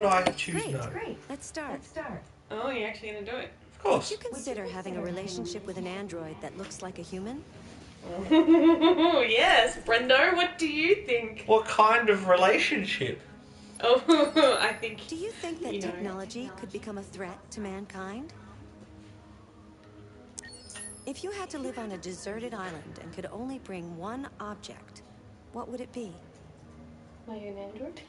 I choose Great. no. Let's start. Oh, you're actually gonna do it? Of course. Would you consider having a relationship with an android that looks like a human? Yes, Brendo, what do you think? What kind of relationship? Oh, I think. Do you think that you know. technology could become a threat to mankind? If you had to live on a deserted island and could only bring one object, what would it be? My own android?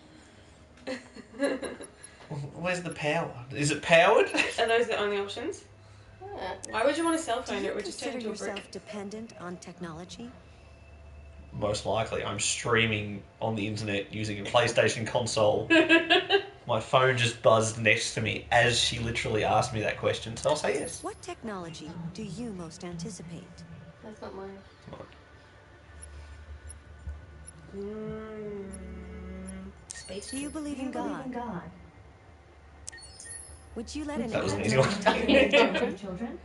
Where's the power? Is it powered? Are those the only options? Yeah. Why would you want a cell Do phone? you It would just turn consider into a brick. yourself dependent on technology? Most likely. I'm streaming on the internet using a PlayStation console. My phone just buzzed next to me as she literally asked me that question, so I'll say yes. What technology do you most anticipate? That's not mine. Space. Do you believe in God? Would you let an That was an android easy talk to your children?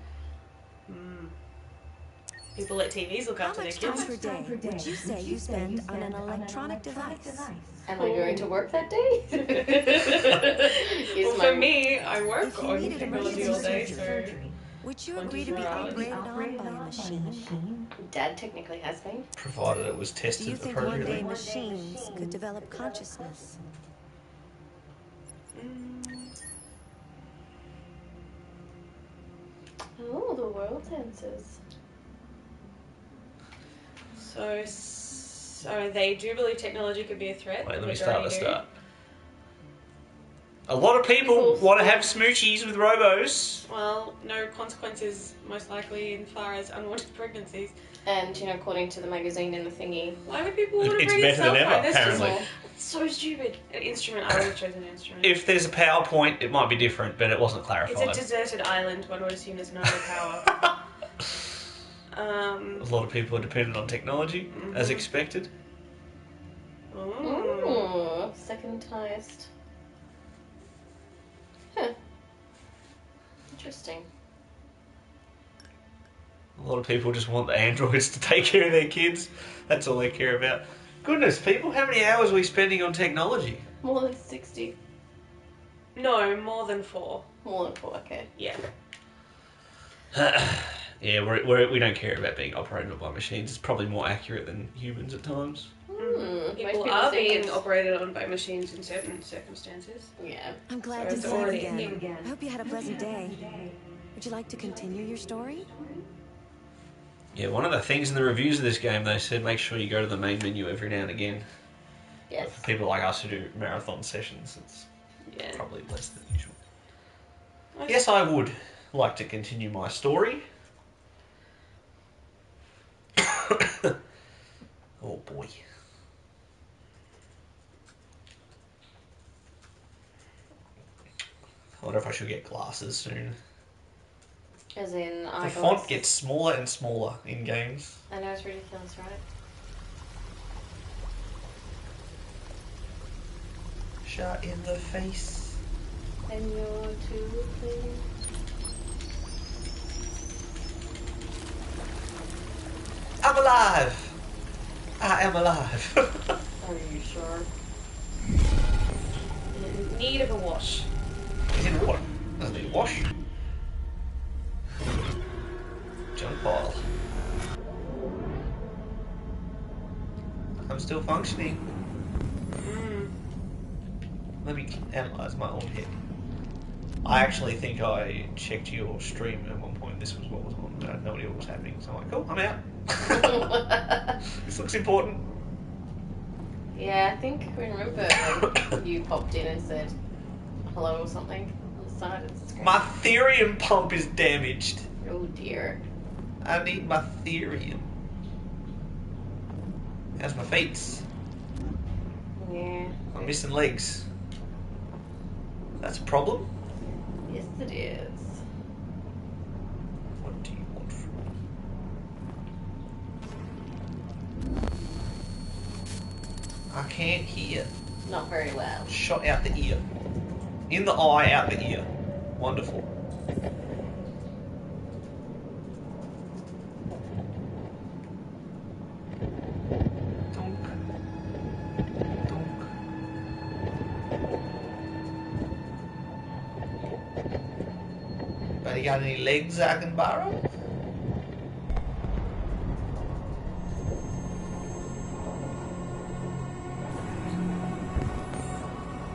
People let TVs look How after their much time kids. per day would you say you spend on an electronic device? Am I going to work that day? Well, for me, I work If you on needed technology all emergency day, so. Would you 1 to agree to be 4 hours. operated on by a machine? Dad technically has been. Provided it was Do tested you think one appropriately. day machines could develop consciousness? Oh, the world answers. So they do believe technology could be a threat. Wait, the let me start majority the do. start. A lot of people want to have smoochies with robos. Well, no consequences, most likely, in far as unwanted pregnancies. And, according to the magazine and the thingy. Why would people want to It's bring a better cell than phone? ever, That's apparently. just so stupid. An instrument. I would have chosen an instrument. If there's a PowerPoint, it might be different, but it wasn't It's clarified. a deserted island. One would assume there's no power. A lot of people are dependent on technology, as expected. Ooh, second highest. Huh. Interesting. A lot of people just want the androids to take care of their kids. That's all they care about. Goodness, people, how many hours are we spending on technology? More than 60. No, more than 4. More than 4, okay. Yeah. Yeah, we don't care about being operated by machines. It's probably more accurate than humans at times. People are being operated on by machines in certain circumstances. Yeah. I'm glad So to it's see you already again. I hope you had a pleasant day. Would you like to continue your story? Yeah, one of the things in the reviews of this game, they said make sure you go to the main menu every now and again. Yes. For people like us who do marathon sessions, it's probably less than usual. Yes, I would like to continue my story. Oh boy. I wonder if I should get glasses soon. As in, The font gets smaller and smaller in games. I know, it's ridiculous, right? Shot in the face. And you're too clean. I'm alive! I am alive. Are you sure? In need of a wash. He's in water. Doesn't need a wash. Junk pile. I'm still functioning. Let me analyse my own head. I actually think I checked your stream at one point. This was what was on. I had no idea what was happening. So I'm like, cool, I'm out. This looks important. Yeah, I think I remember when you popped in and said hello or something on the side of the screen. My therium pump is damaged. Oh dear. I need my therium. How's my feet? Yeah. I'm missing legs. That's a problem. Yes, it is. What do you want from me? I can't hear. Not very well. Shot out the ear. In the eye, out the ear. Wonderful. Donk. Donk. But you got any legs I can borrow?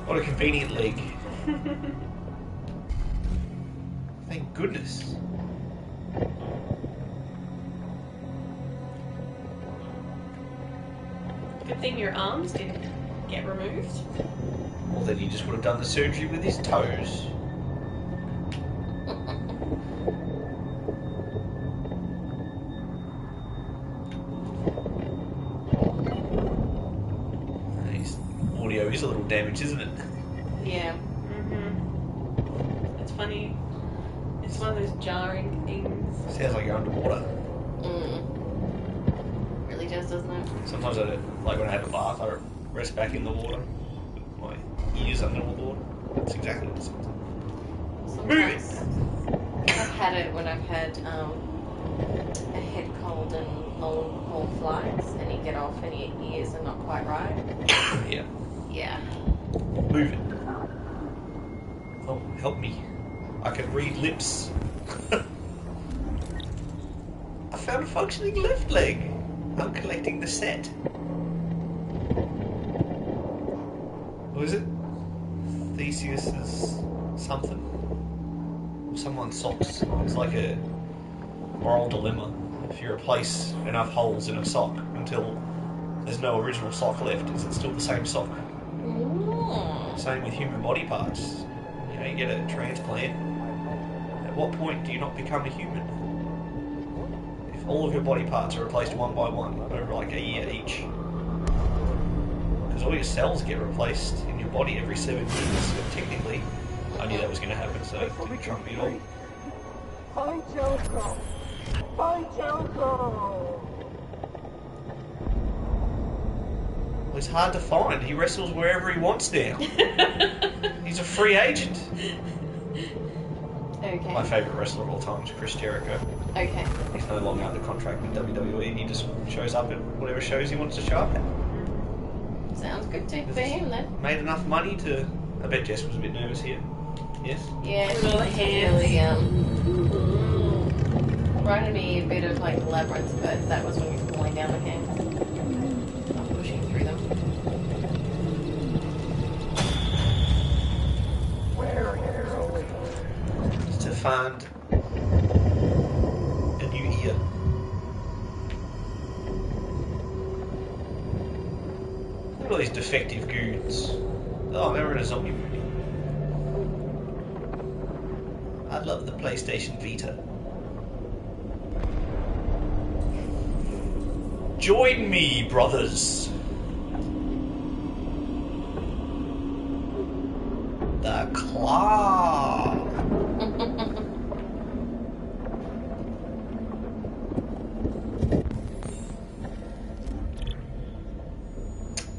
What a convenient leg. Thank goodness. Good thing your arms didn't get removed. Well, then he just would have done the surgery with his toes. His audio is a little damaged, isn't it? Yeah. It's funny. It's one of those jarring things. Sounds like you're underwater. Really does, doesn't it? Sometimes I do, like when I have a bath, I rest back in the water. My ears under the water. That's exactly what it sounds like. Sometimes I've had it when I've had a head cold and long haul flights, and you get off and your ears are not quite right. Yeah. Yeah. Move it. Oh, help me. I can read lips. I found a functioning left leg. I'm collecting the set. What is it? Theseus's something? Someone's socks. It's like a moral dilemma. If you replace enough holes in a sock until there's no original sock left, is it still the same sock? Same with human body parts. You know, you get a transplant. At what point do you not become a human? If all of your body parts are replaced one by one over like a year each. Because all your cells get replaced in your body every 7 years, so technically I knew that was going to happen, so it didn't trump me at all. Find Jericho! Find Jericho! Well, he's hard to find. He wrestles wherever he wants now. He's a free agent. Okay. My favourite wrestler of all time is Chris Jericho. Okay. He's no longer under contract with WWE. He just shows up at whatever shows he wants to show up at. Sounds good to for him then. Made enough money to... I bet Jess was a bit nervous here. Yes? Yeah, With all the hands. really reminded me a bit of like Labyrinth, but that was when you're falling down the hands. Not pushing through them. Where are you going? Just to find a new ear. Look at all these defective goons. Oh, they were in a zombie movie. I love the PlayStation Vita. Join me, brothers. The Claw.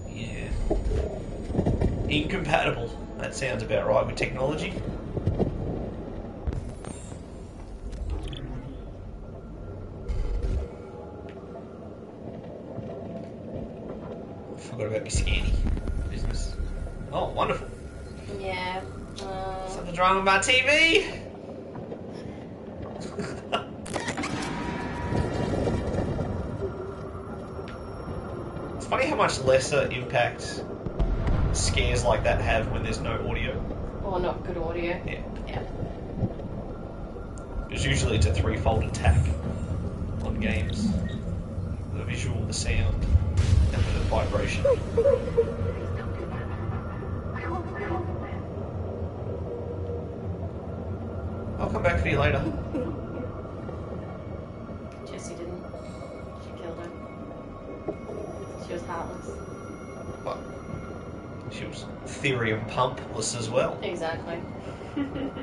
Yeah. Incompatible. That sounds about right with technology. Forgot about my scanny business. Oh, wonderful. Yeah. Something's wrong with my TV. It's funny how much lesser impact scares like that have when there's no audio. Or not good audio. Yeah. Yeah. Because usually it's a threefold attack on games. The visual, the sound, and the vibration. I'll come back for you later. Jessie didn't. She killed her. She was heartless. But she was therium pumpless as well. Exactly.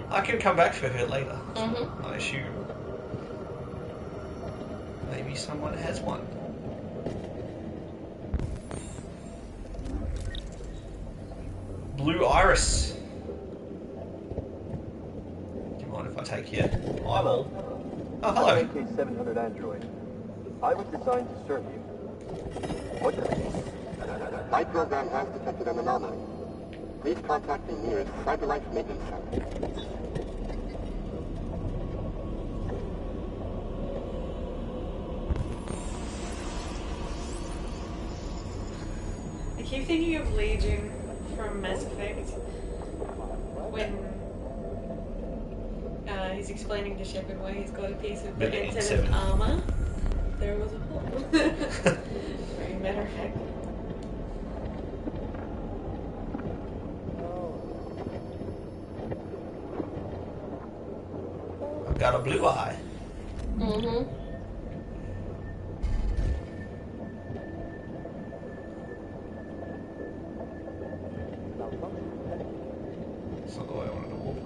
I can come back for her later. Mm-hmm. I assume. Maybe someone has one. Blue Iris. Do you mind if I take your eyeball? Oh, hello. AK-700 Android. I was designed to serve you. What? My program has detected an anomaly. Please contact the nearest Cyberlife Maintenance Center. keep thinking of Legion from Mass Effect when he's explaining to Shepard why he's got a piece of Bit of N7's N7. armor. There was a hole. Very matter of fact. I've got a blue eye. Mm-hmm. It's not the way I wanted to walk.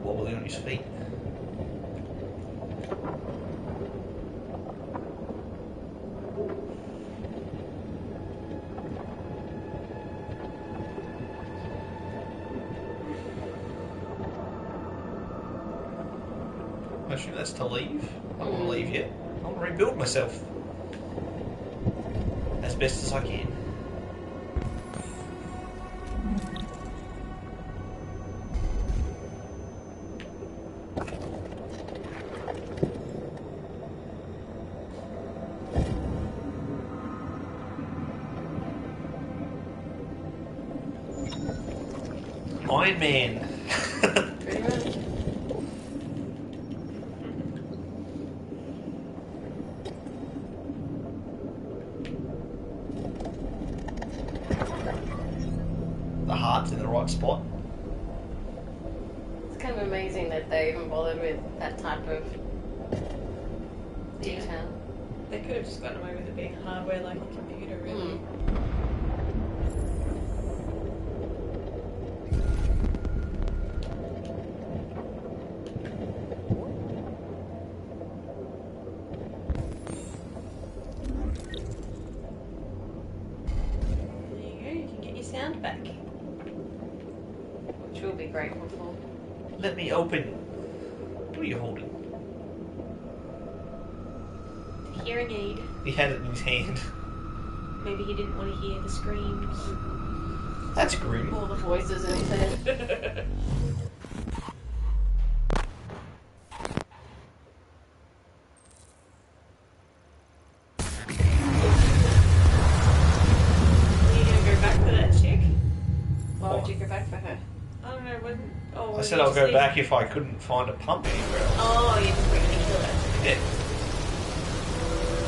Wobbly on his feet. I assume that's to leave. I don't want to leave yet. I want to rebuild myself as best as I can. Iron Man. Pretty much. The heart's in the right spot. It's kind of amazing that they even bothered with that type of detail. They could have just gotten away with it being hardware like a computer, really. There you go, you can get your sound back. Which we'll be grateful for. Let me open. What are you holding? Hearing aid. He had it in his hand. Maybe he didn't want to hear the screams. That's grim. All the voices in his head. Are you going to go back for that chick? Why would you go back for her? I don't know, when... Oh, I said I'll go back if I couldn't find a pump anywhere else. Oh, you just bring the killer. Yeah.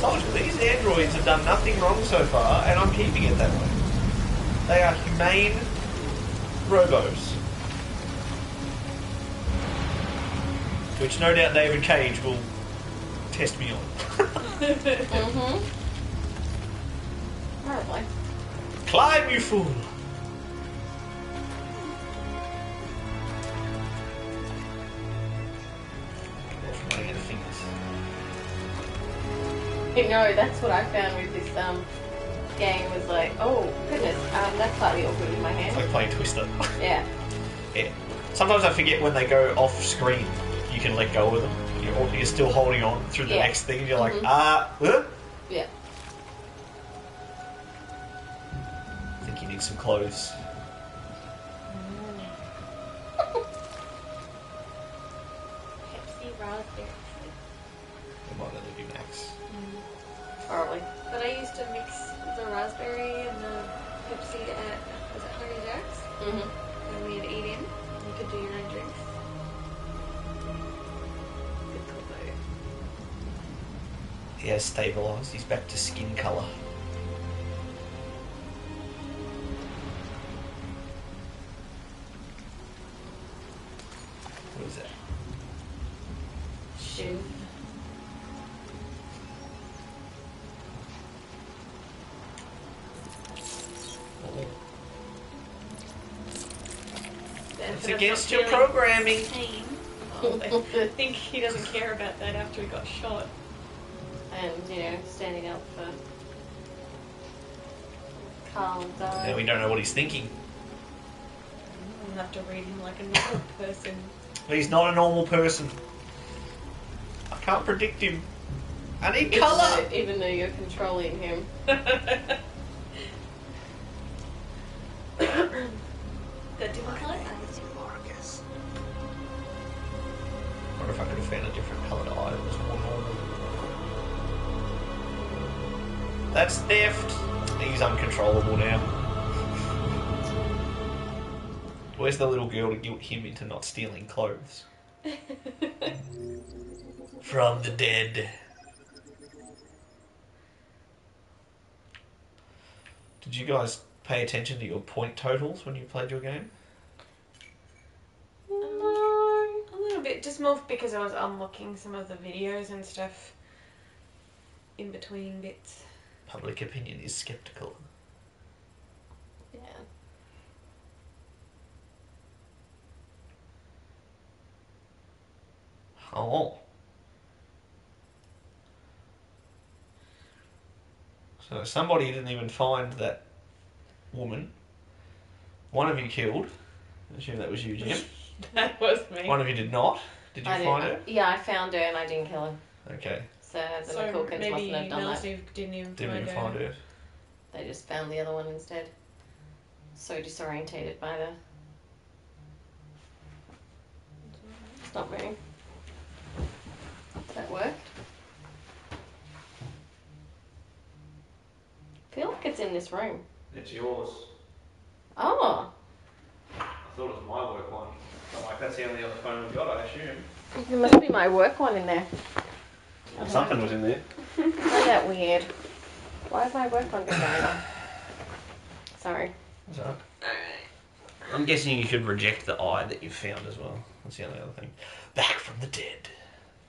Told you, these androids have done nothing wrong so far, and I'm keeping it that way. They are humane robos. Which no doubt David Cage will test me on. Mm-hmm. Probably. Climb, you fool! Running out of fingers. You know, that's what I found with this game was like, oh goodness, that's slightly awkward in my It's hand. like playing Twister. Yeah. Yeah. Sometimes I forget when they go off screen, you can let go of them. You're still holding on through the Yeah. next thing, and you're like, Mhm. Yeah. I think you need some clothes. Pepsi raspberry. It might only be Max. Probably. But I used to mix the raspberry and the Pepsi at, was it Honey Jack's? Mm-hmm. When we'd eat in. You could do your own drinks. Good combo. He has stabilised. He's back to skin colour. What is that? Shoe. It's against your programming. Pain. Oh, I think he doesn't care about that after he got shot. And, you know, standing up for Carl died. Now we don't know what he's thinking. I'm gonna have to read him like a normal person. He's not a normal person. I can't predict him. I need Even colour. though- Even though you're controlling him. The that different colour? Marcus. I wonder if I could have found a different coloured eye that was more normal. That's theft. He's uncontrollable now. Where's the little girl to guilt him into not stealing clothes? From the dead. Did you guys pay attention to your point totals when you played your game? A little bit, just more because I was unlocking some of the videos and stuff in between bits. Public opinion is skeptical. Yeah. Oh. So somebody didn't even find that woman. One of you killed. I assume that was you, Jim. That was me. One of you did not. Did you find her? Yeah, I found her and I didn't kill her. Okay. So the So McCookins maybe mustn't have done that. Melsie didn't even Didn't find even her. find her. They just found the other one instead. So disorientated by the... Stop moving. That worked. I feel like it's in this room. It's yours. Oh! I thought it was my work one. But like, that's the only other phone we've got, I assume. There must be my work one in there. Something was in there. Isn't that weird? Why is my work one going on? Sorry. So, I'm guessing you should reject the eye that you found as well. That's the only other thing. Back from the dead.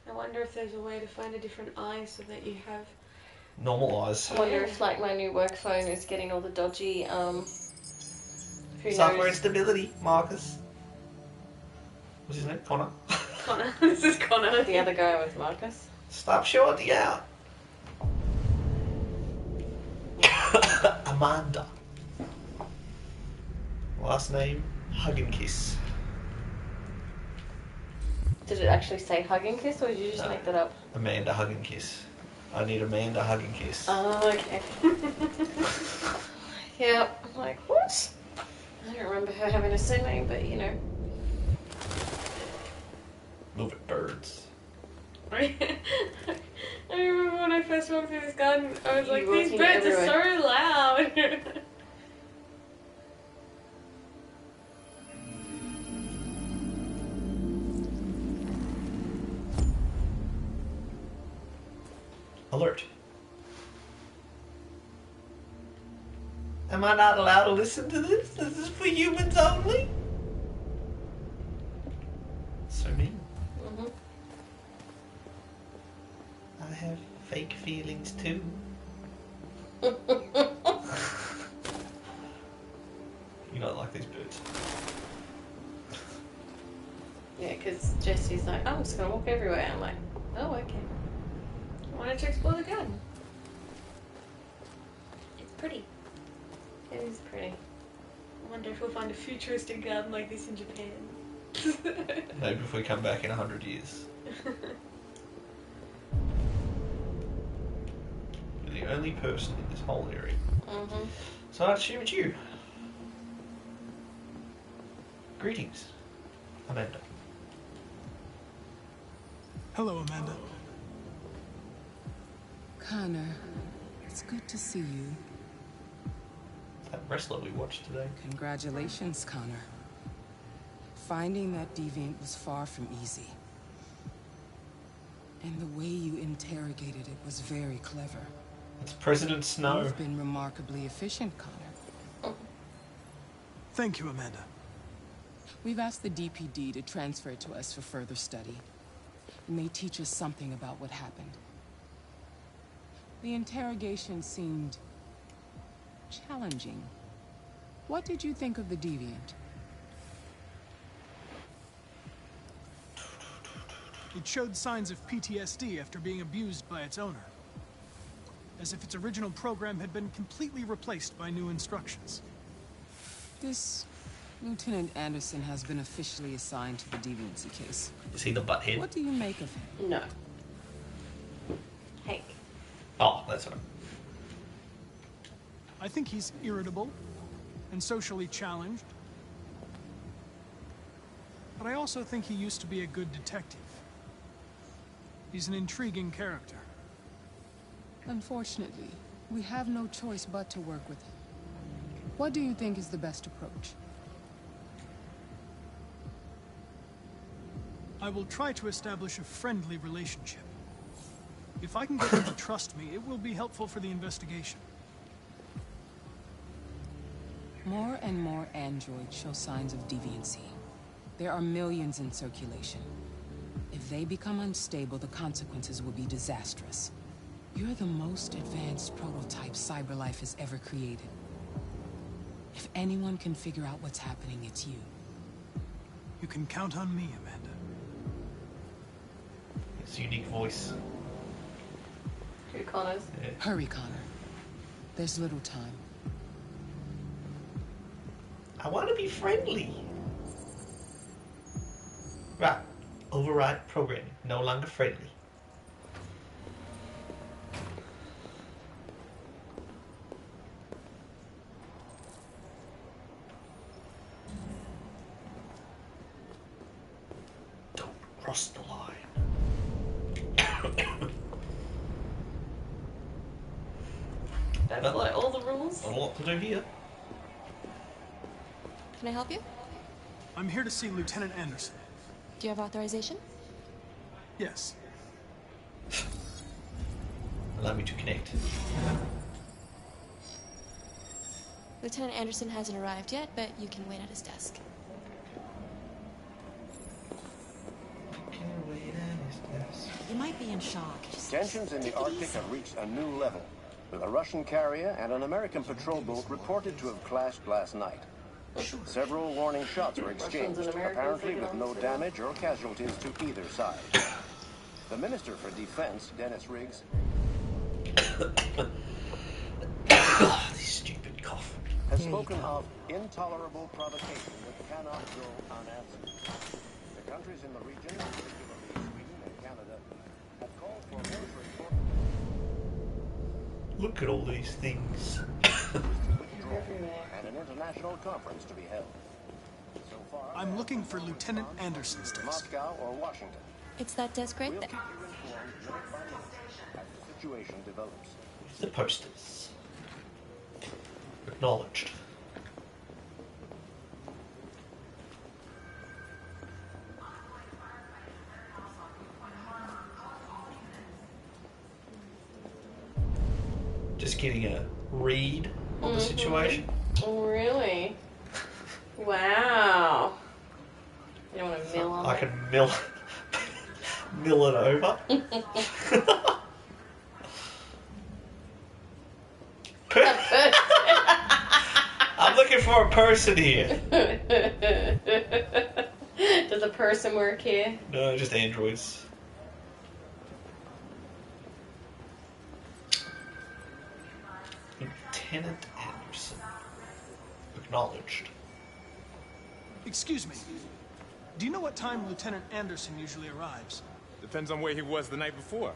I wonder if there's a way to find a different eye so that you have... Normal eyes. I wonder if like my new work phone is getting all the dodgy who Software knows? instability, Marcus. What's his name? Connor. Connor. This is Connor. The other guy was Marcus. Stop shorting out. Amanda. Last name, Hug and Kiss. Did it actually say hug and kiss, or did you just No. make that up? Amanda Hug and Kiss. I need Amanda Hug and Kiss. Oh, okay. Yeah, I'm like, what? I don't remember her having a surname, but you know. Move it, birds. I remember when I first walked through this garden, I was like, You these walking birds are everywhere. so loud. Alert. Am I not allowed to listen to this? This is for humans only? So mean. Mm-hmm. I have fake feelings too. You don't like these birds. Yeah, because Jesse's like, I'm just gonna walk everywhere. I'm like, oh, okay. I wanted to explore the garden. It's pretty. It is pretty. I wonder if we'll find a futuristic garden like this in Japan. Maybe if we come back in 100 years. You're the only person in this whole area. Mm-hmm. So I assume it's you. Greetings, Amanda. Hello, Amanda. Connor, it's good to see you. That wrestler we watched today. Congratulations, Connor. Finding that deviant was far from easy. And the way you interrogated it was very clever. It's President Snow. You've been remarkably efficient, Connor. Thank you, Amanda. We've asked the DPD to transfer it to us for further study. It may teach us something about what happened. The interrogation seemed challenging. What did you think of the deviant? It showed signs of PTSD after being abused by its owner. As if its original program had been completely replaced by new instructions. This Lieutenant Anderson has been officially assigned to the deviancy case. Is he the butthead? What do you make of him? No. Hank. Oh, that's right. I think he's irritable and socially challenged. but I also think he used to be a good detective. He's an intriguing character. Unfortunately, we have no choice but to work with him. What do you think is the best approach? I will try to establish a friendly relationship. If I can get him to trust me, it will be helpful for the investigation. More and more androids show signs of deviancy. There are millions in circulation. If they become unstable, the consequences will be disastrous. You're the most advanced prototype CyberLife has ever created. If anyone can figure out what's happening, it's you. You can count on me, Amanda. It's a unique voice. Who, Connors? Yeah. Hurry, Connor. There's little time. I want to be friendly. Right. Override programming. No longer friendly. Don't cross the line. That's like all the rules. Not a lot to do here. Can I help you? I'm here to see Lieutenant Anderson. Do you have authorization? Yes. Allow me to connect. Lieutenant Anderson hasn't arrived yet, but you can wait at his desk. You might be in shock. Tensions in the Arctic have reached a new level, with a Russian carrier and an American patrol boat reported to have clashed last night. Several warning shots were exchanged, apparently with no damage or casualties to either side. The Minister for Defense, Dennis Riggs, This stupid cough. has spoken of intolerable provocation that cannot go unanswered. The countries in the region, particularly Sweden and Canada, have called for military forces Look at all these things. to withdraw and an international conference to be held. So far, I'm looking for Lieutenant Anderson's desk. Moscow or Washington. It's that desk right We'll there. keep you informed minute by minute as the situation develops. The posters. Acknowledged. Just getting a read on the situation. Oh, really? Wow. You don't want to mill on I it? can mill mill it over. I'm looking for a person here. Does a person work here? No, just androids. Lieutenant Anderson. Acknowledged. Excuse me. Do you know what time Lieutenant Anderson usually arrives? Depends on where he was the night before.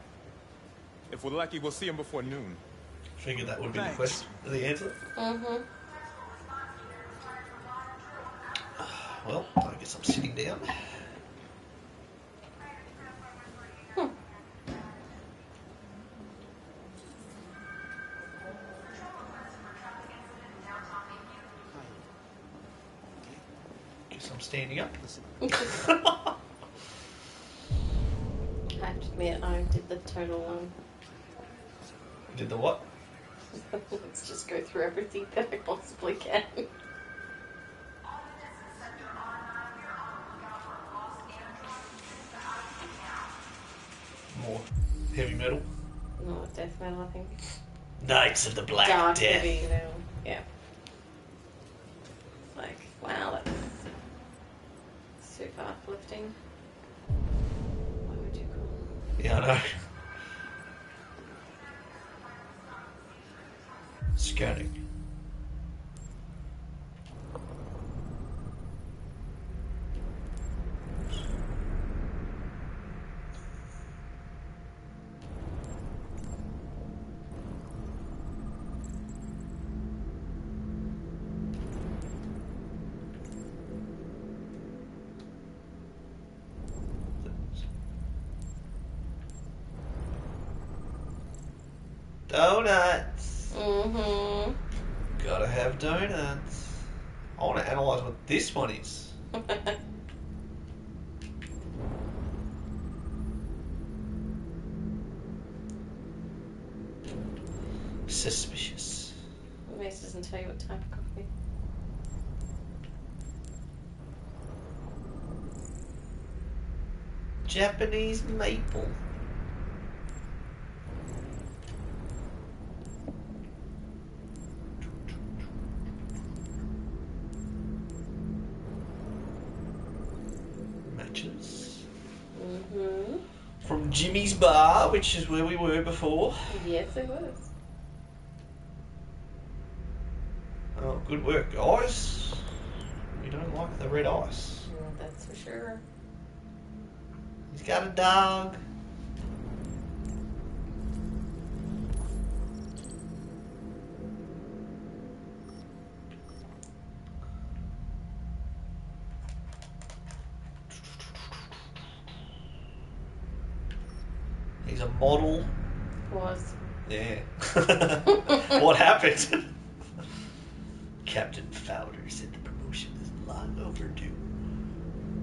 If we're lucky, we'll see him before noon. Figured that would be the Thanks. question. The answer. Mm-hmm. Well, I guess I'm sitting down. Guess I'm standing up. I have to admit, I did the total one. Did the what? Let's just go through everything that I possibly can. More heavy metal. No, death metal, I think. Knights of the Black Dark Death. heavy metal. Yeah. Like, wow, that's super uplifting. Why would you call Yeah, I know. Scanning. Donuts. Mm-hmm. Gotta have donuts. I want to analyse what this one is. Suspicious. Mace doesn't tell you what type of coffee. Japanese maple. Matches. Mm-hmm. From Jimmy's Bar, which is where we were before. Yes, it was. Oh, good work, guys. We don't like the red ice. Well, that's for sure. He's got a dog. He's a model. Was. Yeah. What happened? Captain Fowler said the promotion is long overdue.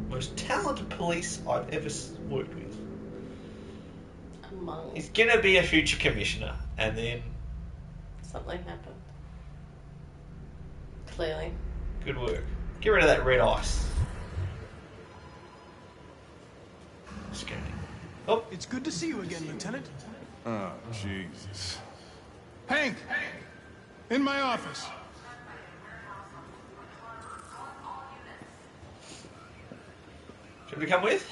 Most talented police I've ever worked with. Among. He's gonna be a future commissioner, and then Something happened. Clearly. good work. Get rid of that red ice. Scanning. Oh, It's good to see you again, Lieutenant. Oh, Jesus. Hank! In my office. should we come with?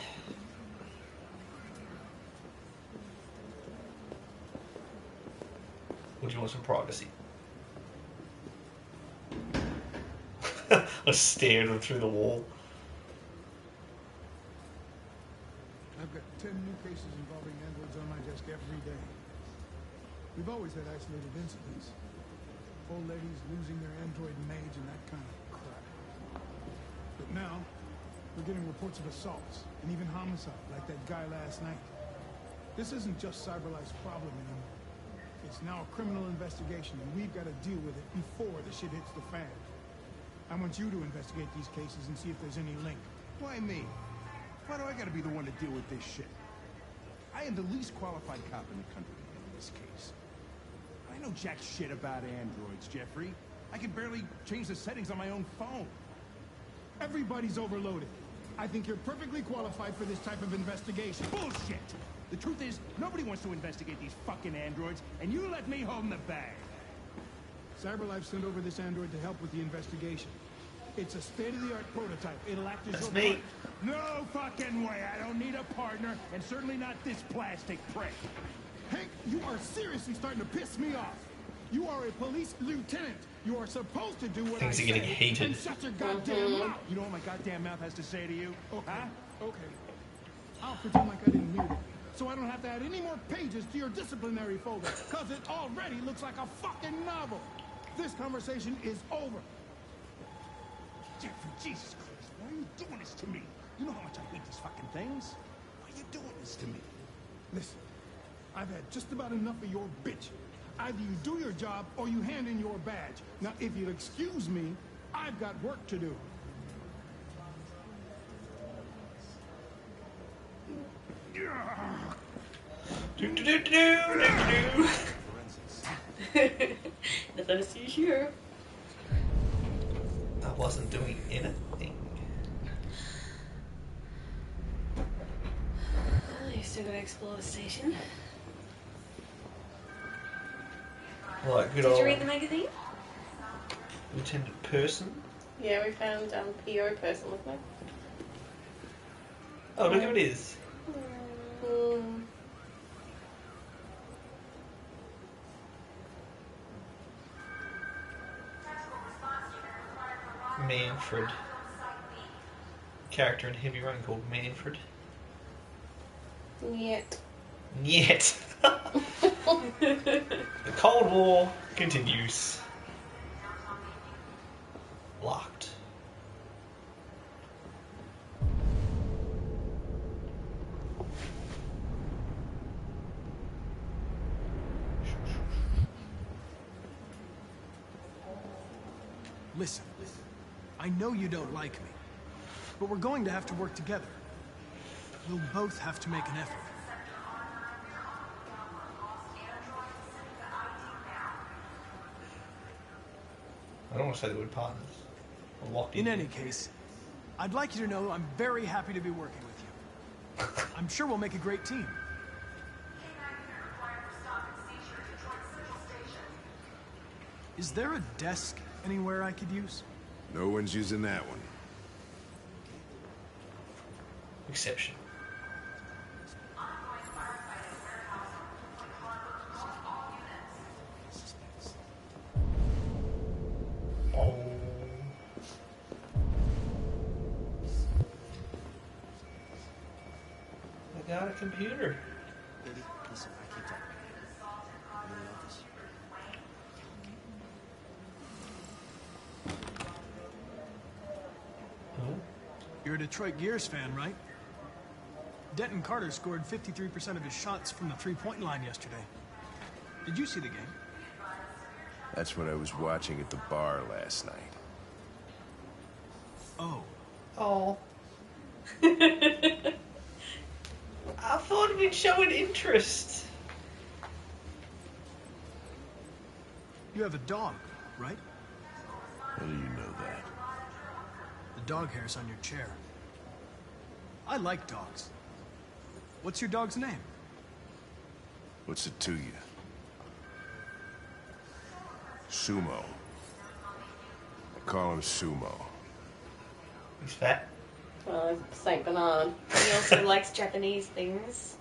Or do you want some privacy? I stared him through the wall. I've got 10 new cases involving androids on my desk every day. We've always had isolated incidents. Old ladies losing their android maids and that kind of crap. But now, we're getting reports of assaults and even homicide, like that guy last night. This isn't just CyberLife's problem anymore. It's now a criminal investigation, and we've got to deal with it before the shit hits the fan. I want you to investigate these cases and see if there's any link. Why me? Why do I gotta be the one to deal with this shit? I am the least qualified cop in the country in this case. I know jack shit about androids, Jeffrey. I can barely change the settings on my own phone. Everybody's overloaded. I think you're perfectly qualified for this type of investigation. Bullshit! The truth is, nobody wants to investigate these fucking androids, and you let me hold the bag. CyberLife sent over this android to help with the investigation. It's a state-of-the-art prototype. It'll act as That's your me. partner. No fucking way! I don't need a partner, and certainly not this plastic prick. Hank, you are seriously starting to piss me off. You are a police lieutenant. You are supposed to do what Things I are getting say heated. and shut your goddamn mouth. You know what my goddamn mouth has to say to you? Okay. Huh? Okay. I'll pretend like I didn't hear that. So I don't have to add any more pages to your disciplinary folder, because it already looks like a fucking novel. This conversation is over. Jeffrey, Jesus Christ, why are you doing this to me? You know how much I hate these fucking things. Why are you doing this to me? Listen, I've had just about enough of your bitch. Either you do your job or you hand in your badge. Now, if you'll excuse me, I've got work to do. Do, do, do, do, do, do. Nothing to see here. I wasn't doing anything. Well, you still gotta explore the station. Like good Did old you read the magazine? Lieutenant Person. Yeah, we found PO person, wasn't it? Oh, look who it is. Mm. Manfred. Character in Heavy Rain called Manfred. Yet. Yet. The Cold War continues. Locked. Listen, I know you don't like me, but we're going to have to work together. We'll both have to make an effort. I don't want to say the word partners. I'm locked in. In any case, I'd like you to know I'm very happy to be working with you. I'm sure we'll make a great team. Is there a desk anywhere I could use? No one's using that one. Exception. Oh. I got a computer. Baby, listen, I keep talking. I'm in the office. Oh. You're a Detroit Gears fan, right? Denton Carter scored 53% of his shots from the three-point line yesterday. Did you see the game? That's what I was watching at the bar last night. Oh. Oh. I thought we'd show an interest. You have a dog, right? How do you know that? The dog hair's on your chair. I like dogs. What's your dog's name? What's it to you? Sumo. I call him Sumo. He's fat. Well, it's Saint Bernard. He also likes Japanese things.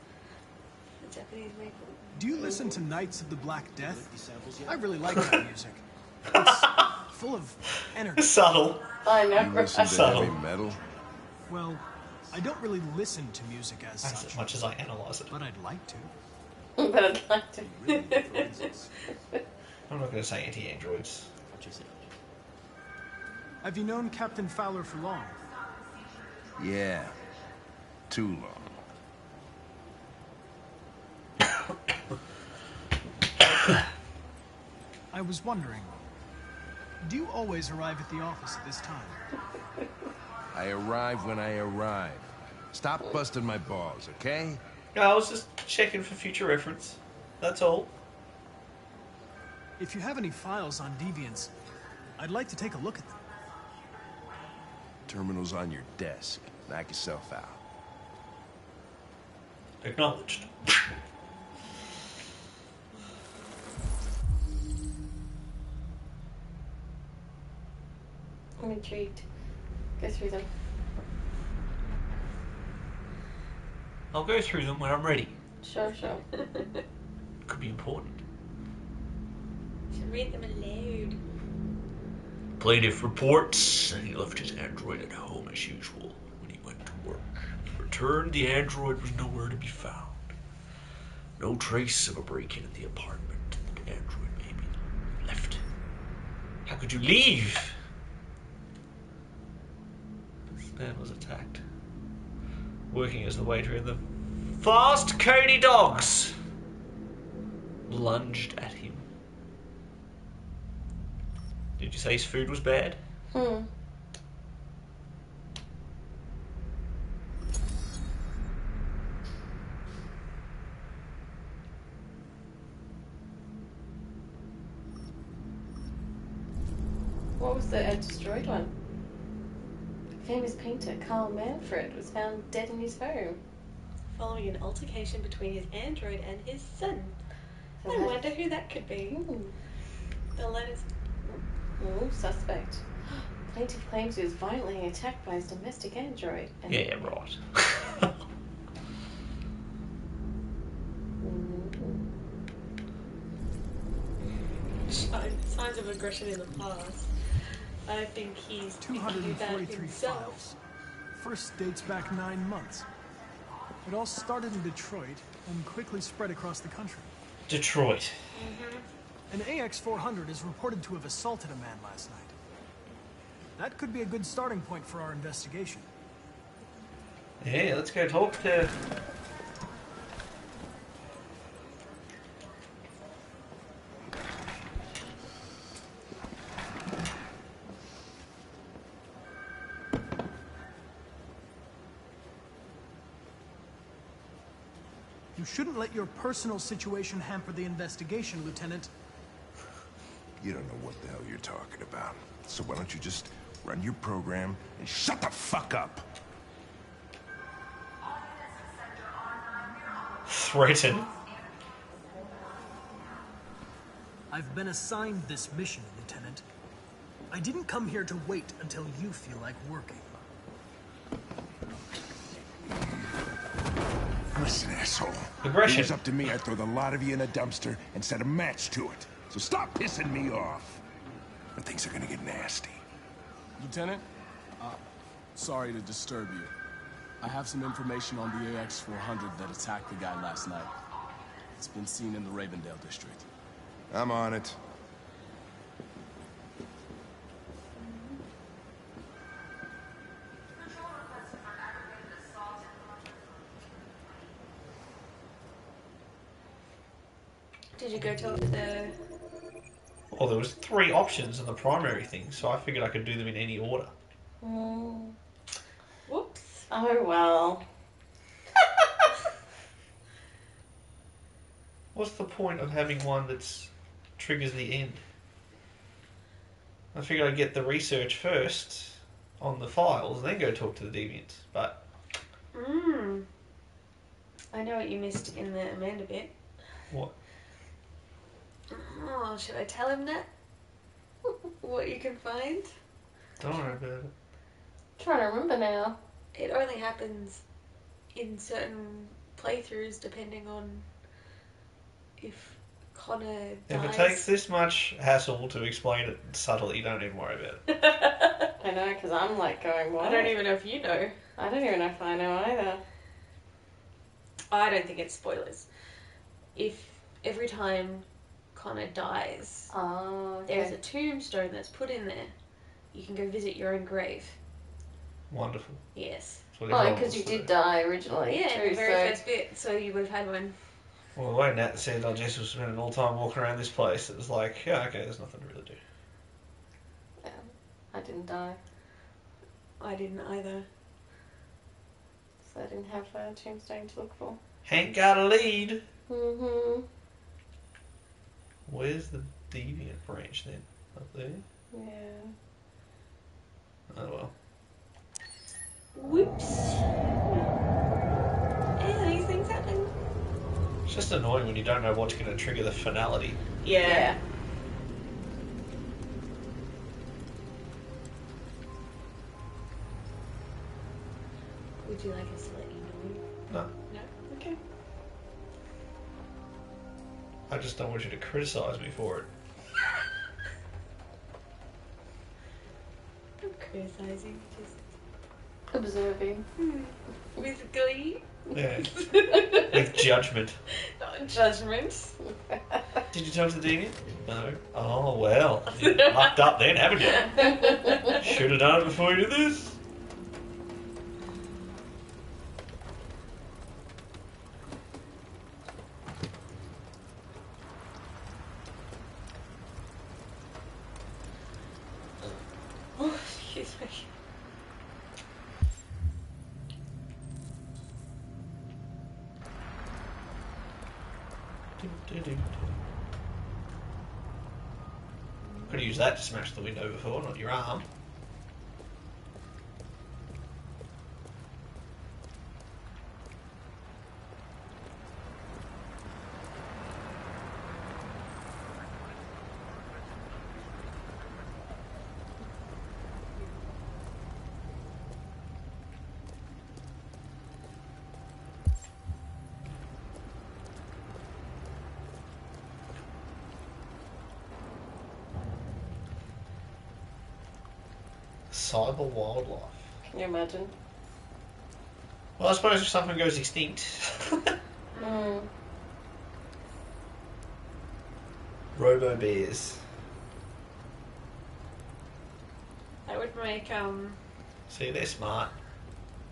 The Japanese people. Do you listen to Knights of the Black Death? I really like that music. It's full of energy. Subtle. I know. You listen to heavy metal? Well, I don't really listen to music as That's such. as much as I analyze it. But I'd like to. But I'd like to. I'm not going to say anti-androids. Have you known Captain Fowler for long? Yeah. Too long. I was wondering, do you always arrive at the office at this time? I arrive when I arrive. Stop busting my balls, okay? No, I was just checking for future reference. That's all. If you have any files on Deviants, I'd like to take a look at them. Terminal's on your desk. Knock yourself out. Acknowledged. I'm intrigued. Go through them. I'll go through them when I'm ready. Sure. Could be important. Should read them aloud. Plaintiff reports that he left his android at home as usual when he went to work. He returned, the android was nowhere to be found. No trace of a break-in at the apartment. The android maybe left. How could you leave? This man was attacked. Working as the waiter in the Fast Coney Dogs lunged at him. Did you say his food was bad? What was the destroyed one? Famous painter Carl Manfred was found dead in his home. Following an altercation between his android and his son. So I that- wonder who that could be. The letters. Ooh, suspect. Plaintiff claims he was violently attacked by his domestic android. And Yeah, right. Signs of aggression in the past. I think he's thinking that 243 himself. files. First dates back 9 months. It all started in Detroit and quickly spread across the country. Detroit. An AX-400 is reported to have assaulted a man last night. That could be a good starting point for our investigation. Yeah, let's go talk to... You shouldn't let your personal situation hamper the investigation, Lieutenant. You don't know what the hell you're talking about. So why don't you just run your program and shut the fuck up? Threaten. I've been assigned this mission, Lieutenant. I didn't come here to wait until you feel like working. Listen, asshole. Aggression. If it was up to me, I'd throw the lot of you in a dumpster and set a match to it. So stop pissing me off. Or things are gonna get nasty. Lieutenant, sorry to disturb you. I have some information on the AX-400 that attacked the guy last night. It's been seen in the Ravendale district. I'm on it. Did you go talk to the... Well, there was 3 options in the primary thing, so I figured I could do them in any order. Whoops. Oh, well. What's the point of having one that's triggers the end? I figured I'd get the research first on the files, then go talk to the deviants, but... I know what you missed in the Amanda bit. What? Oh, should I tell him that? What you can find? Don't worry about it. Trying to remember now. It only happens in certain playthroughs depending on if Connor dies. If it takes this much hassle to explain it subtly, don't even worry about it. I know, because I'm like going, what? I don't even know if you know. I don't even know if I know either. I don't think it's spoilers. If every time Connor dies, there's a tombstone that's put in there. You can go visit your own grave. Wonderful. Yes. Oh, because you did die originally. Yeah, too, in the very first bit, so you would have had one. Well, the way Nat said, Jess was spending all the time walking around this place, it was like, yeah, okay, there's nothing to really do. Yeah, I didn't die. I didn't either. So I didn't have a tombstone to look for. Hank got a lead. Mm-hmm. Where's the deviant branch then? Up there? Yeah. Oh well. Whoops. Yeah, these things happen. It's just annoying when you don't know what's going to trigger the finality. Yeah. Would you like us to let you know? No. No? Okay. I just don't want you to criticise me for it. I'm criticizing, just observing. With glee. Yeah. With judgment. Not judgment. Did you talk to the deviant? No. Oh, well. You mucked up then, haven't you? Should have done it before you did this. Oh, excuse me. Could have used that to smash the window before, not your arm. Cyber wildlife. Can you imagine? Well, I suppose if something goes extinct. Robo bears. That would make, See, they're smart.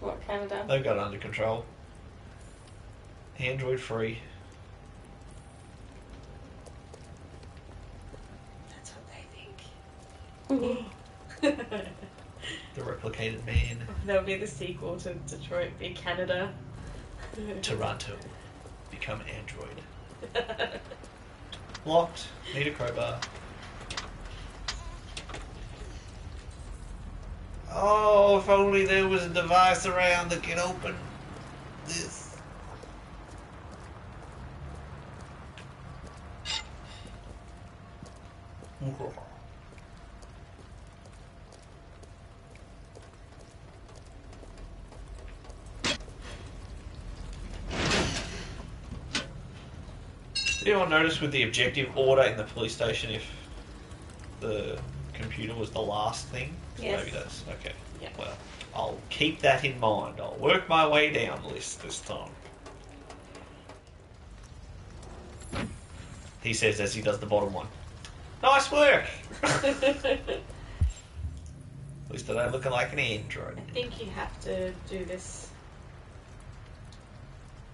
What, Canada? They've got it under control. Android free. That's what they think. The replicated man. That'll be the sequel to Detroit, be Canada. Toronto. become android. Locked. Need a crowbar. Oh, if only there was a device around that could open this. Did anyone notice with the objective order in the police station if the computer was the last thing? Yes. Maybe that's okay. Yeah. Well, I'll keep that in mind. I'll work my way down the list this time. He says as he does the bottom one. Nice work! At least I don't look like an android. I think you have to do this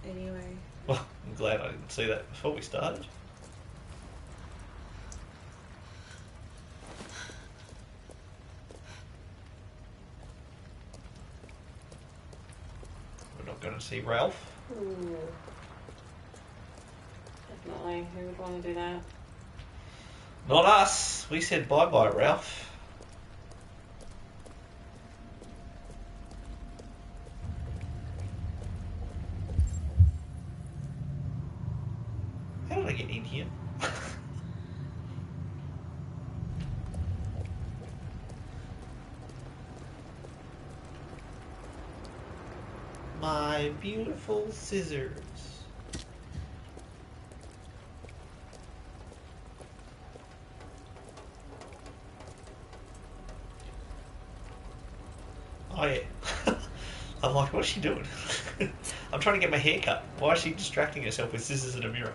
anyway. Well, I'm glad I didn't see that before we started. We're not going to see Ralph. Definitely. Who would want to do that? Not us. We said bye-bye, Ralph. How did I get in here? My beautiful scissors. Oh yeah. I'm like, what's she doing? I'm trying to get my hair cut. Why is she distracting herself with scissors and a mirror?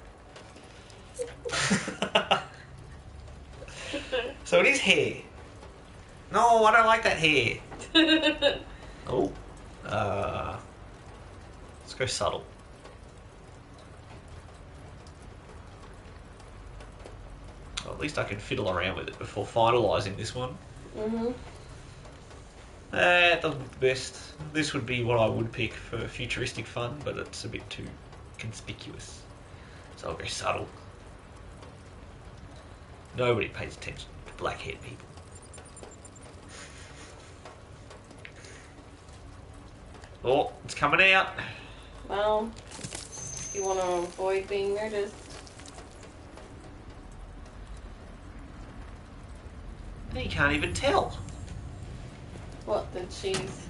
So it is hair. No, I don't like that hair. Oh. Let's go subtle. Well, at least I can fiddle around with it before finalising this one. Mm-hmm. It doesn't look the best. This would be what I would pick for futuristic fun, but it's a bit too conspicuous. So I'll go subtle. Nobody pays attention to black-haired people. Oh, it's coming out. Well, if you want to avoid being noticed. You can't even tell. What, that she's...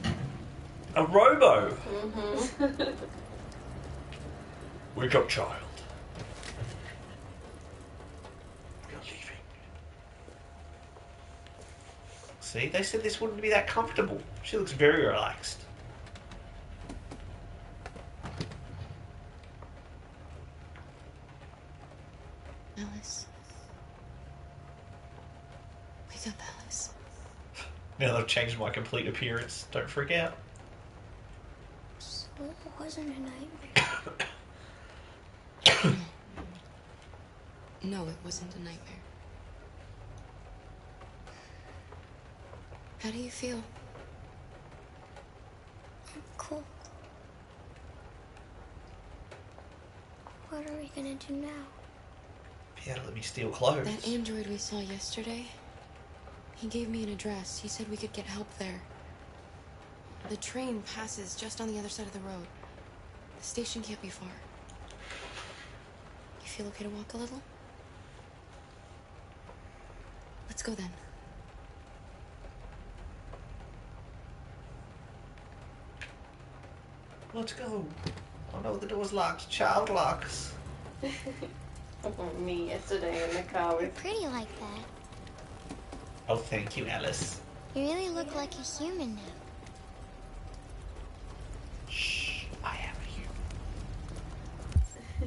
A robo. Mm-hmm. Wake up, child. You're leaving. See, they said this wouldn't be that comfortable. She looks very relaxed. Alice. Wake up, Alice. Now that I've changed my complete appearance, don't freak out. So it wasn't a nightmare. No, it wasn't a nightmare. How do you feel? I'm cold. What are we gonna do now? Yeah, let me steal clothes. That android we saw yesterday, he gave me an address. He said we could get help there. The train passes just on the other side of the road. The station can't be far. You feel okay to walk a little? Let's go then. Let's go. Oh no, the door's locked. Child locks. Me yesterday in the car You're with... pretty like that. Oh, thank you, Alice. You really look like a human now. Shh, I am a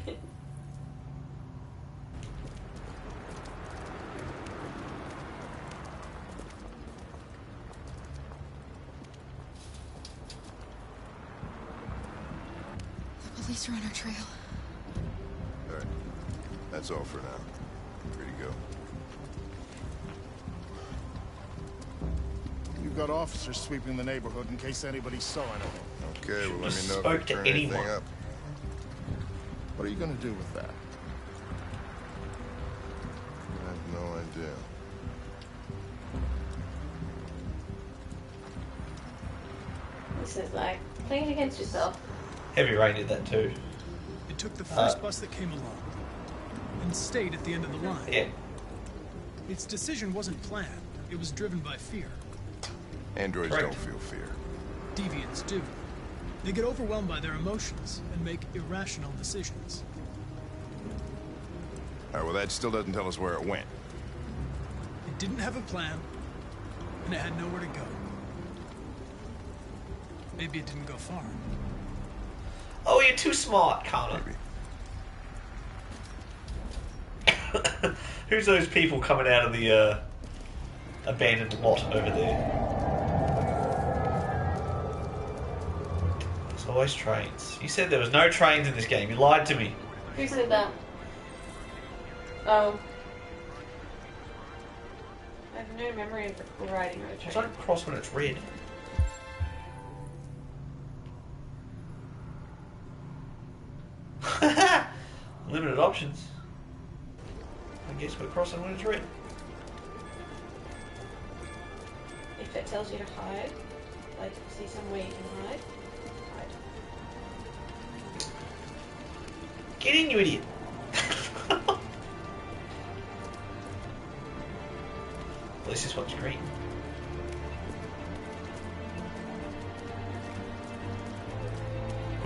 human. The police are on our trail. Alright. That's all for now. Free to go. You've got officers sweeping the neighborhood in case anybody saw anything. Okay, well let me know Spoke if to you turn anything anyone. up. What are you going to do with that? I have no idea. This is like playing against yourself. Heavy Rain did that too. It took the first bus that came along and stayed at the end of the line. Yeah. Its decision wasn't planned. It was driven by fear. Androids don't feel fear. Deviants do. They get overwhelmed by their emotions and make irrational decisions. All right, well, that still doesn't tell us where it went. It didn't have a plan, and it had nowhere to go. Maybe it didn't go far. Oh, you're too smart, Connor. Who's those people coming out of the abandoned lot over there? There's always trains. You said there was no trains in this game. You lied to me. Who said that? Oh. I have no memory of riding on a train. Don't cross when it's red. Limited options. I guess we're crossing when it's red. If it tells you to hide, like if you see somewhere you can hide, hide. Get in, you idiot! At least this one's green.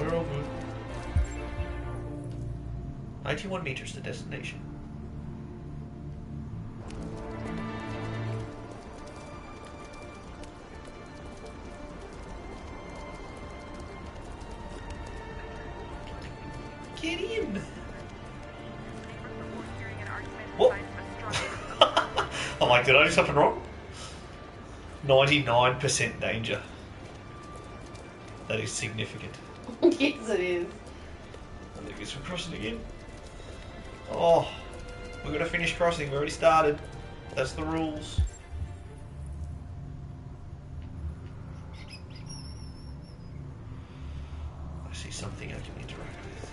We're all good. 91 meters to destination. Get in! What? I'm like, did I do something wrong? 99% danger. That is significant. Yes, it is. I guess we're crossing again. Oh, we're gonna finish crossing. We already started. That's the rules. I see something I can interact with.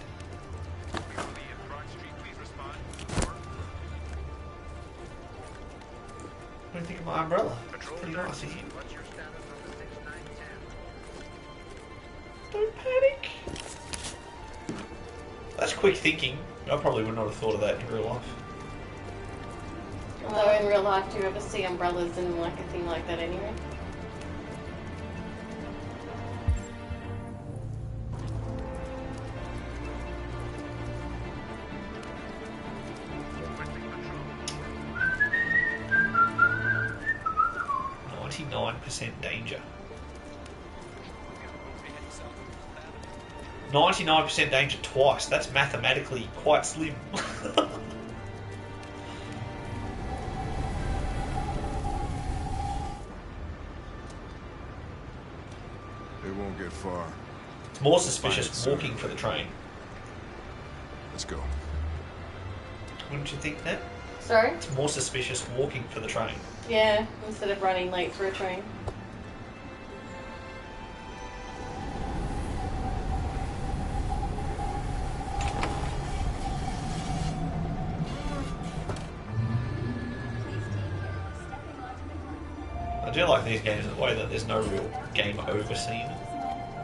What do you think of my umbrella? It's pretty nice in here. Don't panic. That's quick thinking. I probably would not have thought of that in real life. Although in real life, do you ever see umbrellas and like a thing like that anyway? Danger. 99% danger twice. That's mathematically quite slim. It won't get far. It's more suspicious walking for the train. Let's go. Wouldn't you think that? Sorry? It's more suspicious walking for the train. Yeah, instead of running late for a train. I do like these games in the way that there's no real game over scene.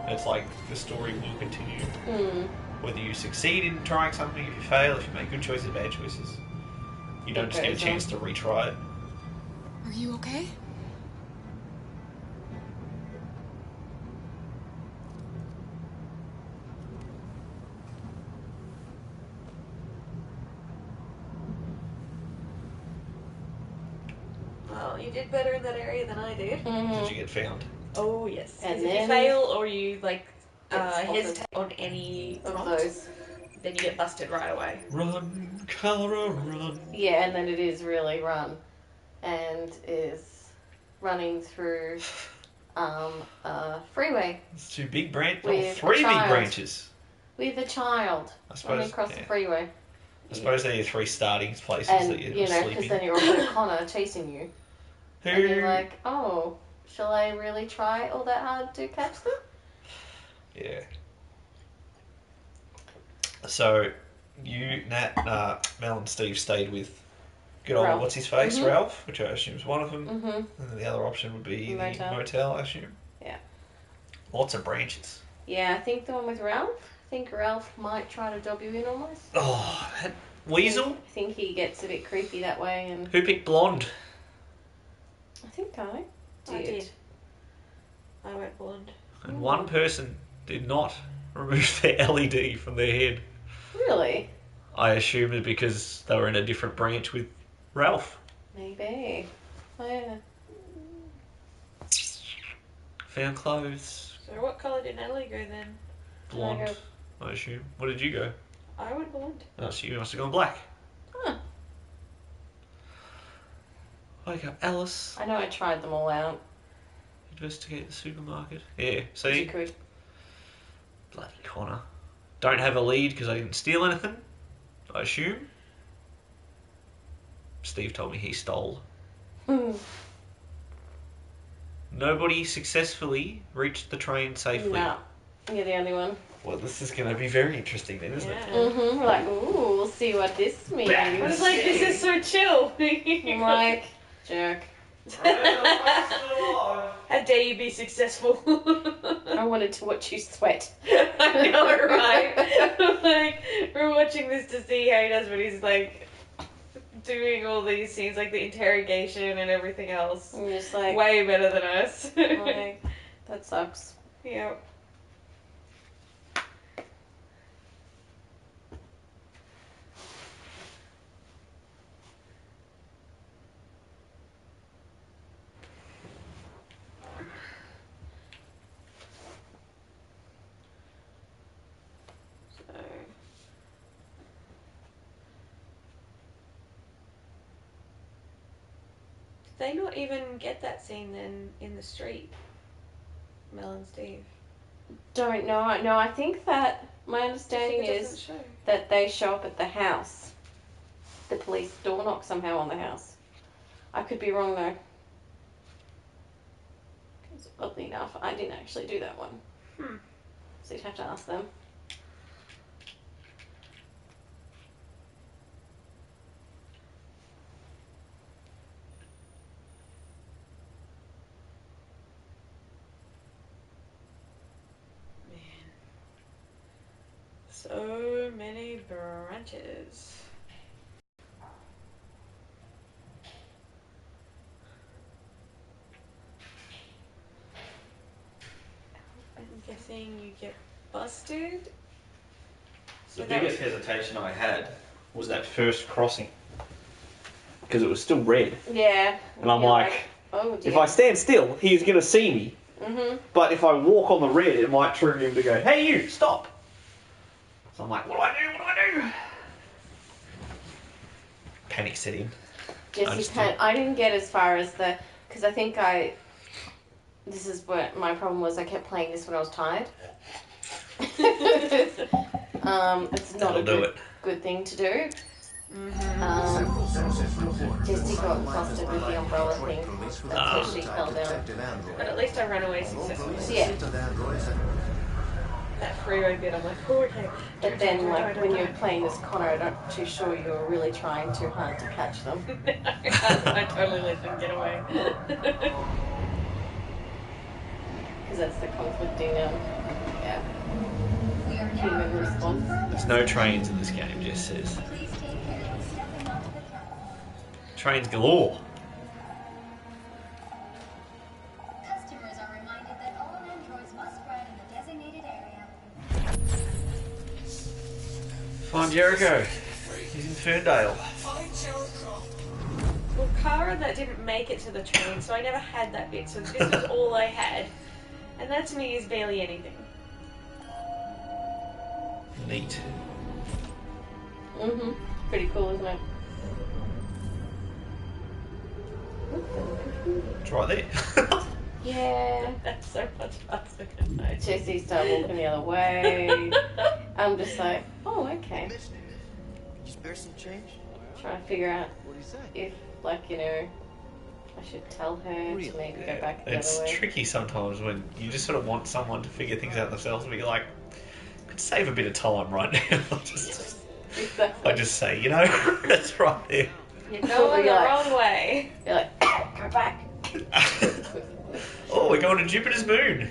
It's like the story will continue. Whether you succeed in trying something, if you fail, if you make good choices, bad choices. You don't just get a chance to retry it. Are you okay? Well, you did better in that area than I did. Did you get found? Oh yes. And If then you fail or you like It's hesitate on any of prompt, those. then you get busted right away. Run, Clara, run. Yeah, and then it is really run, and is running through a freeway. It's two big branches. With Three a big child. branches. With a child I suppose, running across the freeway. I suppose they're your three starting places And, that you're you know, because sleeping. then you're also Connor chasing you. And you're like, oh, shall I really try all that hard to catch them? Yeah. So, you, Nat, Mel and Steve stayed with good old Ralph. what's his face, Mhm. Ralph, which I assume is one of them. Mhm. And then the other option would be the Motel. motel, I assume. Yeah. Lots of branches. Yeah, I think the one with Ralph. I think Ralph might try to dob you in almost. Oh, that weasel. I think he gets a bit creepy that way, and Who picked blonde? I think I did. I did. I went blonde. And one person did not remove their LED from their head. Really? I assumed it because they were in a different branch with Ralph. Maybe. Oh yeah. Found clothes. So what colour did Natalie go then? Blonde, I assume. What did you go? I went blonde. Oh, so you must have gone black. Huh. Wake up, Alice. I know I tried them all out. Investigate the supermarket. Yeah, You see? could. Bloody Connor. Don't have a lead because I didn't steal anything, I assume. Steve told me he stole. Nobody successfully reached the train safely. No. You're the only one. Well, this is going to be very interesting then, isn't it? Mm-hmm. We're like, ooh, we'll see what this means. I was like, this is so chill. I'm like, jerk. How dare you be successful? I wanted to watch you sweat. I know, right? Like, we're watching this to see how he does, but he's like doing all these scenes, like the interrogation and everything else. I'm just like, way better than us. like, that sucks. Yep. Did they not even get that scene then in the street? Mel and Steve. Don't know. No, I think that my understanding it is doesn't show. that they show up at the house. The police door knock somehow on the house. I could be wrong though. 'Cause oddly enough, I didn't actually do that one. So you'd have to ask them. So many branches. I'm guessing you get busted. The So that biggest hesitation I had was that first crossing. Because it was still red. Yeah. And I'm You're like, oh dear. if I stand still, he's going to see me. Mm-hmm. But if I walk on the red, it might trigger him to go, hey you, stop. So I'm like, what do I do? What do I do? Panic set in. I didn't get as far as the, because I think this is what my problem was. I kept playing this when I was tired. It's not That'll a good thing to do. Jesse got busted with the umbrella thing until she fell down. But at least I ran away successfully. Yeah. That freeway bit, I'm like, oh, okay. But then, like, when you're playing this Connor, I'm not too sure you were really trying too hard to catch them. I totally let them get away. Because that's the conflicting, human response. There's no trains in this game, Jess says. Trains galore. Customers are reminded that all androids must spread in the designated area. Find Jericho. He's in Ferndale. Well, Kara, that didn't make it to the train, so I never had that bit, so this was all I had. And that to me is barely anything. Neat. Mm-hmm. Pretty cool, isn't it? It's right there. Yeah. That's so much faster. Jesse started walking the other way. I'm just like, oh, okay. You spare some change? Trying to figure out What do you say? if, like, I should tell her to maybe go back the It's other way. tricky sometimes when you just sort of want someone to figure things out themselves, but you're like, could save a bit of time right now. Just Exactly. I just say, you know, that's right there. You're going the wrong way. You're like, go back. Oh, we're going to Jupiter's moon.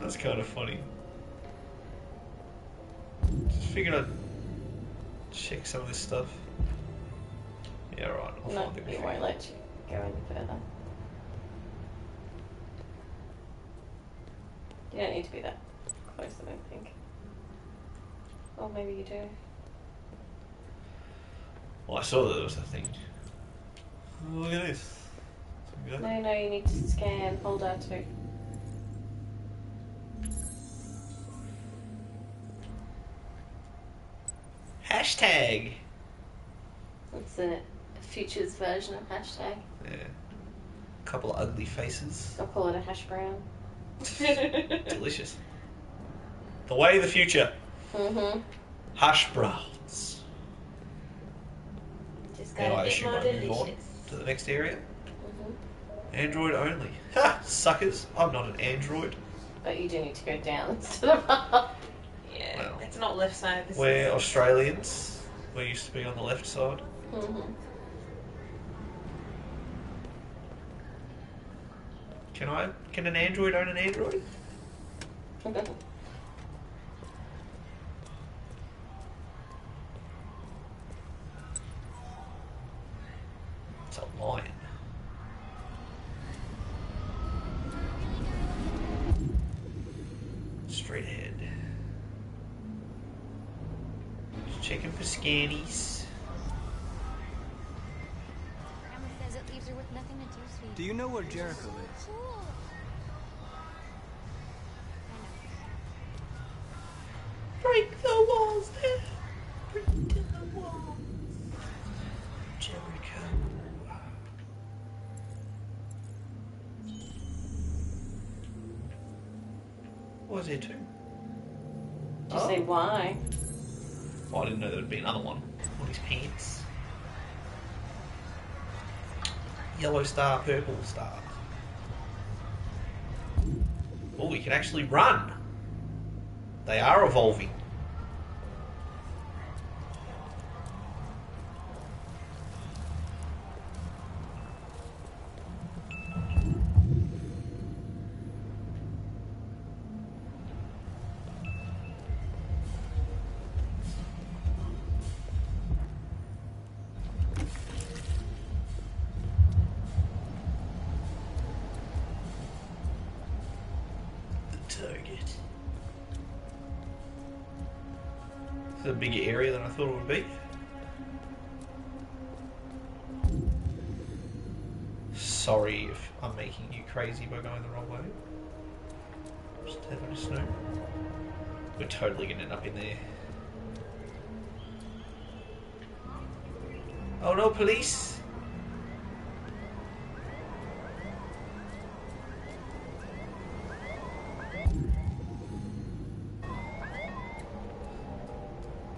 That's kind of funny. Just figured I'd check some of this stuff. Yeah, right. I'll No, find it everything. won't let you go any further. You don't need to be that close, I don't think. Or maybe you do. Well, I saw that there was a thing. Oh, look at this. No, you need to scan. Hold R2. Hashtag. It's a futures version of hashtag. Yeah. A couple of ugly faces. I'll call it a hash brown. Delicious. The way of the future. Mm-hmm. Hash browns. Just Now got I a bit assume more I move on delicious. to the next area. Mm-hmm. Android only. Ha! Suckers. I'm not an android. But you do need to go down instead of up. Yeah, Well, it's not left side. This we're is Australians. We used to be on the left side. Mm-hmm. Can an android own an android? It's a lion. Straight ahead. Just checking for scannies. Grandma says it leaves her with nothing to do, sweetie. Do you know where Jericho is? Cool. Break the walls there. Break the walls. Jericho. What was there too? Did you say why? Oh, I didn't know there would be another one on his pants. Yellow star, purple star. Oh, we can actually run. They are evolving. Target. It's a bigger area than I thought it would be. Sorry if I'm making you crazy by going the wrong way. Just having a snoop. We're totally gonna end up in there. Oh no, police!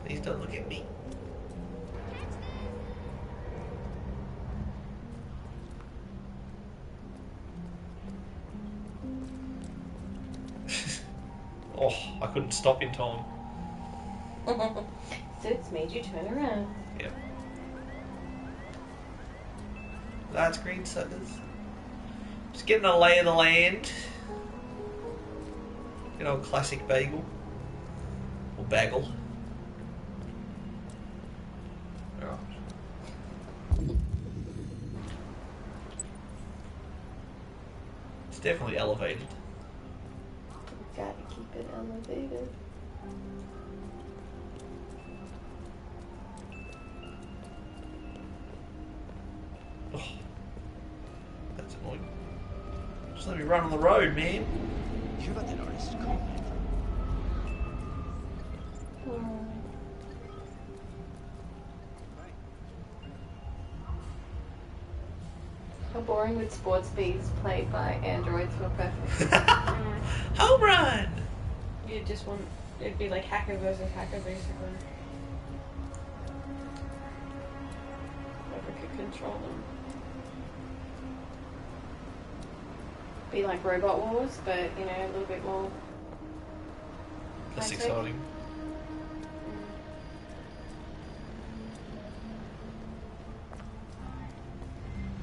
Please don't look at me. Oh, I couldn't stop in time. So it's made you turn around. Yep. Large green suckers. Just getting a lay of the land. Good old classic bagel. Or bagel. Alright. It's definitely elevated. Gotta keep it elevated. Oh, that's annoying. Just let me run on the road, man. You hear about that artist? Cool. How boring would sports be played by androids were perfect. Home run! You just want it'd be like hacker versus hacker basically. Whoever could control them. Be like Robot Wars, but you know, a little bit more That's exciting.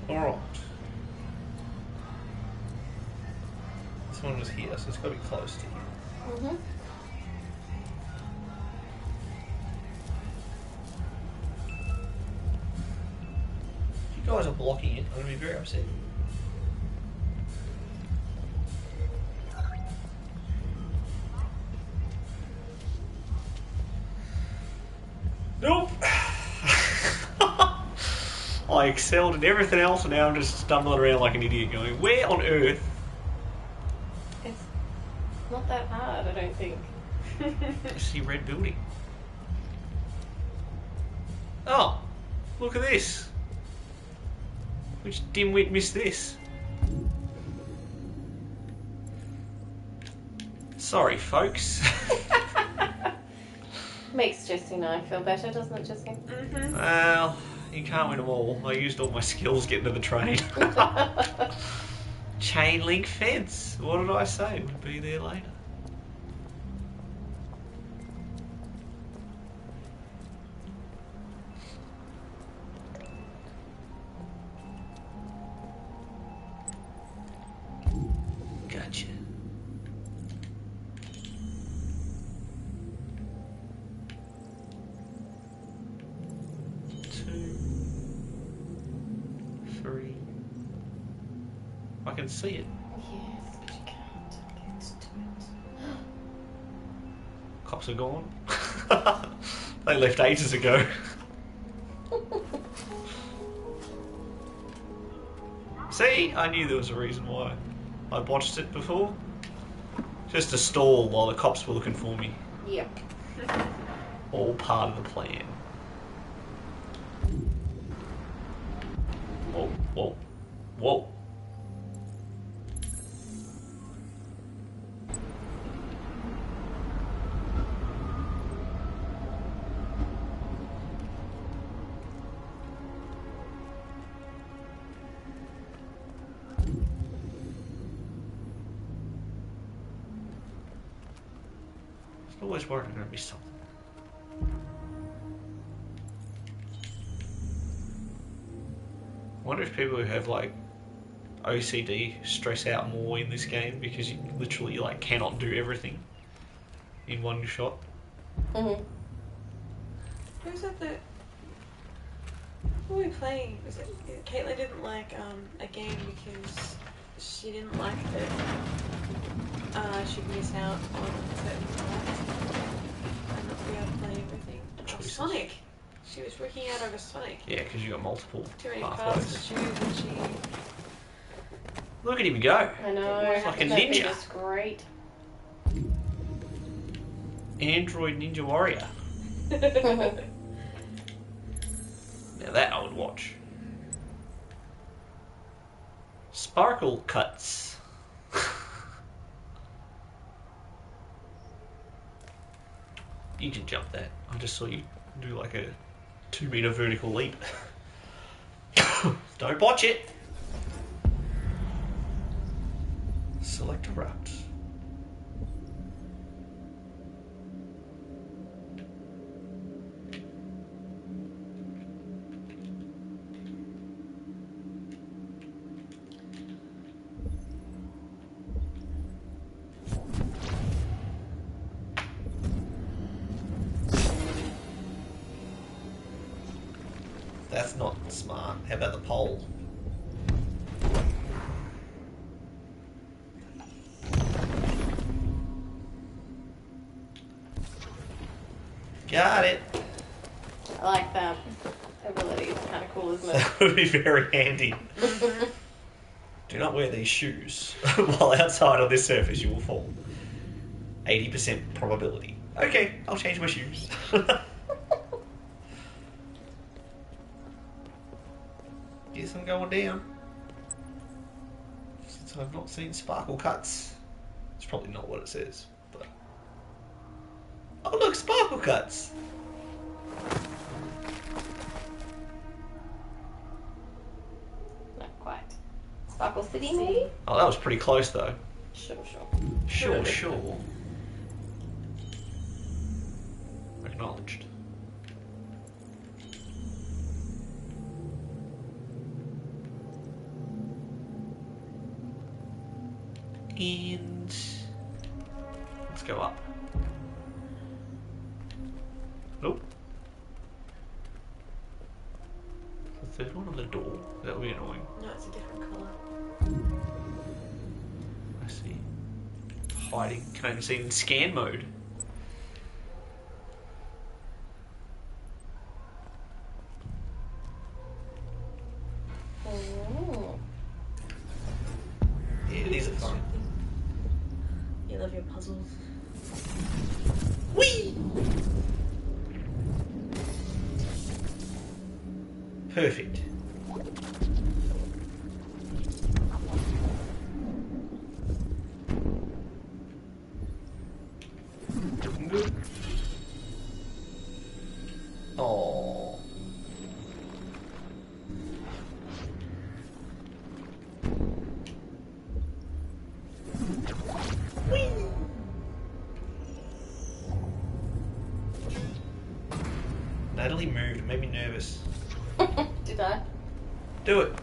Alright. This one was here, so it's got to be close to here. Mm-hmm. If you guys are blocking it, I'm going to be very upset. Nope! I excelled in everything else and now I'm just stumbling around like an idiot going, where on earth? It's not that hard, I don't think. I see red building. Oh, look at this. Which dimwit missed this? Sorry, folks. Makes Jesse and I feel better, doesn't it, Jesse? Mm-hmm. Well, you can't win them all. I used all my skills getting to the train. Chain link fence. What did I say? Would be there later. Gotcha. I can see it. Yes, but you can't get to it. Cops are gone. They left ages ago. See, I knew there was a reason why. I'd watched it before. Just to stall while the cops were looking for me. Yep. All part of the plan. Whoa, whoa, whoa. Always worried I'm going to miss something. I wonder if people who have like OCD stress out more in this game because you literally like cannot do everything in one shot. Mm-hmm. Who was that? What were we playing? Was it Caitlin didn't like a game because she didn't like that she'd miss out on certain parts and not be able to play everything. Oh, Sonic. She was working out over Sonic. Yeah, because you got multiple Too many pathways. parts to choose, and she. Look at him go. I know. It's like a that ninja. That's great. Android Ninja Warrior. Now that I would watch. Sparkle cuts. You can jump that. I just saw you do like a 2-meter vertical leap. Don't botch it. Select a route. That's not smart. How about the pole? Got it. I like that ability. It's kind of cool, isn't it? That would be very handy. Do not wear these shoes. While outside on this surface, you will fall. 80% probability. Okay, I'll change my shoes. Guess I'm going down. Since I've not seen sparkle cuts. It's probably not what it says, but... Oh look, sparkle cuts! Not quite. Sparkle City, maybe? Oh, that was pretty close though. Sure. Sure. Acknowledged. And let's go up. Nope. The third one on the door. That would be annoying. No, it's a different colour. I see. Hiding. Can't even see it in scan mode. Oh. Yeah, these are fun. You love your puzzles. Whee! Perfect. Good. Oh. Natalie moved. It made me nervous. Did I? Do it.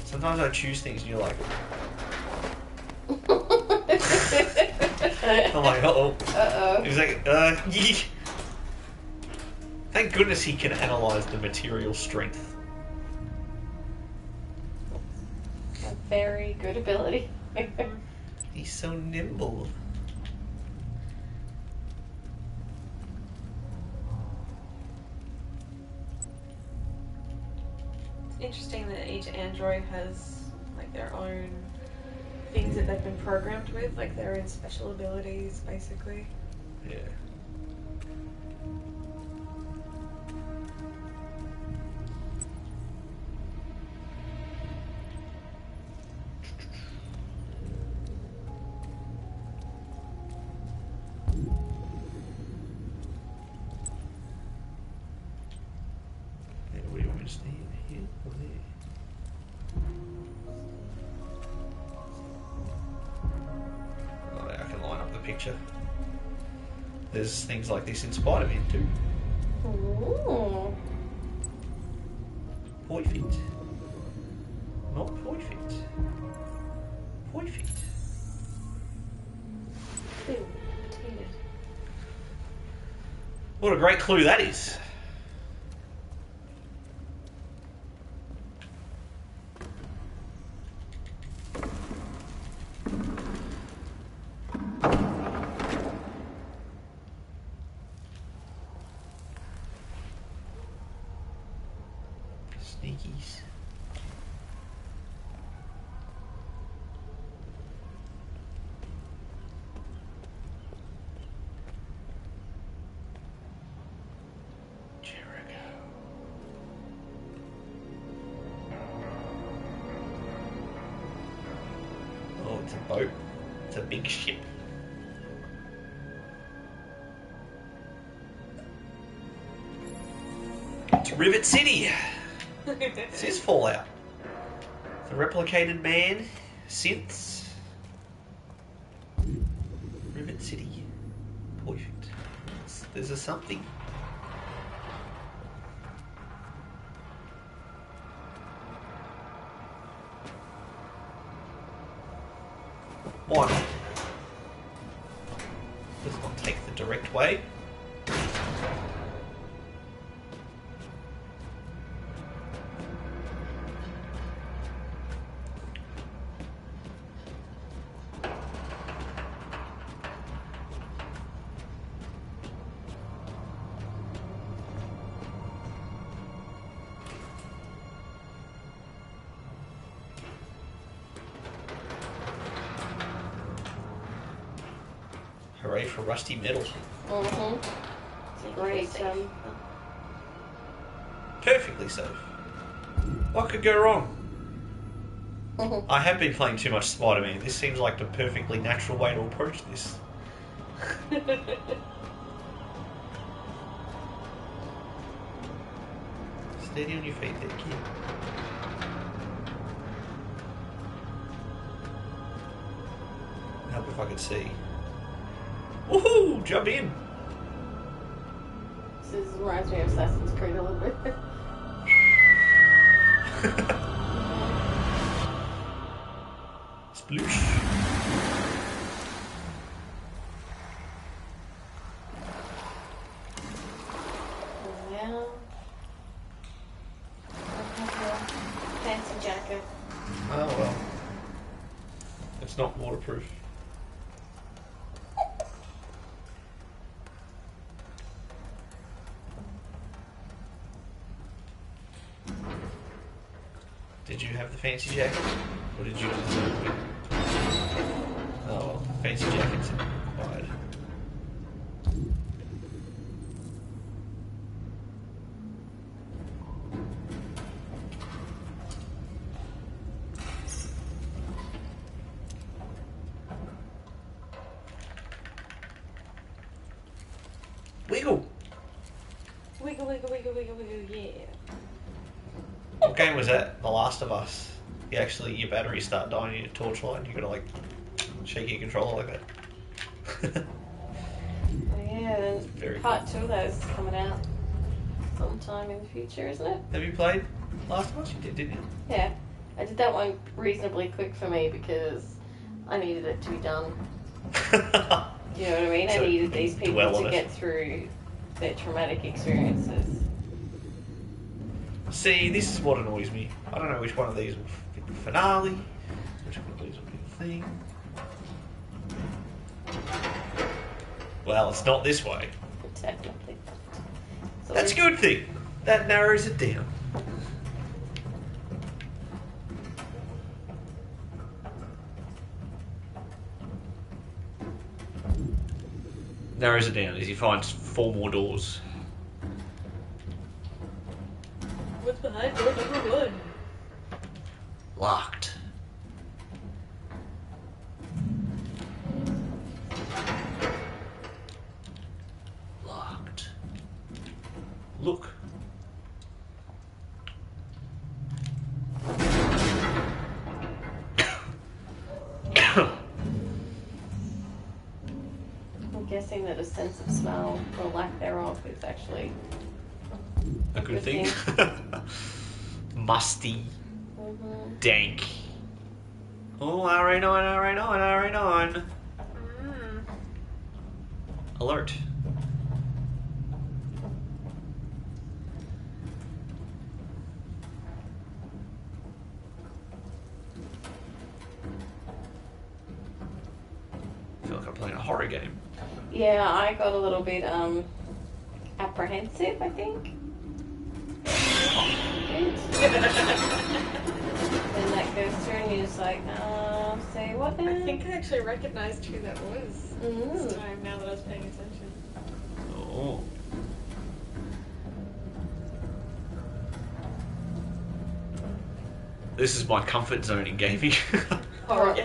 Sometimes I choose things and you're like... I'm like, uh-oh. Uh-oh. He's like, yee. Thank goodness he can analyze the material strength. A very good ability. He's so nimble. It's interesting that each android has like their own things that they've been programmed with, like their own special abilities, basically. Yeah. What do you want me to stay in here or there? Oh, I can line up the picture. There's things like this in Spider-Man too. Ooh. Perfect. Not perfect. Perfect. What a great clue that is. Sneakies. Oh, it's a boat. It's a big ship. It's Rivet City. This is Fallout. The replicated man, synths. Rivet City. Perfect. There's a something. Why not? Let's not take the direct way. Hooray for rusty metal. Mm-hmm. Great. Perfectly safe. What could go wrong? I have been playing too much Spider-Man. This seems like the perfectly natural way to approach this. Steady on your feet there, kid. Help if I could see. Woohoo! Jump in. This reminds me of Assassin's Creed a little bit. Sploosh. Yeah. Fancy jacket. Oh well. It's not waterproof. Did you have the fancy jacket? Or did you deserve it? Oh well, fancy jacket's required. Wiggle! Wiggle, wiggle, wiggle, wiggle, wiggle, yeah. What game was that? The Last of Us. You actually, your batteries start dying in your torchlight and you gotta like shake your controller like that. Yeah, Very part 2 of that is coming out sometime in the future, isn't it? Have you played Last of Us? You did, didn't you? Yeah. I did that one reasonably quick for me because I needed it to be done. You know what I mean? So I needed these people dwell on to it. get through their traumatic experiences. See, this is what annoys me. I don't know which one of these will fit the finale, which one of these will be the thing. Well, it's not this way. Technically. So That's a good thing. That narrows it down. Narrows it down as you find 4 more doors. What's behind door number 1? Locked. Locked. Look. I'm guessing that a sense of smell or lack thereof is actually A good thing. Musty. Dank. Oh, RA9, RA9, RA9. Alert. I feel like I'm playing a horror game. Yeah, I got a little bit apprehensive, I think. And that goes through and you're just like, say what now? I think I actually recognized who that was this time, now that I was paying attention. Oh. This is my comfort zone in gaming. Horror.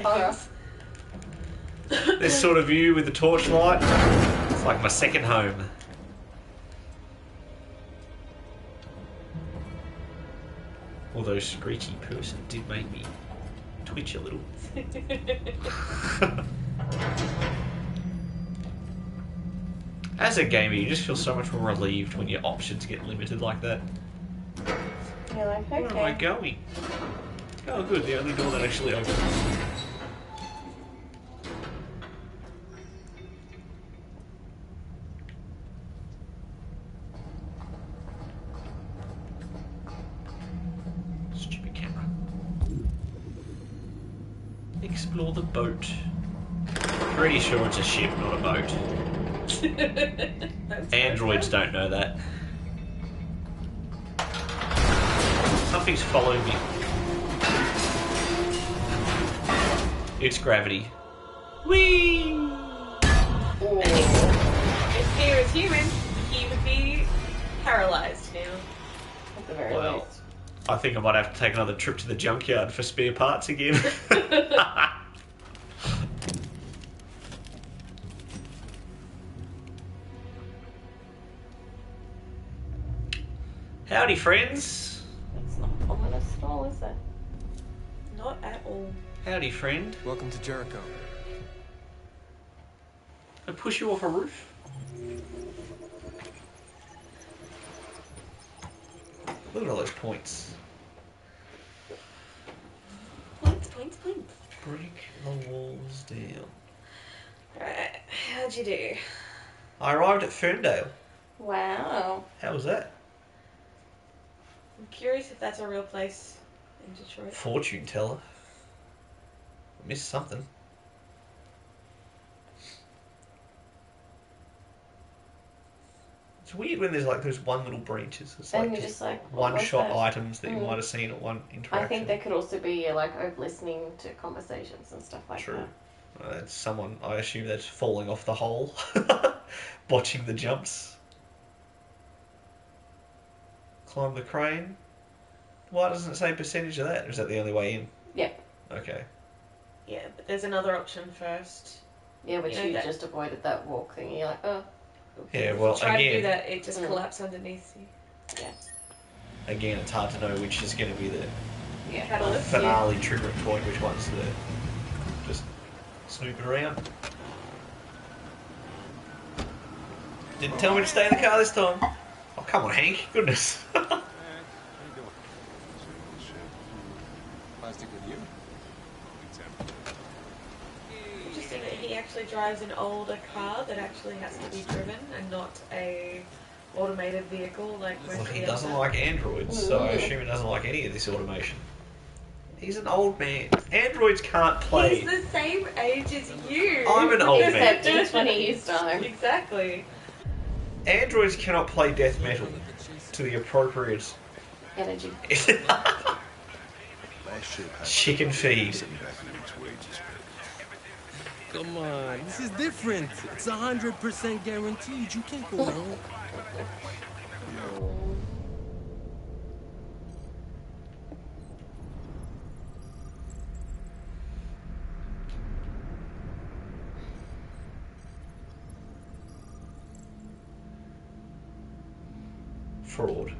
This sort of view with the torchlight, it's like my second home. Although Screechy person did make me twitch a little. As a gamer, you just feel so much more relieved when your options get limited like that. You're like, okay. Where am I going? Oh good, the only door that actually opens. Stupid camera. Explore the boat. Pretty sure it's a ship, not a boat. Androids don't know that. Something's following me. It's gravity. Whee! If he was human, he would be paralyzed now. At the very Well, least. I think I might have to take another trip to the junkyard for spare parts again. Howdy, friends. It's not ominous at all, is it? Not at all. Howdy, friend. Welcome to Jericho. They push you off a roof? Look at all those points. Points. Break the walls down. Alright, how'd you do? I arrived at Ferndale. Wow. How was that? I'm curious if that's a real place in Detroit. Fortune teller. I missed something. It's weird when there's like those one little branches. It's And like you're just like, one shot that? items that you might have seen at one interaction. I think there could also be like over listening to conversations and stuff like True. that. It's someone, I assume, that's falling off the hole, watching the jumps. Climb the crane. Why doesn't it say percentage of that? Or is that the only way in? Yep. Okay. Yeah, but there's another option first. Yeah, but you that, just avoided that walk thing. You're like, oh. Yeah, well, try again, to do that, it just collapsed underneath you. Yeah. Again, it's hard to know which is going to be the catalyst, finale triggering point, which one's the just snooping around. Didn't tell me to stay in the car this time. Oh, come on, Hank. Goodness. Plastic with you? Interesting that he actually drives an older car that actually has to be driven and not a automated vehicle like most Well, of he the doesn't other. like androids, so I assume he doesn't like any of this automation. He's an old man. Androids can't play. He's the same age as you. I'm an old man. Except in 20 years' time. Exactly. Androids cannot play death metal to the appropriate energy. Chicken feed. Come on, this is different. It's 100% guaranteed. You can't go wrong. Fraud.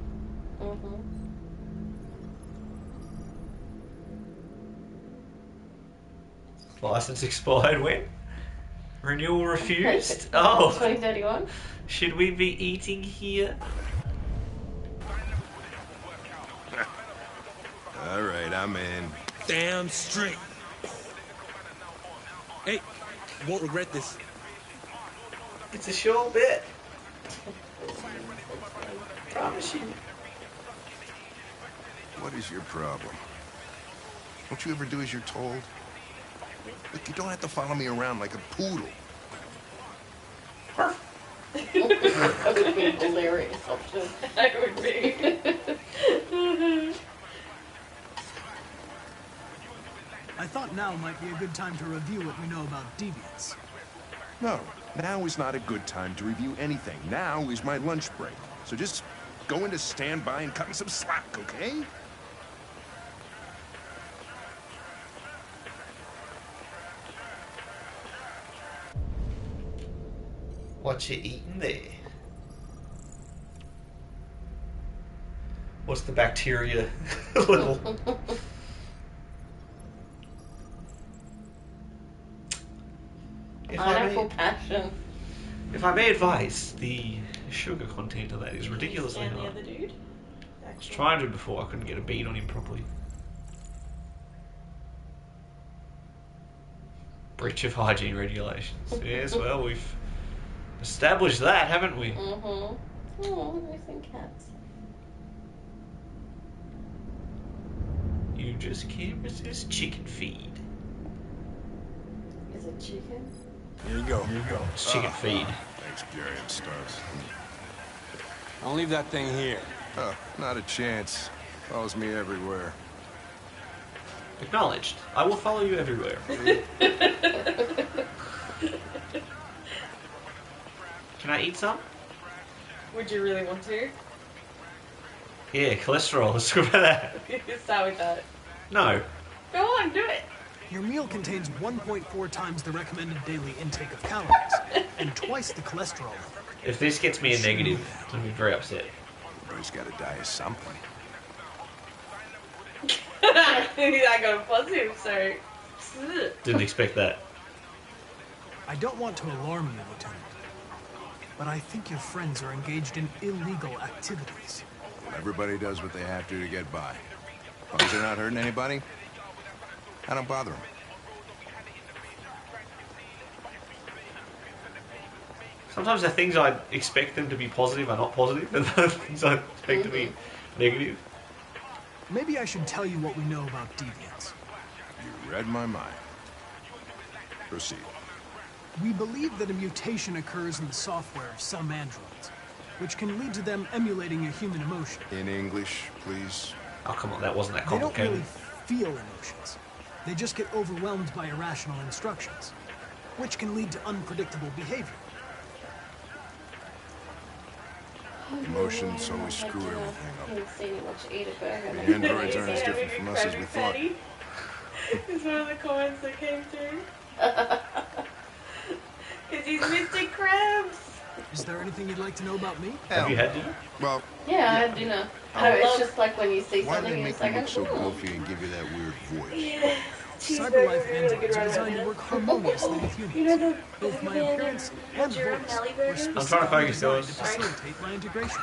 License expired when? Renewal refused? Oh. 2031. Should we be eating here? All right, I'm in. Damn straight. Hey, you won't regret this. It's a sure bet. Promise you. What is your problem? Don't you ever do as you're told? Look, you don't have to follow me around like a poodle. That would be a hilarious option. That would be. I thought now might be a good time to review what we know about deviants. No, now is not a good time to review anything. Now is my lunch break. So just go into standby and cut me some slack, okay? What you eating there? What's the bacteria level? Pineapple passion. If I may advise, the sugar content of that is ridiculously Stand the high. other dude? I was trying to before, I couldn't get a bead on him properly. Breach of hygiene regulations. Yes, well, we've established that, haven't we? Mm-hmm. Oh, missing cats. You just can't resist chicken feed. Is it chicken? Here you go. Here you go. It's chicken feed. Thanks, Gary and Stars. I'll leave that thing here. Oh, not a chance. Follows me everywhere. Acknowledged. I will follow you everywhere. Can I eat some? Would you really want to? Yeah, cholesterol. Let's talk about that. Start with that. No. Go on, do it. Your meal contains 1.4 times the recommended daily intake of calories and twice the cholesterol level. If this gets me a negative, I'm going to be very upset. Everybody's got to die of something. I got a positive, so. Didn't expect that. I don't want to alarm you, Lieutenant, but I think your friends are engaged in illegal activities. Well, everybody does what they have to get by. As long as they're not hurting anybody, I don't bother them. Sometimes the things I expect them to be positive are not positive, and the things I expect to be negative. Maybe I should tell you what we know about deviants. You read my mind. Proceed. We believe that a mutation occurs in the software of some androids, which can lead to them emulating a human emotion. In English, please. Oh, come on, that wasn't that They don't complicated. really feel emotions. They just get overwhelmed by irrational instructions, which can lead to unpredictable behavior. Emotions always screw everything up. I haven't seen you much eat a burger. The androids aren't as different from us as we thought. Is one of the comments that came through. Because he's Mr. Krabs. Is there anything you'd like to know about me? Have you had dinner? Well, Yeah, I had dinner. No, it's just like when you see why do something they and make it's you like, look so oh, goofy and give you that weird voice? Yeah. Cyberlife androids are designed to work harmoniously with humans. You know the Both my appearance and Jerome voice Melly were burger? I'm trying to focus, specifically designed guys. to facilitate my integration.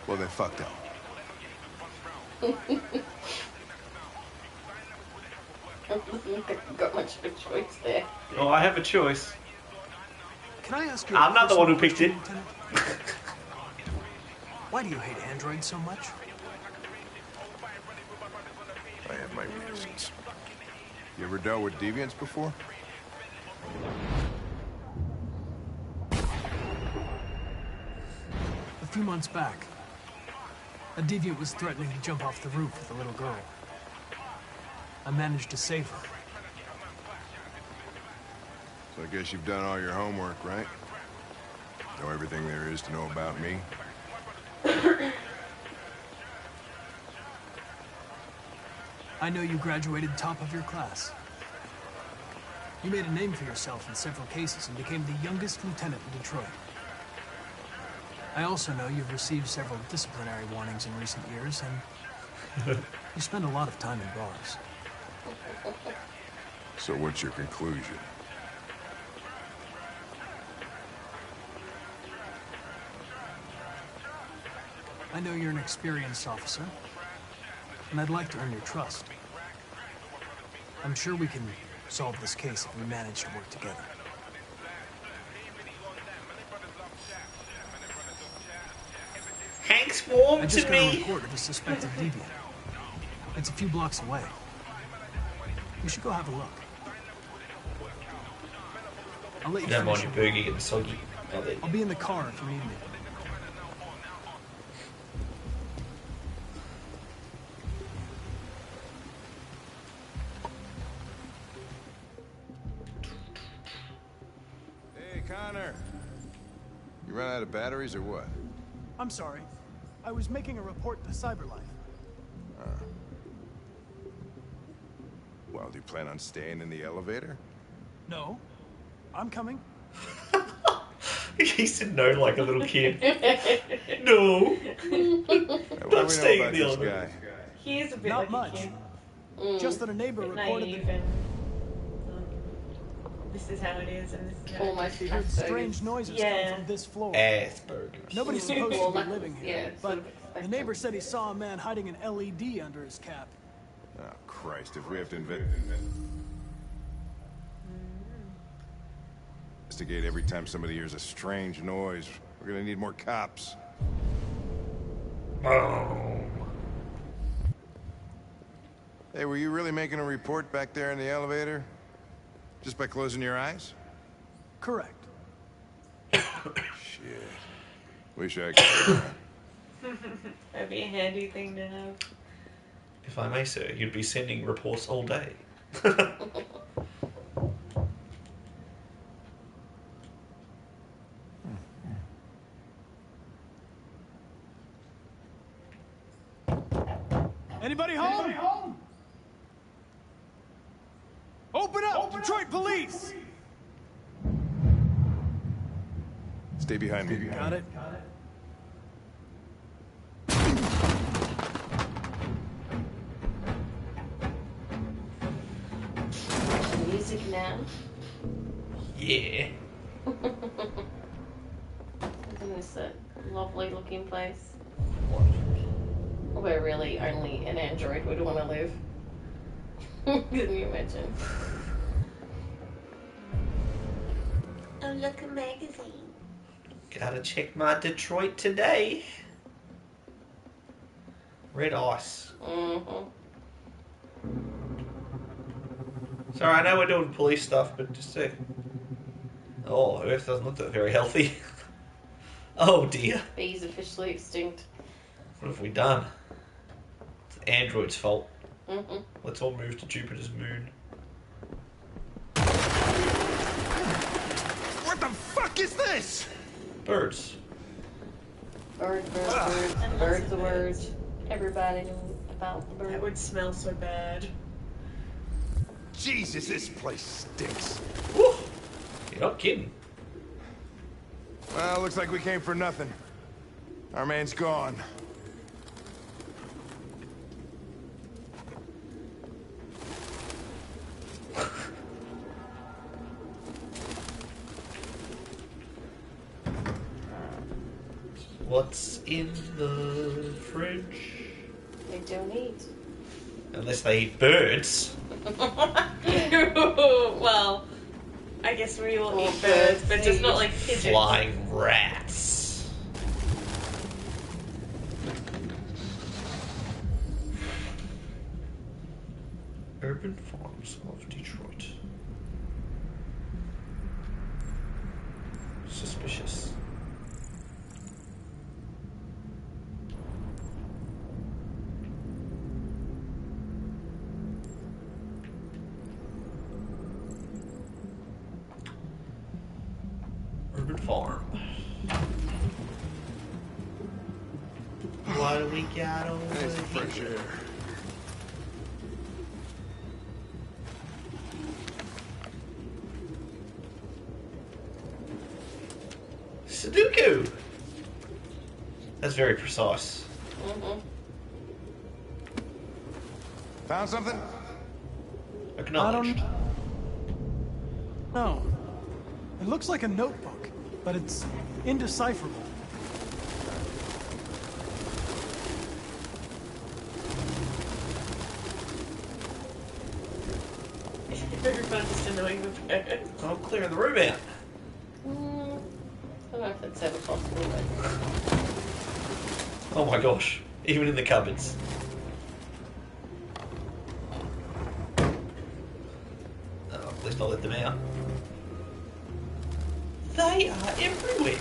Well, they fucked up. got much of a choice there. Oh, I have a choice. Can I ask you? I'm not the one who picked it. Why do you hate androids so much? I have my reasons. You ever dealt with deviants before? A few months back, a deviant was threatening to jump off the roof with a little girl. I managed to save her. So I guess you've done all your homework, right? Know everything there is to know about me? I know you graduated top of your class. You made a name for yourself in several cases and became the youngest lieutenant in Detroit. I also know you've received several disciplinary warnings in recent years, and you spend a lot of time in bars. So what's your conclusion? I know you're an experienced officer, and I'd like to earn your trust. I'm sure we can solve this case if we manage to work together. Hank's warm I to just got a me. report of a suspected deviant. It's a few blocks away. We should go have a look. I'll let you Don't mind finish your your burger getting soggy. I'll be in the car if you need me. Hey, Connor. You run out of batteries or what? I'm sorry. I was making a report to Cyberlife. Well, do you plan on staying in the elevator? No. I'm coming. He said no like a little kid. No. What do we staying know in about the this elevator. guy? He is a bit Not like much. a kid. Just that a neighbor Bit reported naive that and this is how it is and this is how Almost he heard strange noises come from this floor. Asperger's. Nobody's supposed to be Well, living here, yeah, sort but of the neighbor said he saw a man hiding an LED under his cap. Oh, Christ, if we have to investigate every time somebody hears a strange noise, we're gonna need more cops. Hey, were you really making a report back there in the elevator? Just by closing your eyes? Correct. Shit. Wish I could. That'd be a handy thing to have. If I may, sir, you'd be sending reports all day. Anybody home? Open up! Detroit police! Stay behind me. Got it? Music now. Isn't this a lovely looking place? Where really only an android would want to live. Can you imagine? Oh, look, a magazine. Gotta check my Detroit today. Red ice. Mm-hmm. Sorry, I know we're doing police stuff, but just a... Oh, Earth doesn't look that very healthy. Oh dear. Bees officially extinct. What have we done? It's the android's fault. Mm-hmm. Let's all move to Jupiter's moon. What the fuck is this? Birds. Birds, birds the word. Everybody knew about the birds. That would smell so bad. Jesus, this place stinks. Woo. You're not kidding. Well, looks like we came for nothing. Our man's gone. What's in the fridge? They don't eat. Unless they eat birds. Well, I guess we all eat birds, but just not like pigeons. Flying rats. Urban farms of Detroit. Suspicious. Urban farm. What do we got over There's some fresh here? air. Sudoku! That's very precise. Mm-hmm. Found something? Acknowledged. No. It looks like a notebook, but it's indecipherable. Everyone's just annoying the birds. I'm clearing the room out. I don't know if it's ever possible, but... Oh my gosh. Even in the cupboards. Oh, at least I let them out. They are everywhere.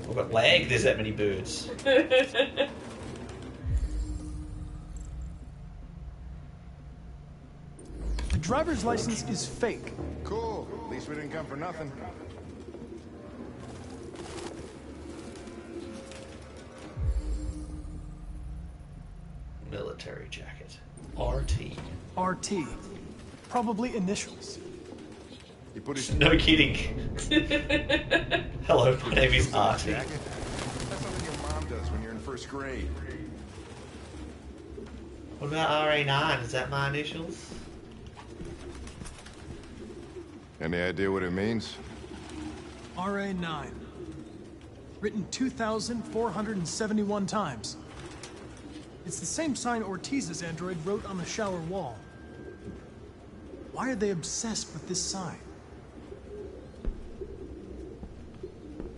I've got lag, there's that many birds. The driver's license is fake. Cool. At least we didn't come for nothing. Military jacket. RT. RT. Probably initials. He put his... No kidding. Hello, my name is RT. That's something your mom does when you're in first grade. What about RA9? Is that my initials? Any idea what it means? RA9. Written 2,471 times. It's the same sign Ortiz's android wrote on the shower wall. Why are they obsessed with this sign?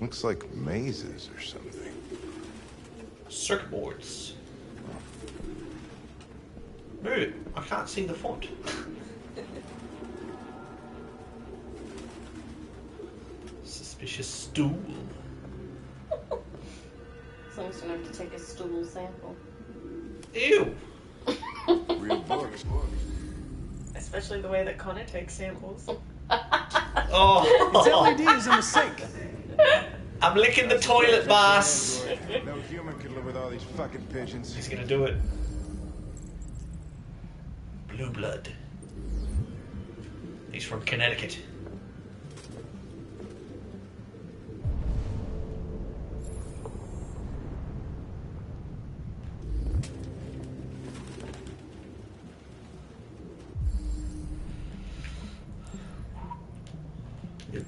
Looks like mazes or something. Circuit boards. Move it. I can't see the font. Suspicious stool. As long as you don't have to take a stool sample. Ew. Real books. Especially the way that Connor takes samples. Oh. Its LED is in the sink. I'm licking the toilet, boss. No human could live with all these fucking pigeons. He's gonna do it. Blue blood. He's from Connecticut.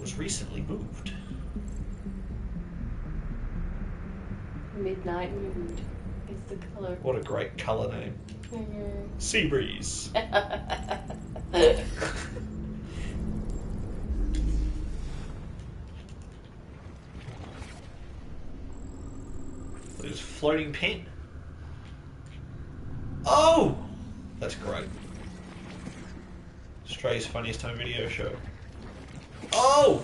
was recently moved. Midnight Mood is the color. What a great colour name. Mm-hmm. Sea breeze. There's a floating pen. Oh! That's great. Australia's funniest home video show. Oh!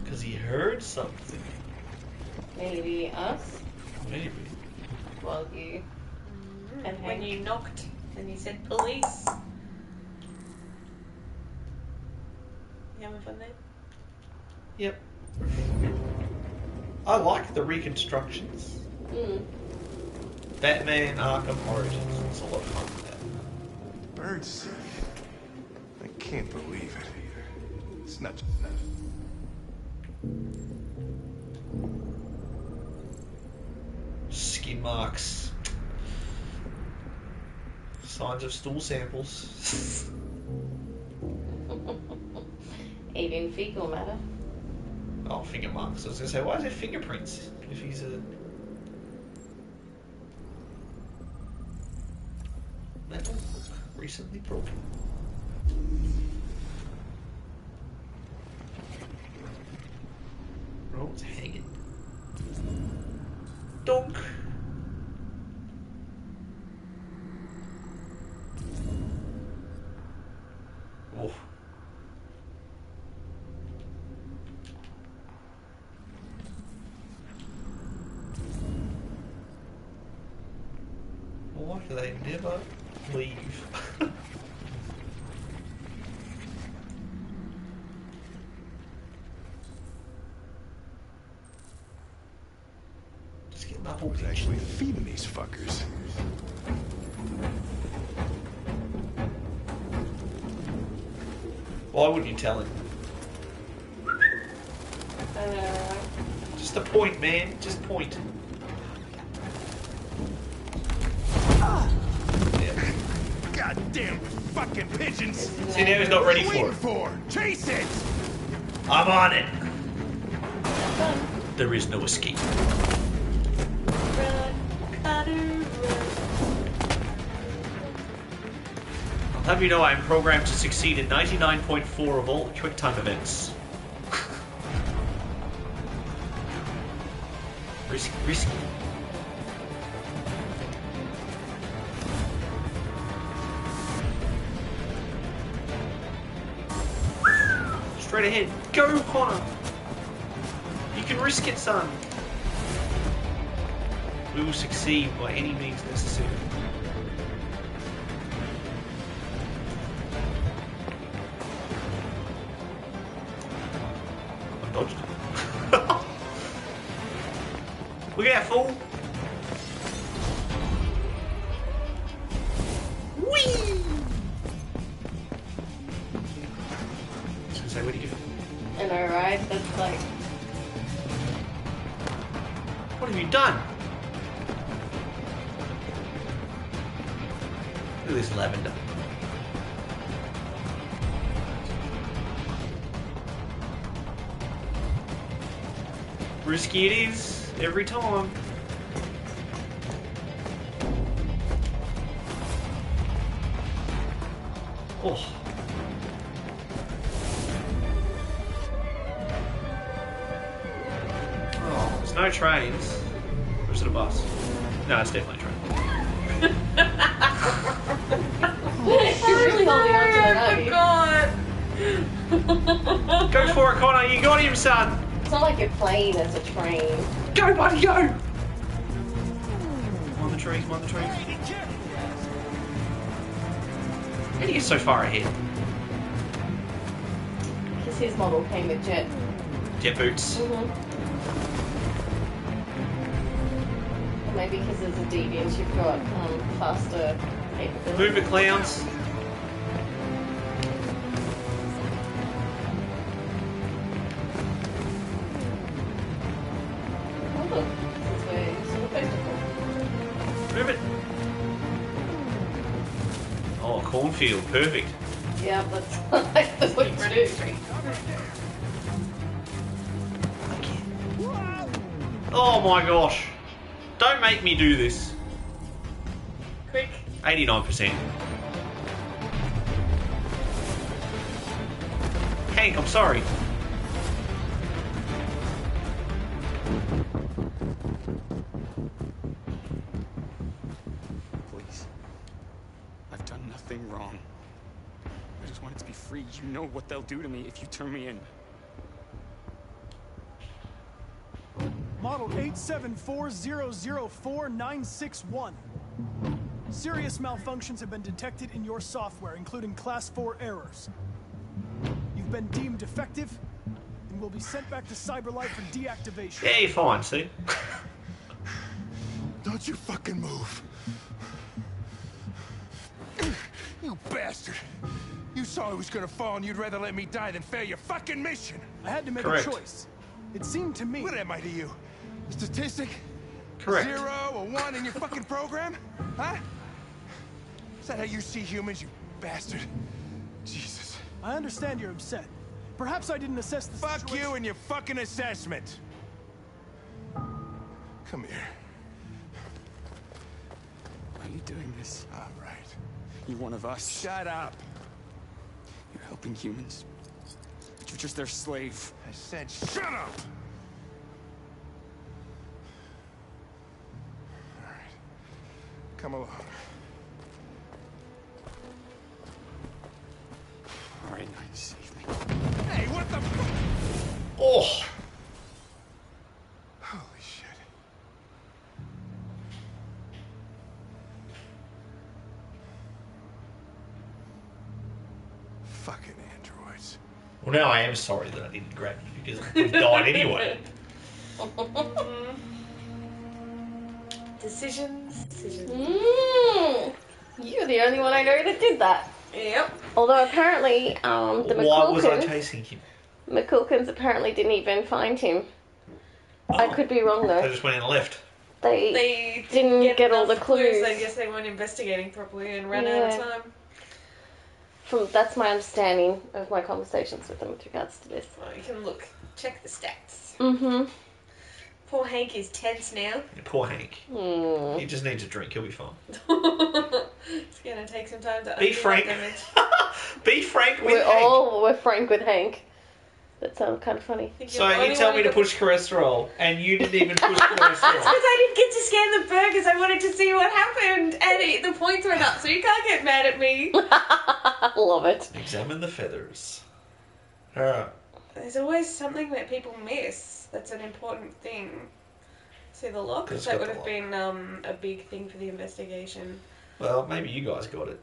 Because he heard something. Maybe us? Maybe. Well, you. And when Hank. you knocked and you said police. You having fun there? Yep. I like the reconstructions. Mm. Batman Arkham Origins. It's a lot of fun. Birdseed. I can't believe it. It's not. Skin marks. Signs of stool samples. Even fecal matter. Oh, finger marks. I was going to say, why is there fingerprints if he's a... Metal recently broken. Oh, it's hanging. Donk. Oh. Why do they never leave? Just getting that whole was actually feeding these fuckers. Why wouldn't you tell him? Just a point, man. Just point. Goddamn fucking pigeons! See, now he's not ready for it. Chase it! I'm on it. There is no escape. I'll have you know I am programmed to succeed in 99.4 of all QuickTime events. Risky. Straight ahead. Go, Connor. You can risk it, son. We will succeed by any means necessary. I dodged it. Look at that fool. Whee! Say, where'd he go? And I ride, that's like... What have you done? Look at this lavender. Risky it is, every time. Oh. Oh, there's no trains. Or is it a bus? No, it's definitely a train. You're really holding on to that, Go for it, Connor. You got him, son. It's not like a plane, it's a train. Go, buddy, go. On the trees, on the trees. How do you get so far ahead? Because his model came with jet. Jet boots. Maybe because as a deviant you've got faster capability. Move it, clowns. Oh look, this is where you saw the festival. Move it. Oh, cornfield. Perfect. Yeah, that's what you produce. Oh my gosh. Don't make me do this. Quick. 89%. Hank, I'm sorry. Please. I've done nothing wrong. I just wanted to be free. You know what they'll do to me if you turn me in. Model 874004961. Serious malfunctions have been detected in your software, including Class 4 errors. You've been deemed defective and will be sent back to Cyberlife for deactivation. Yeah, you're fine, see? Don't you fucking move. You bastard. You saw I was gonna fall and you'd rather let me die than fail your fucking mission. I had to make Correct. a choice. It seemed to me... What am I to you? A statistic? Correct. A 0, a 1 in your fucking program? Huh? Is that how you see humans, you bastard? Jesus. I understand you're upset. Perhaps I didn't assess the Fuck situation. you and your fucking assessment. Come here. Why are you doing this? All right. You're one of us. Shut up. You're helping humans. But you're just their slave. I said shut up! All right. Come along. All right, now you save me. Hey, what the fuck? Oh. Holy shit. Fucking androids. Well, now I am sorry that I didn't grab you because you've died anyway. Decisions. You're the only one I know that did that. Yep. Although apparently, the Why was I McCulkins... chasing him? McCulkins apparently didn't even find him. I could be wrong though. They just went in and left. They didn't get all the enough clues. I guess they weren't investigating properly and ran out of time. That's my understanding of my conversations with them with regards to this. Well, you can look. Check the stats. Mm-hmm. Poor Hank is tense now. Poor Hank. He just needs a drink. He'll be fine. It's gonna take some time to Be undo frank. that damage. Be frank with Hank. We're frank with Hank. That sounds kind of funny. So you tell me to push cholesterol, and you didn't even push That's because cholesterol. I didn't get to scan the burgers. I wanted to see what happened, and the points went up, so you can't get mad at me. Love it. Examine the feathers. Alright. There's always something that people miss that's an important thing. See the lock? It's That got would the have lock. been a big thing for the investigation. Well, maybe you guys got it.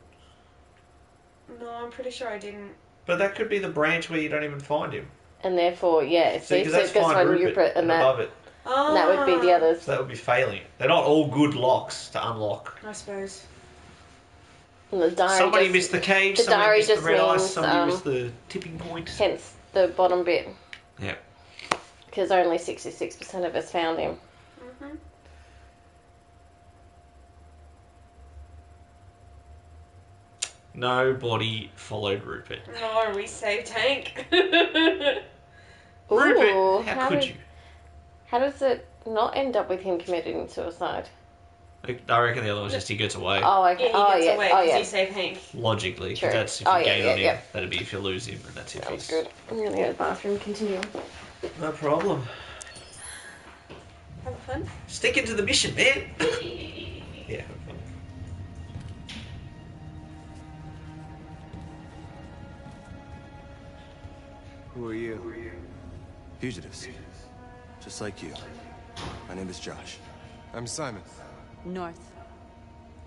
No, I'm pretty sure I didn't. But that could be the branch where you don't even find him. And therefore, yeah, See, so because that's just find one Rupert Rupert and that, above it. and that would be the others. So that would be failing. They're not all good locks to unlock. I suppose. And the diary Somebody just, missed the cage, the somebody diary missed the just red eyes, means, somebody missed the tipping point. hence the bottom bit, Yeah. because only 66% of us found him. Mm-hmm. Nobody followed Rupert. No, we saved Hank. Rupert, Ooh, how could you? How does it not end up with him committing suicide? I reckon the other one's just he gets away. Oh, okay. Yeah, he gets away Oh, because yeah. he saved Hank. Logically, 'cause True. that's if Oh, you yeah, gain yeah, on him. yeah. That'd be if you lose him, and that's if Sounds he's... good. I'm going to go to the bathroom. Continue. No problem. Have fun. Stick into the mission, man. Yeah, have fun. Who are you? Fugitives. Just like you. My name is Josh. I'm Simon. North.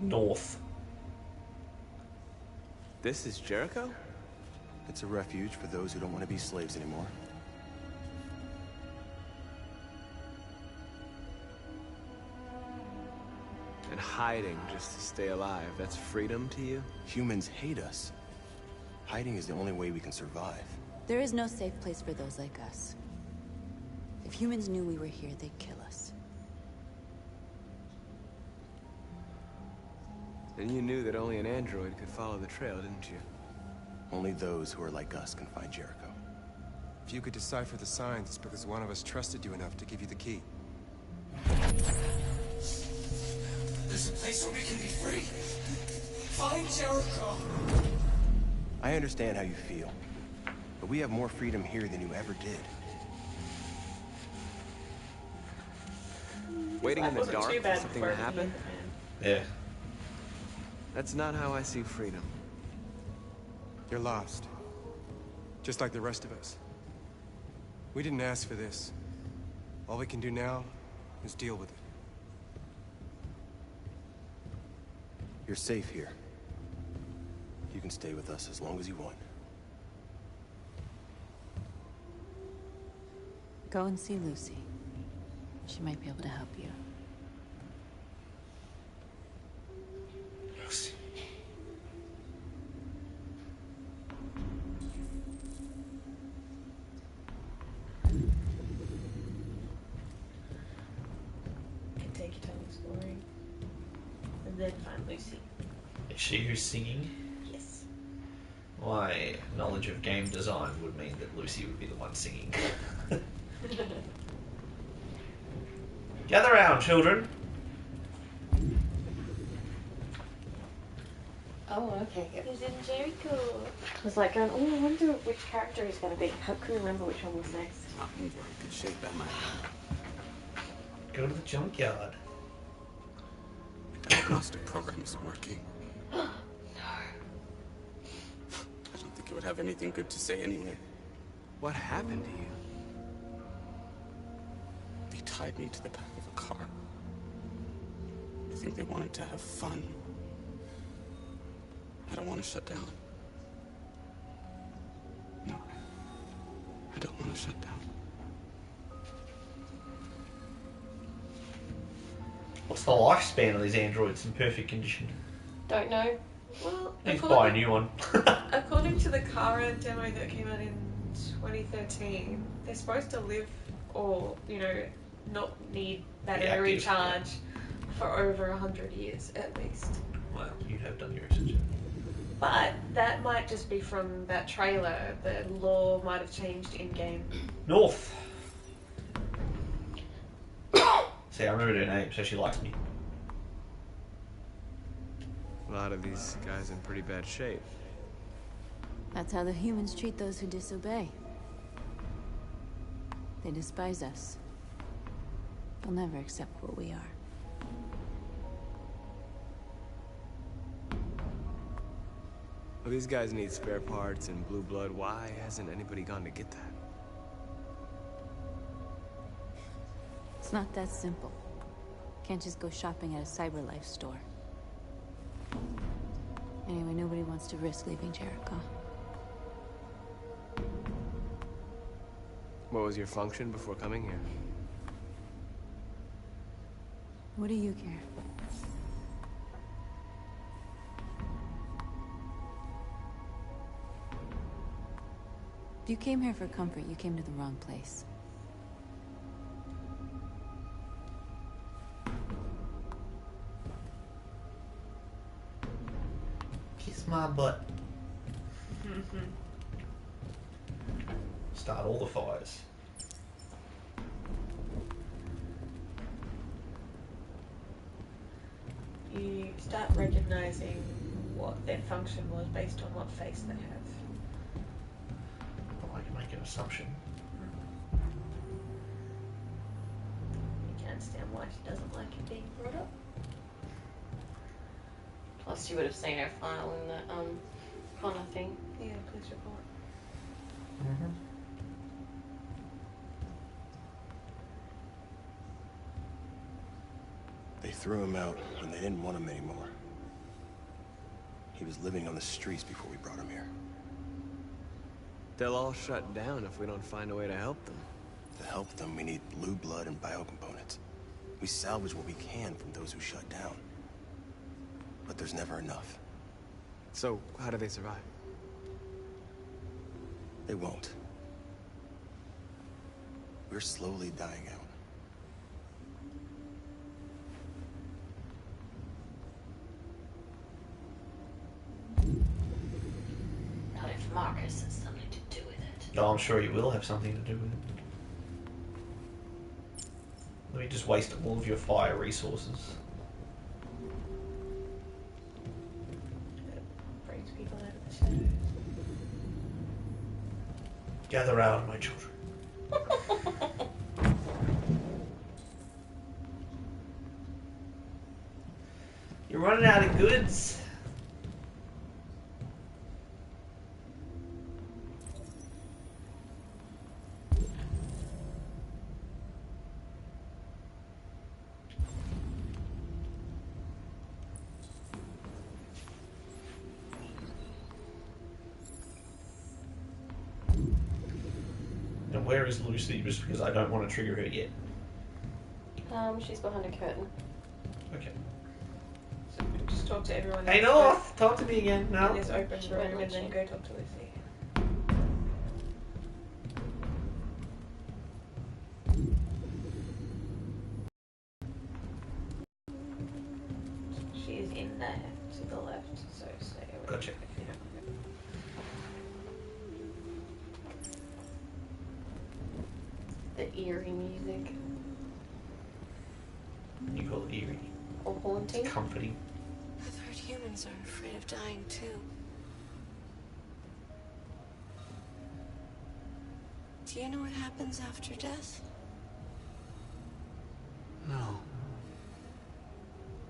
North. This is Jericho? It's a refuge for those who don't want to be slaves anymore. And hiding just to stay alive, that's freedom to you? Humans hate us. Hiding is the only way we can survive. There is no safe place for those like us. If humans knew we were here, they'd kill us. And you knew that only an android could follow the trail, didn't you? Only those who are like us can find Jericho. If you could decipher the signs, it's because one of us trusted you enough to give you the key. There's a place where we can be free. Find Jericho. I understand how you feel, but we have more freedom here than you ever did. Waiting in the dark for something to happen? Yeah. That's not how I see freedom. You're lost. Just like the rest of us. We didn't ask for this. All we can do now is deal with it. You're safe here. You can stay with us as long as you want. Go and see Lucy. She might be able to help you. Lucy. Can take your time exploring. And then find Lucy. Is she who's singing? Yes. My knowledge of game design would mean that Lucy would be the one singing. Gather round, children. Oh, okay. He's in Jericho. I was like going, oh, I wonder which character he's going to be. I couldn't remember which one was next. I'm in very good shape, am I? Go to the junkyard. The diagnostic program isn't working. No. I don't think it would have anything good to say anyway. What happened to you? They tied me to the back of a car. I think they wanted to have fun. I don't want to shut down. No. I don't want to shut down. What's the lifespan of these androids in perfect condition? Don't know. Well, Let's buy a new one. according to the Kara demo that came out in 2013, they're supposed to live or, you know, not need battery active, recharge for over 100 years at least. Well, you have done your research. But that might just be from that trailer. The law might have changed in game. North. See, I remembered her name, so she likes me. A lot of these guys in pretty bad shape. That's how the humans treat those who disobey. They despise us. They'll never accept what we are. Well, these guys need spare parts and blue blood. Why hasn't anybody gone to get that? It's not that simple. Can't just go shopping at a CyberLife store. Anyway, nobody wants to risk leaving Jericho. What was your function before coming here? What do you care? If you came here for comfort, you came to the wrong place. Kiss my butt. Start all the fires. You start recognizing what their function was based on what face they have. I can make an assumption. You can understand why she doesn't like it being brought up. Plus, you would have seen her file in the Connor thing. Yeah, police report. They threw him out when they didn't want him anymore. He was living on the streets before we brought him here. They'll all shut down if we don't find a way to help them. To help them, we need blue blood and biocomponents. We salvage what we can from those who shut down. But there's never enough. So, how do they survive? They won't. We're slowly dying out. Marcus has something to do with it. No, I'm sure he will have something to do with it. Let me just waste all of your fire resources. It brings people out of the shadows. Gather round, my children. You're running out of goods. And where is Lucy? Just because I don't want to trigger her yet. She's behind a curtain. Okay. So just talk to everyone. Hey North, talk to me again. No. In this open room, and then go talk to Lucy. She is in there to the left, so stay away. Gotcha. The eerie music. You call it eerie. Or haunting. It's comforting. I've heard humans are afraid of dying too. Do you know what happens after death? No.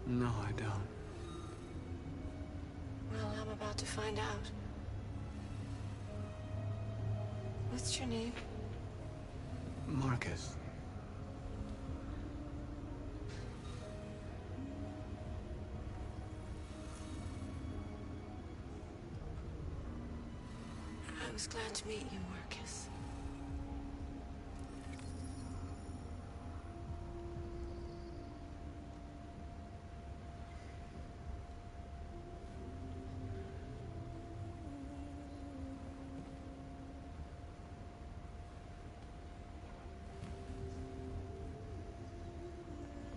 No, I don't. Well, I'm about to find out. What's your name? Marcus. I was glad to meet you, Marcus.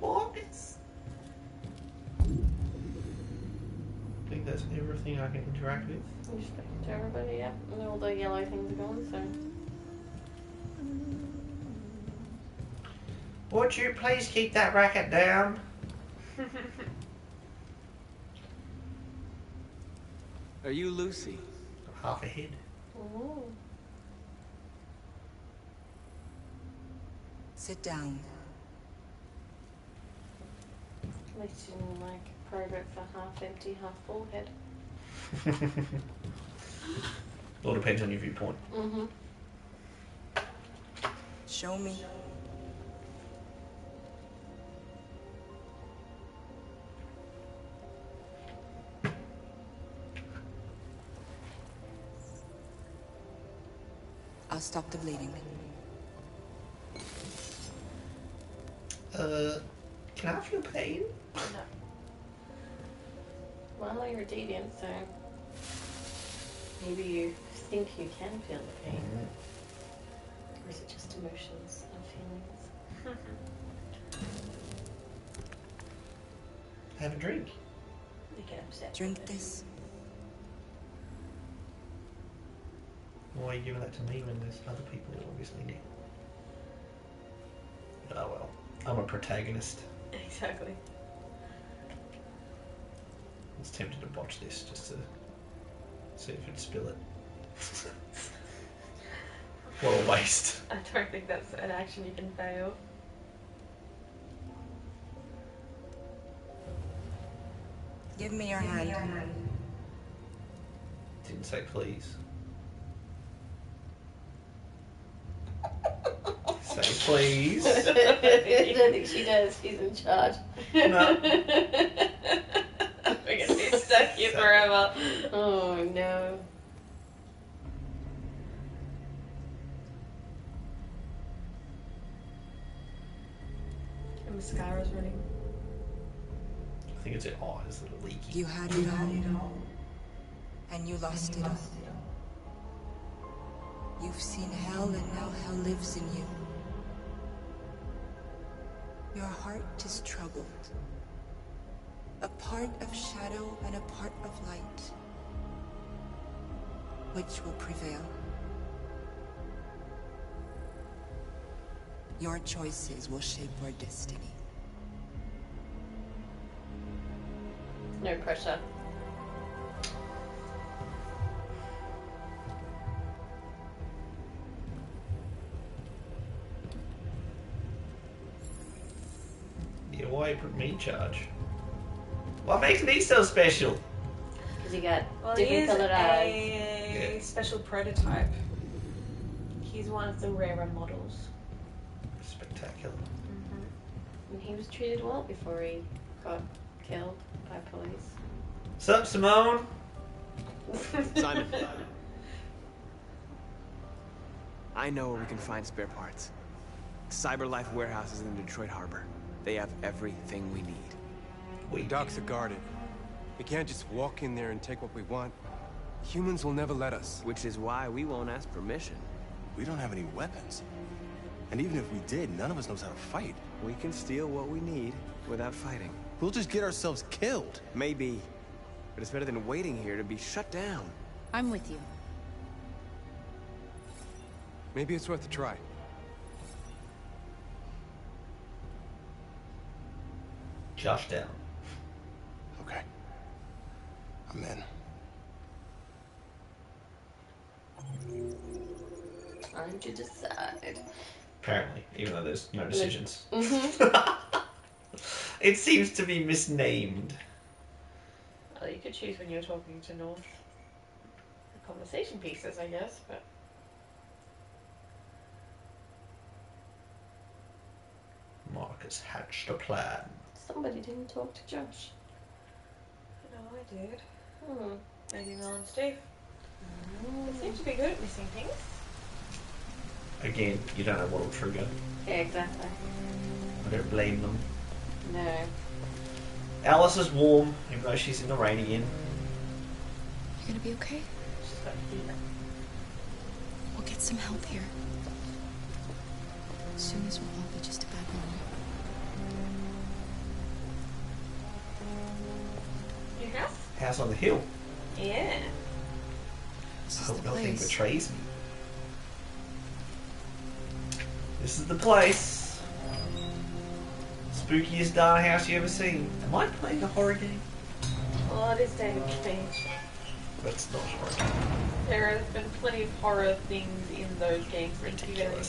Marcus. I think that's everything I can interact with. You speak to everybody, yeah. And all the yellow things are gone, so. Would you please keep that racket down? Are you Lucy? Half a head. Ooh. Sit down. At least you didn't like probe it for half empty, half full head. All depends on your viewpoint. Mm-hmm. Show me. I'll stop the bleeding. Can I feel pain? No. Well, you're a deviant, so maybe you think you can feel the pain. Or is it just emotions and feelings? Have a drink. They get upset. Drink this. Why are you giving that to me when there's other people that obviously need? Oh well, I'm a protagonist. Exactly. I was tempted to botch this just to see if it'd spill it. What a waste. I don't think that's an action you can fail. Give me your hand. Didn't say please. Say please. I don't think she does. She's in charge. No. We're gonna be stuck here forever. Oh no. And mascara's running. I think it's your eyes that are leaking. You had it all. And you lost it all. You've seen hell, and now hell lives in you. Your heart is troubled. A part of shadow and a part of light. Which will prevail? Your choices will shape our destiny. No pressure. Yeah, why put me in charge? What makes me so special? Because you got he different is colored eyes. a special prototype. He's one of the rarer models. Spectacular. And he was treated well before he got killed by police. Sup, Simone? Simon. I know where we can find spare parts. CyberLife warehouses in the Detroit Harbor. They have everything we need. The docks are guarded. We can't just walk in there and take what we want. Humans will never let us. Which is why we won't ask permission. We don't have any weapons. And even if we did, none of us knows how to fight. We can steal what we need without fighting. We'll just get ourselves killed. Maybe. But it's better than waiting here to be shut down. I'm with you. Maybe it's worth a try. Josh down. Okay. I'm in. Time to decide. Apparently, even though there's no decisions. Mm-hmm. It seems to be misnamed. Well, you could choose when you're talking to North. The conversation pieces, I guess, but... Marcus hatched a plan. Somebody didn't talk to Josh. No, I did. Hmm. Maybe Mel and Steve. They seem to be good at missing things. Again, you don't know what'll trigger. Yeah, exactly. I don't blame them. No. Alice is warm, even though she's in the rain again. You're gonna be okay? She's got fever. We'll get some help here. Soon as we'll all be just a bad moment. Your house? House on the hill. Yeah. I hope nothing place. betrays me. This is the place. Spookiest darn house you ever seen. Am I playing a horror game? Well, it is David Cage. That's not a horror game. There have been plenty of horror things in those games. Thank you very much.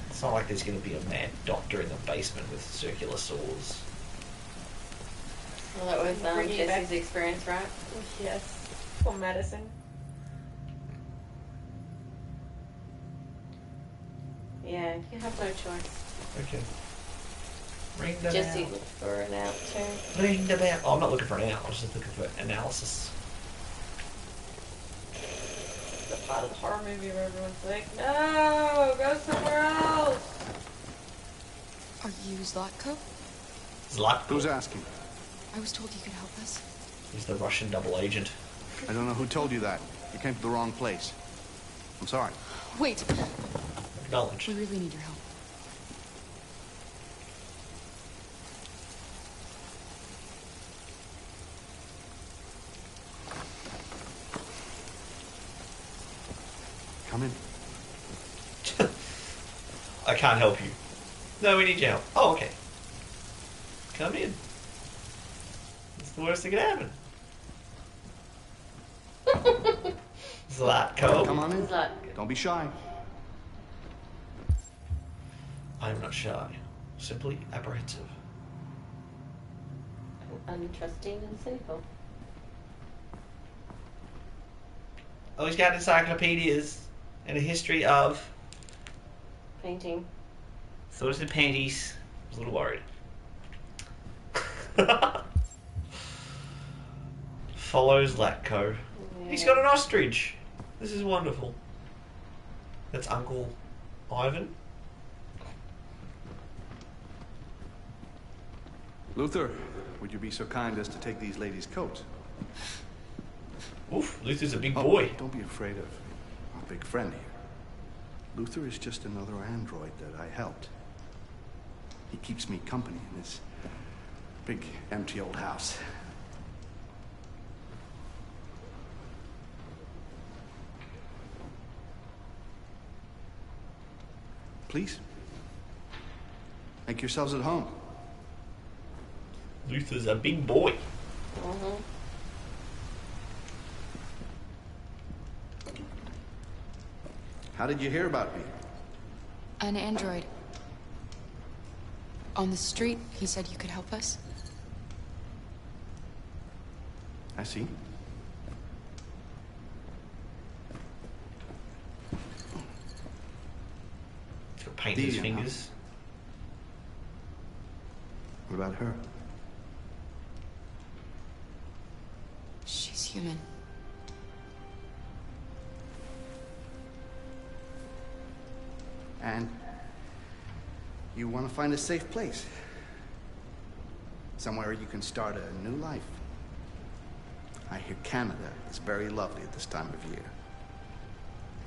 It's not like there's going to be a mad doctor in the basement with circular saws. Well, that was Bringing it Jesse's back. experience, right? Yes. For Madison. Yeah, you have no choice. Okay. Ring the Jesse bell. looked for an out too. Ring the bell. Oh, I'm not looking for an out. I was just looking for analysis. The part of the horror movie where everyone's like, no, go somewhere else. Are you Zlatko? Zlatko. Who's asking? I was told you could help us. He's the Russian double agent. I don't know who told you that. You came to the wrong place. I'm sorry. Wait, Acknowledged. we really need your help. Come in. I can't help you. No, we need your help. Oh, okay. Come in. It's the worst that could happen. Zlatko. Come on in. Zlatko. Don't be shy. I'm not shy. Simply apprehensive. Untrusting and cynical. Oh, he's got encyclopedias and a history of... Painting. Swords and panties. I was a little worried. Follows Zlatko. Yeah. He's got an ostrich. This is wonderful. That's Uncle Ivan. Luther, would you be so kind as to take these ladies' coats? Oof, Luther's a big boy. Don't be afraid of our big friend here. Luther is just another android that I helped. He keeps me company in this big, empty old house. Please. Make yourselves at home. Luther's a big boy. How did you hear about me? An android. On the street, he said you could help us. I see. He's got paint in his fingers. What about her? She's human. And you want to find a safe place. Somewhere you can start a new life. I hear Canada is very lovely at this time of year.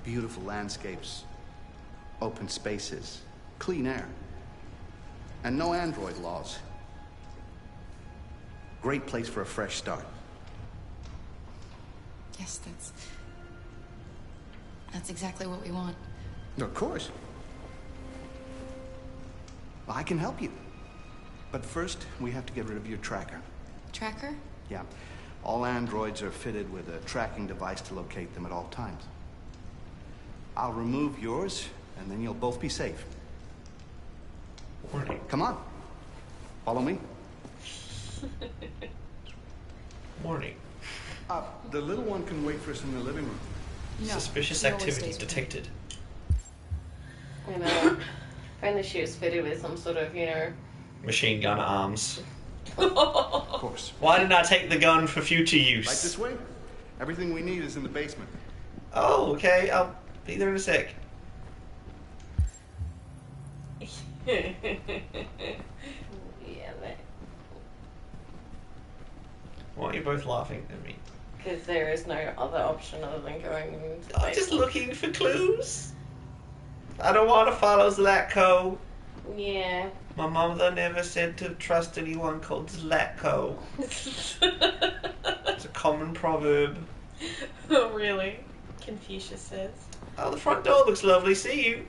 Beautiful landscapes, open spaces, clean air, and no android laws. Great place for a fresh start. Yes, that's exactly what we want. Of course. Well, I can help you. But first, we have to get rid of your tracker. Tracker? Yeah. All androids are fitted with a tracking device to locate them at all times. I'll remove yours, and then you'll both be safe. Warning. Come on. Follow me. Warning. The little one can wait for us in the living room. No, suspicious activity detected. I know. Apparently she was fitted with some sort of, Machine gun arms. Of course. Why didn't I take the gun for future use? Right this way? Everything we need is in the basement. Oh, okay. I'll be there in a sec. Yeah, Why are you both laughing at me? because there is no other option other than going into the I'm just basement. looking for clues. I don't want to follow Zlatko. Yeah. My mother never said to trust anyone called Zlatko. It's a common proverb. Oh, really? Confucius says. Oh, the front door looks lovely. See you.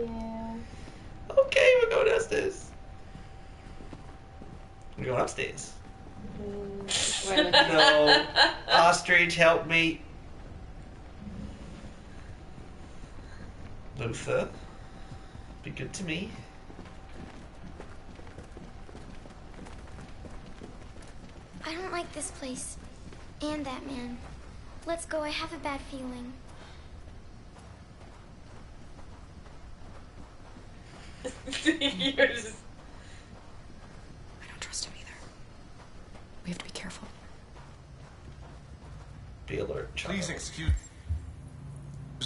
Yeah. Okay, we're going downstairs. We're going upstairs. No. Ostrich, help me. Luther. Be good to me. I don't like this place. And that man. Let's go, I have a bad feeling. You're just... I don't trust him either. We have to be careful. Be alert, child. Please excuse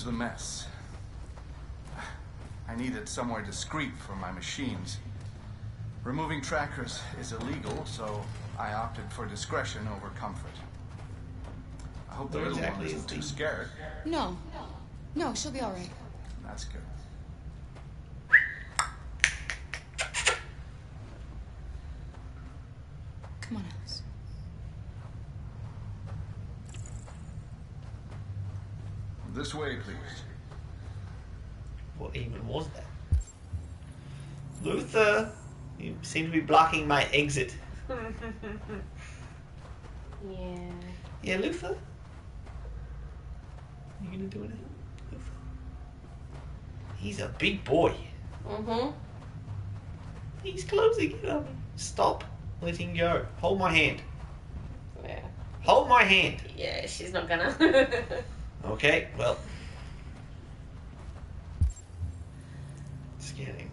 the mess. I needed somewhere discreet for my machines. Removing trackers is illegal, so I opted for discretion over comfort. I hope the Where little exactly one isn't is too the- scared. No. No, she'll be all right. That's good. Come on, Alice. This way, please. What even was that? Luther, you seem to be blocking my exit. Yeah. Yeah, Luther? You gonna do anything? Luther? He's a big boy. Mm-hmm. He's closing in on me. Stop letting go. Hold my hand. Yeah. Hold my hand. Yeah, she's not gonna. Okay, well. Scanning.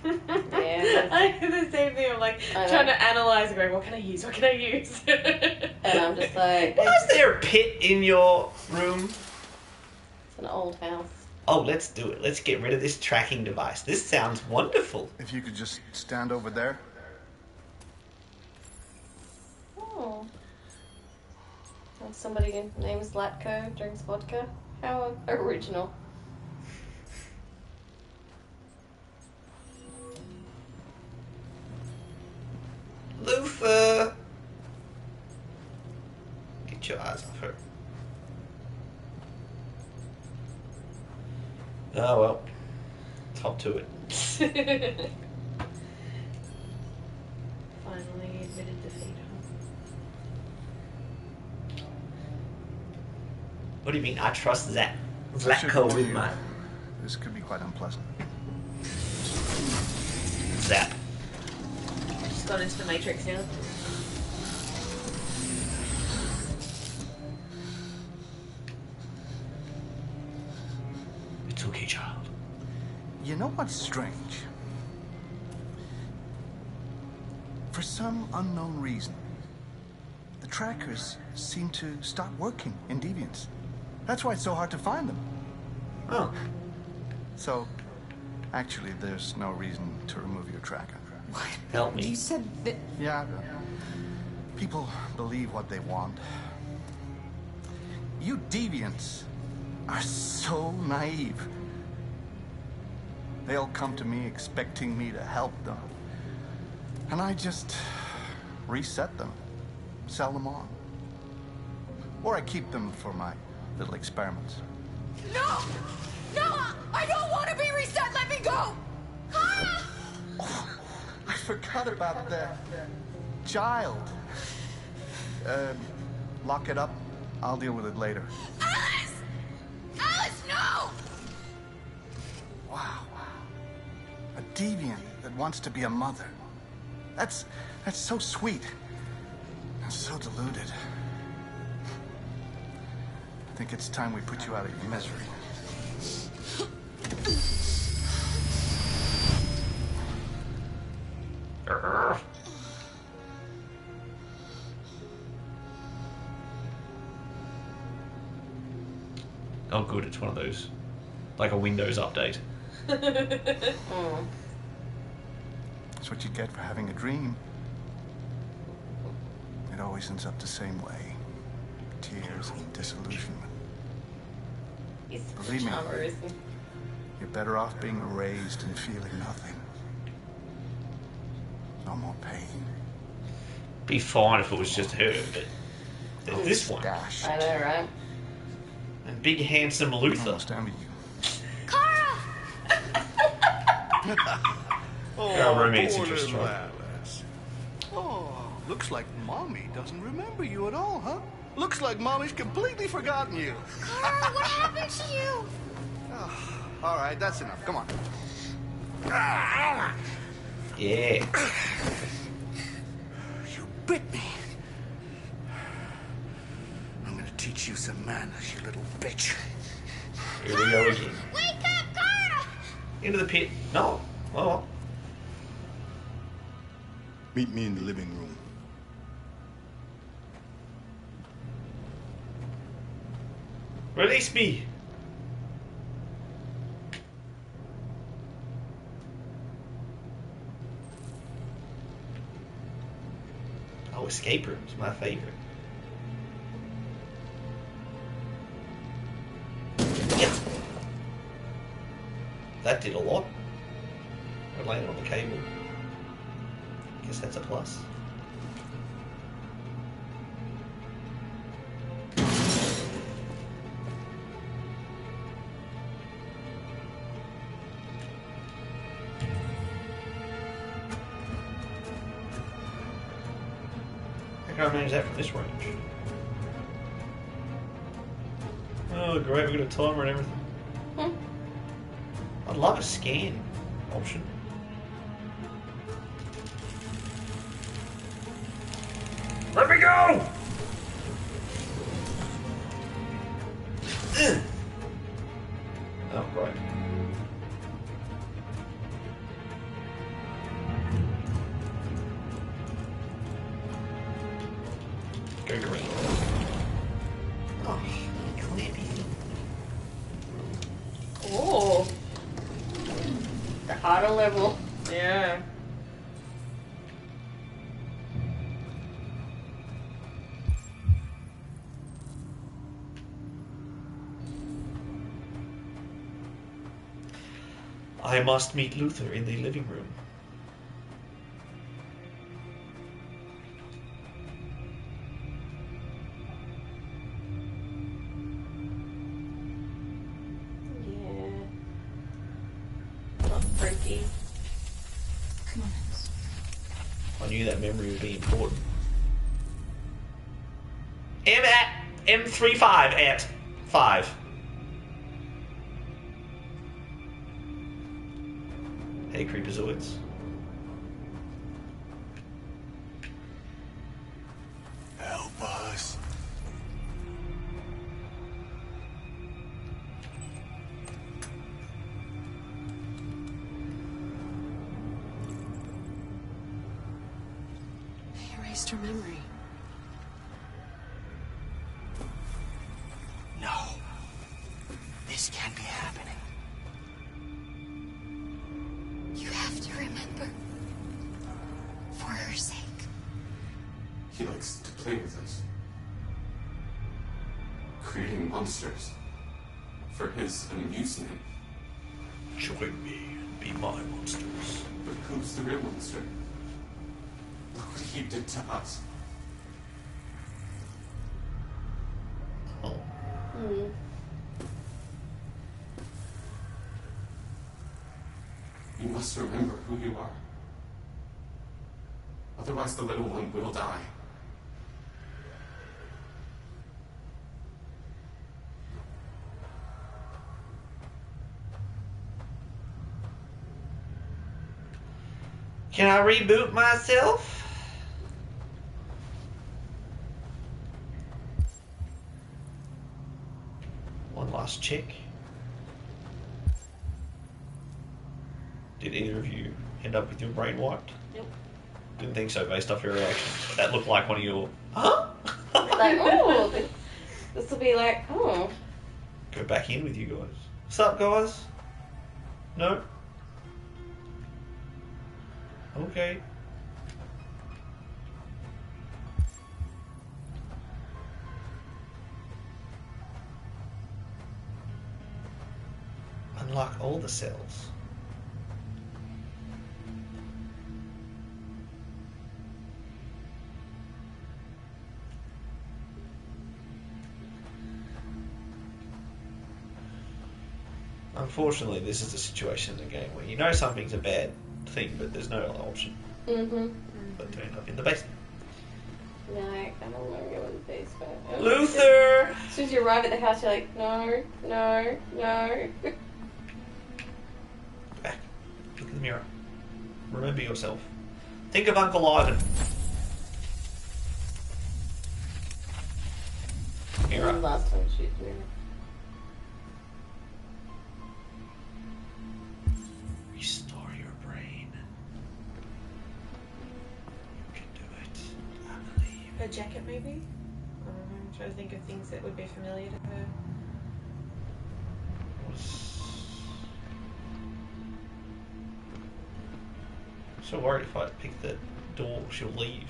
Yeah. I do the same thing. I'm like I know. trying to analyze and going, what can I use? What can I use? And I'm just like, Why is there a pit in your room? it's an old house. Oh, let's do it. Let's get rid of this tracking device. This sounds wonderful. If you could just stand over there. Oh. And somebody named Zlatko drinks vodka. How original. Luther! Get Get your eyes off her. Oh well. Top to it. Finally admitted defeat, huh? What do you mean? I trust that I should Zlatko warn with you, my This could be quite unpleasant. zap. Just gone into the Matrix now. It's okay, child. You know what's strange? For some unknown reason, the trackers seem to stop working in Deviants. That's why it's so hard to find them. Oh. So, actually, there's no reason to remove your tracker. What? Help me. You said that... Yeah, people believe what they want. You Deviants are so naive. They'll come to me expecting me to help them. And I just reset them, sell them on. Or I keep them for my little experiments. No! No! I don't want to be reset! Let me go! Oh, I forgot about that child. Lock it up. I'll deal with it later. Alice! Alice, no! Wow. A deviant that wants to be a mother. That's so sweet. And so deluded. I think it's time we put you out of your misery. Oh good, it's one of those. Like a Windows update. That's what you get for having a dream. It always ends up the same way. Tears and disillusionment. Believe me, you're better off being erased and feeling nothing. No more pain. Be fine if it was just her, but there's this one. I know, right? And big handsome Luther. Our roommate's poor interesting. little Alice. Oh, looks like Mommy doesn't remember you at all, huh? Looks like Mommy's completely forgotten you. Carl, what happened to you? Oh, all right, that's enough. Come on. Yeah. You bit me. I'm gonna teach you some manners, you little bitch. Here we go again. Wake up, Carl! Into the pit. No. Oh. Meet me in the living room. Release me. Oh, escape room's my favorite. Yeah. That did a lot. I landed on the cable. Guess that's a plus. How can I manage that from this range? Oh great, we got a timer and everything. I'd love a scan option. Let me go! Oh, right. Go green. Oh, clampy. Oh. The auto level. Yeah. I must meet Luther in the living room. Come on. I knew that memory would be important. M35 at 5. Hey, creepazoids. Help us. They erased her memory. No. This can't be happening. You have to remember. For her sake. He likes to play with us. Creating monsters. For his amusement. Join me and be my monsters. But who's the real monster? Look what he did to us. Oh. You must remember who you are. Otherwise the little one will die. Can I reboot myself? One last check. Did either of you end up with your brain wiped? Nope. Didn't think so based off your reaction. That looked like one of your... Huh? Like, oh, this will be like, oh. Go back in with you guys. What's up, guys? No? Okay. Unlock all the cells. Unfortunately, this is a situation in the game where you know something's a bad thing, but there's no other option but to end up in the basement. No, I don't want to go in the basement. Luther! As soon as you arrive at the house, you're like, no, no, no. Back. Look in the mirror. Remember yourself. Think of Uncle Ivan. Mirror. Last time she used mirror. Restore your brain. You can do it. I believe. Her jacket, maybe? I don't know. I'm trying to think of things that would be familiar to her. So worried if I pick the door, she'll leave.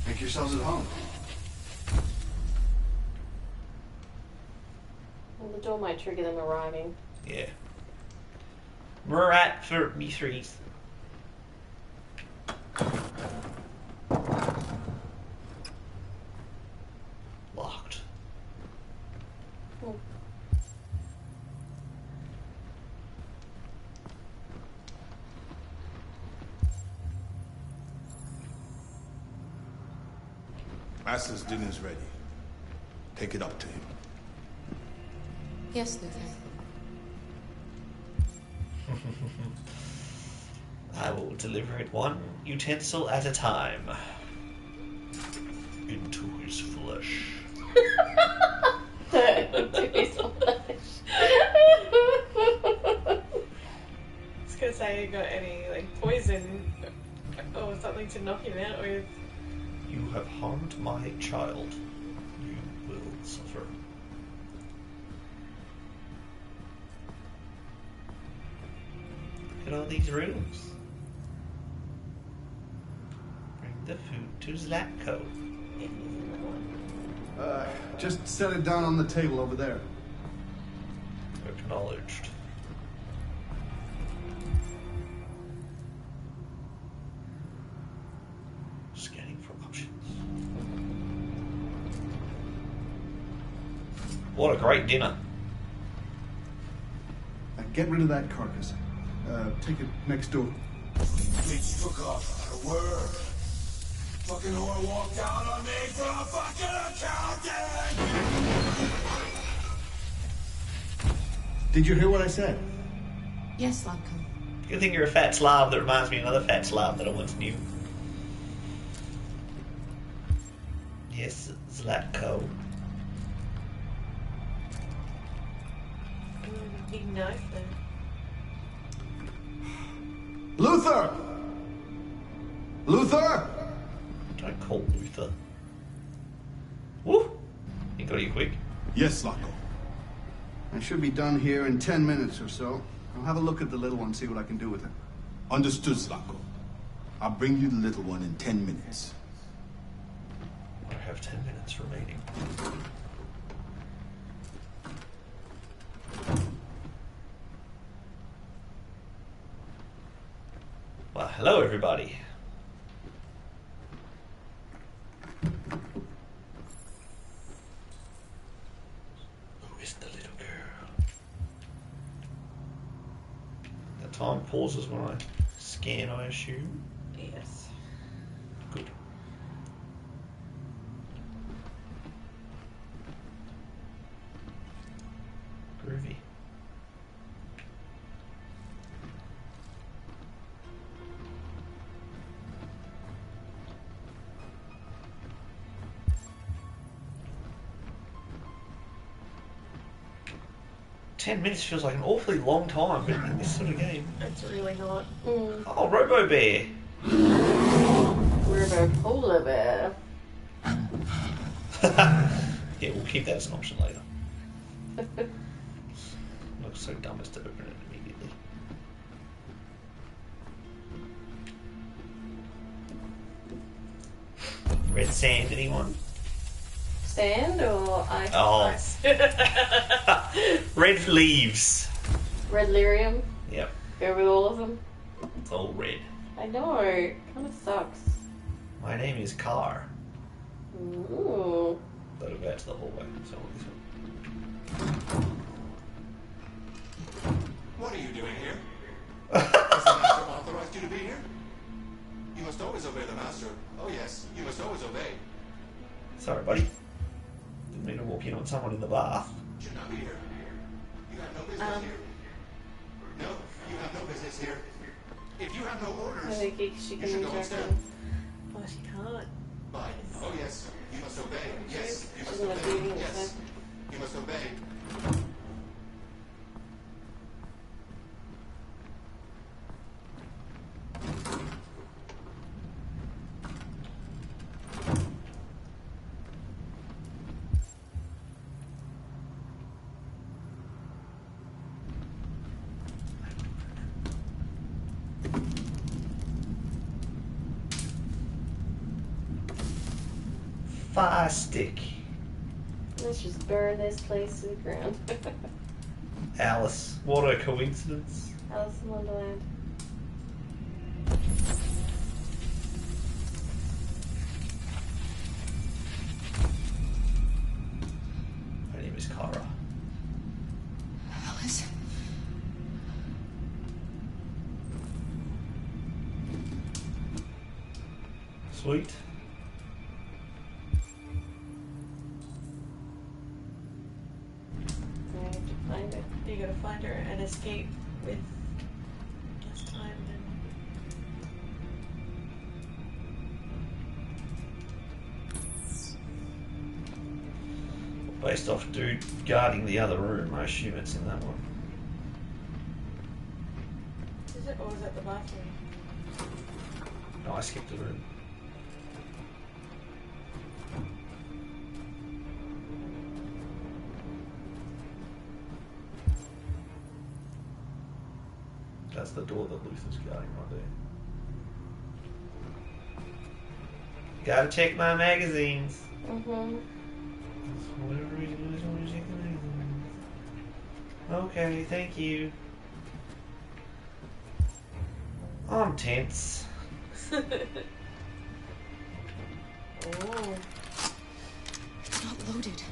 Make yourselves at home. Well, the door might trigger them arriving. Yeah. Murat for me threes. Locked. Master's dinner's ready. Take it up to him. Yes, Luther. I will deliver it one utensil at a time. Into his flesh. Into his flesh. I was gonna say, you got any like poison or something to knock him out with? You have harmed my child. You will suffer. Look at all these rooms. Bring the food to Zlatko. Just set it down on the table over there. Acknowledged. Scanning for options. What a great dinner. Get rid of that carcass. Take it next door. Bitch took off without a word. Fucking whore walked out on me for a fucking accountant! Did you hear what I said? Yes, Slavko. Good thing you're a fat Slav that reminds me of another fat Slav that I once knew. Yes, Zlatko. Big knife there. Luther! Luther! Don't call Luther. Woo! You got here quick. Yes, Slavko. I should be done here in 10 minutes or so. I'll have a look at the little one, see what I can do with it. Understood, Slavko. I'll bring you the little one in 10 minutes. I have 10 minutes remaining. Well, hello everybody. Who is the little girl? The time pauses when I scan, I assume. Yes. Good. Groovy. $10 feels like an awfully long time, but in this sort of game. It's really not. Oh, Robo Bear. Robo Polar Bear. Yeah, we'll keep that as an option later. Looks so dumb as to open it immediately. Red sand, anyone? Sand or ice? Oh. Red leaves. Red lyrium? Yep. Go with all of them? It's all red. I know. Kind of sucks. My name is Car. Ooh. That'll go out to the hallway. So this one. What are you doing here? Has the master authorized you to be here? You must always obey the master. Oh yes, you must always obey. Sorry, buddy. Didn't mean to walk in on someone in the bath. Should not be here. You have no business here. No, you have no business here. If you have no orders, I think she you can should go inject instead. him. Oh, she can't. But, oh yes, you must obey. Yes, you must She's not obey. doing it, Yes, so. you must obey. Fire stick. Let's just burn this place to the ground. Alice. What a coincidence. Alice in Wonderland. Her name is Kara. Alice? Sweet. You have to find her. You gotta find her and escape with less time than. Based off dude guarding the other room, I assume it's in that one. Is it, or is that the bathroom? No, I skipped a room. That's the door that Luther's guarding right there. Gotta check my magazines. Mm-hmm. For whatever reason, I just want to check the magazines. Okay, thank you. I'm tense. Oh. It's not loaded.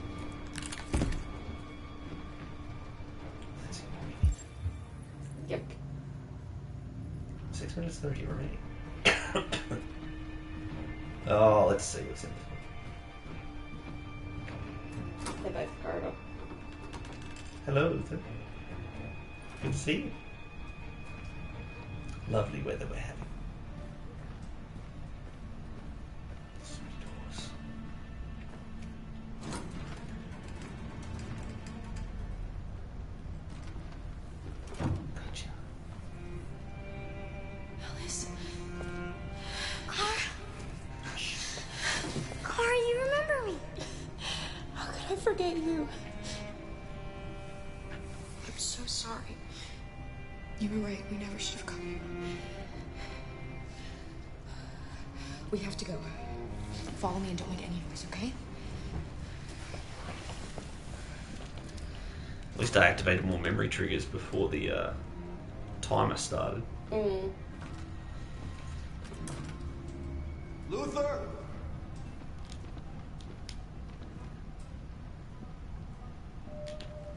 6 minutes 30 remaining. Oh, let's see what's in this one. They both corridor. Hello, Luther. Good to see you. Lovely weather we're having. Three doors. Gotcha. Alice. Clara, you remember me. How could I forget you? I'm so sorry. You were right. We never should have come. We have to go. Follow me and don't make any noise, okay? At least I activated more memory triggers before the timer started. Luther!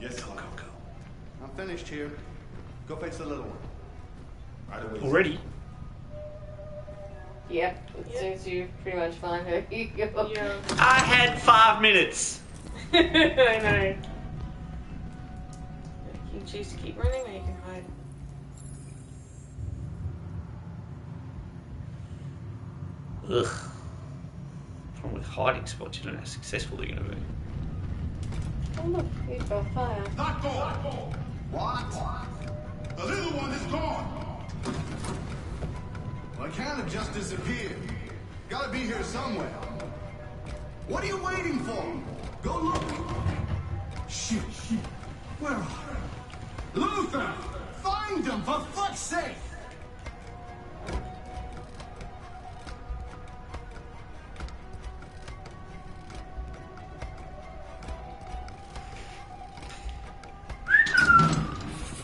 Yes, go. I'm finished here. Go fetch the little one. Right away. Already? Yep, as soon as you pretty much find her, you go. Yeah. I had 5 minutes. I know. You can choose to keep running or you can hide. Ugh. Problem with hiding spots, you don't know how successful they're going to be. Oh look, we've got fire. Not gone. What? The little one is gone. Well, I can't have just disappeared. Gotta be here somewhere. What are you waiting for? Go look. Shit. Where are they? Luther! Find them, for fuck's sake!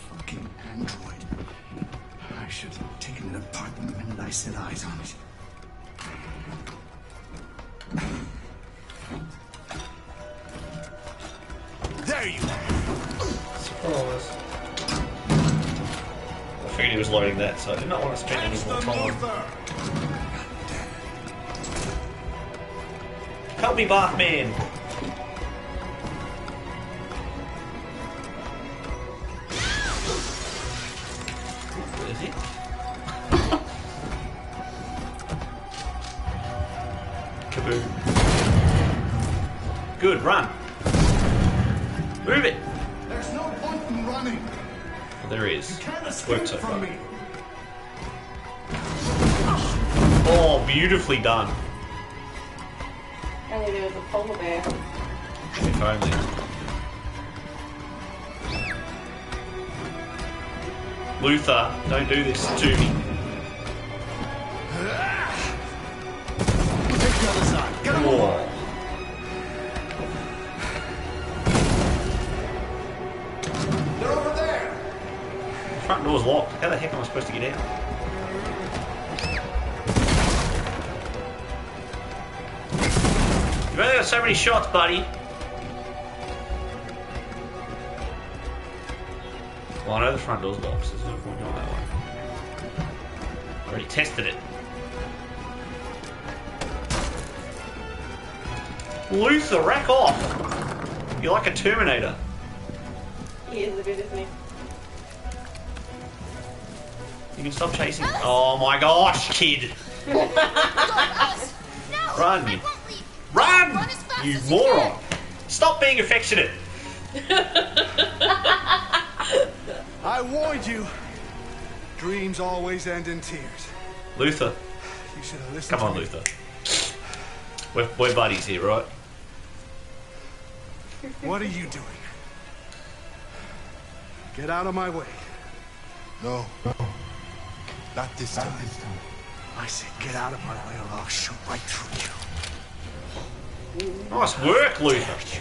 Fucking android. I should have taken it apart the minute I set eyes on it. There you are. Surprise. I figured he was loading that, so I did not want to spend any more time. Help me, Bathman! Where is it? Kaboom. Good, run! Move it! There's no point in running. Well, there is. You can't It's escape worked so from far. me. Oh, beautifully done. Apparently there was a polar bear. If only. Luther, don't do this to me. Take the other side. Get him Whoa. They're over there. The front door's locked. How the heck am I supposed to get out? You've only got so many shots, buddy. Well, I know the front door's locked, so there's no point going that way. I already tested it. Luther, rack off! You're like a Terminator. He is a bit, isn't he? You can stop chasing. Oh my gosh, kid! Run! Run! You moron! Stop being affectionate! I warned you. Dreams always end in tears. Luther. You should have listened Come on, to me. Luther. We're buddies here, right? What are you doing? Get out of my way. No. Not this time. I said get out of my way or I'll shoot right through you. Nice work, Luther.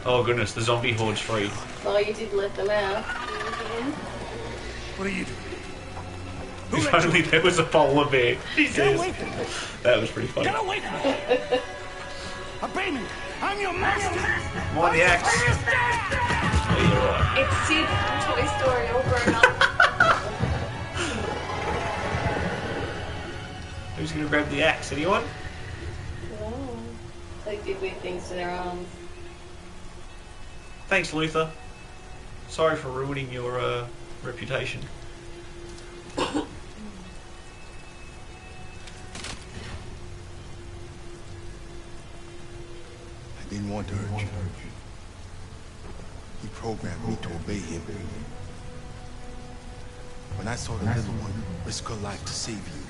Oh goodness, the zombie horde's free. Oh, you did let them out. What are you doing? If only there was a polar bear. Jesus. That was pretty funny. Get away from me! Obey me! I'm your master! Mind the axe. Oh, you're right. It's Sid from Toy Story all grown up. Who's going to grab the axe? Anyone? No. They did weird things to their arms. Thanks, Luther. Sorry for ruining your reputation. I didn't want to hurt you. He programmed me to obey him. When I saw the little one risk her life to save you,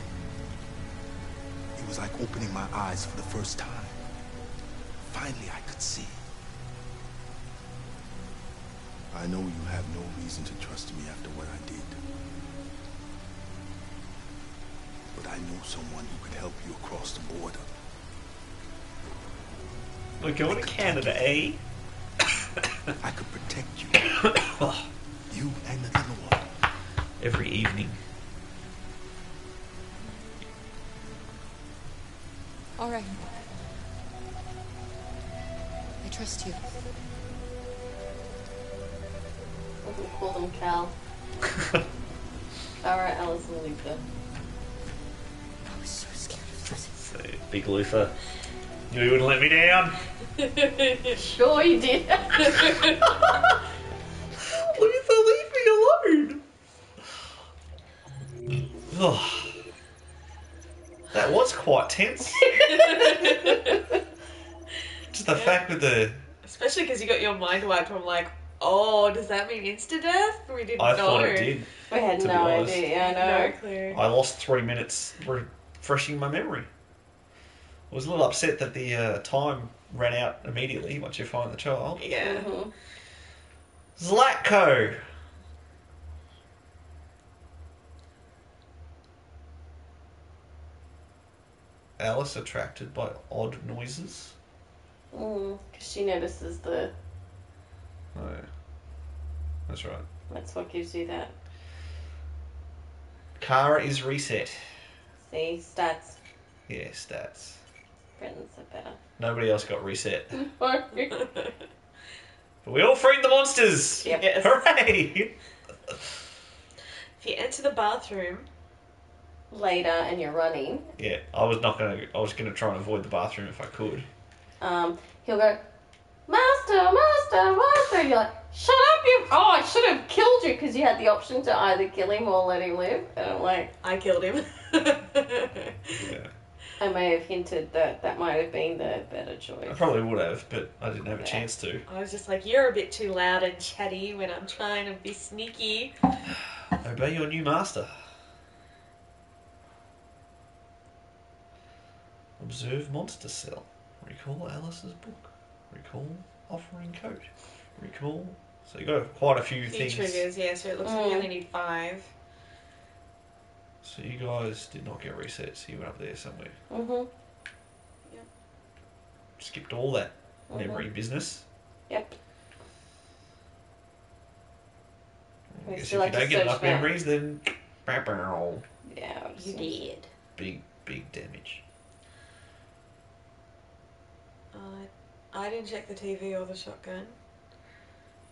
it was like opening my eyes for the first time. Finally, I could see. I know you have no reason to trust me after what I did. But I know someone who could help you across the border. We're going to Canada, eh? I could protect you. You and the little one. Every evening. All right. I trust you. We'll call them Cal. Alright, Alice and Luther. I was so scared of this. So, big Luther. You wouldn't let me down. Sure you did. Luther, leave me alone. Oh, that was quite tense. Just the fact with the... Especially because you got your mind wiped from like, oh, does that mean insta-death? We didn't know. I thought it did. We had to no be honest. idea, I know. No clue. I lost 3 minutes refreshing my memory. I was a little upset that the time ran out immediately once you find the child. Yeah. Mm-hmm. Zlatko! Alice attracted by odd noises. Because she notices the... Oh, yeah. That's right. That's what gives you that. Kara is reset. See, stats. Yeah, stats. Brendan's are better. Nobody else got reset. But we all freed the monsters! Yep. Yes. Hooray! If you enter the bathroom, later and you're running, Yeah, I was gonna try and avoid the bathroom if I could. he'll go, Master, Master, Master. And you're like, shut up, you... Oh, I should have killed you because you had the option to either kill him or let him live. And I'm like... I killed him. Yeah. I may have hinted that that might have been the better choice. I probably would have, but I didn't have a chance to. I was just like, you're a bit too loud and chatty when I'm trying to be sneaky. Obey your new master. Observe monster cell. Recall Alice's book. Recall offering coat. Recall. So you got quite a few things. Triggers, yeah, so it looks like you only need 5. So you guys did not get reset, so you went up there somewhere. Mm-hmm. Yep. Skipped all that memory business. Yep. I guess if you don't get enough memories, then... Yeah, you did. Big damage. I didn't check the TV or the shotgun.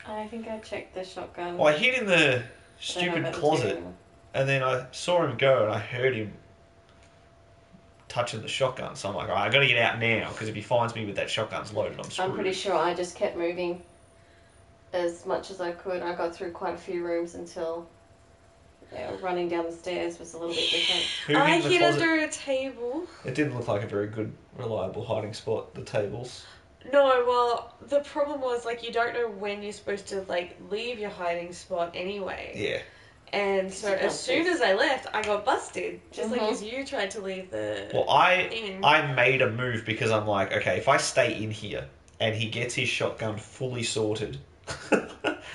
I think I checked the shotgun. Well, I hid in the stupid closet, and then I saw him go, and I heard him touching the shotgun. So I'm like, all right, I got to get out now, because if he finds me with that shotgun's loaded, I'm screwed. I'm pretty sure I just kept moving as much as I could. I got through quite a few rooms until running down the stairs was a little bit different. I hid under a table. It didn't look like a very good, reliable hiding spot, the tables. No, well, the problem was, like, you don't know when you're supposed to, like, leave your hiding spot anyway. Yeah. And so as soon as I left, I got busted. Just like as you tried to leave the... Well, I made a move because I'm like, okay, if I stay in here and he gets his shotgun fully sorted,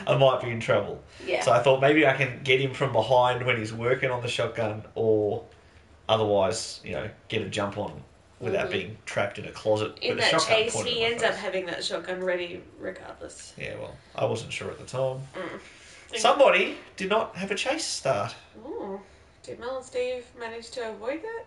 I might be in trouble. Yeah. So I thought maybe I can get him from behind when he's working on the shotgun, or otherwise, get a jump on without being trapped in a closet. In that chase, he ends up having that shotgun ready regardless. Yeah, well, I wasn't sure at the time. Somebody did not have a chase start. Oh, did Mel and Steve manage to avoid that?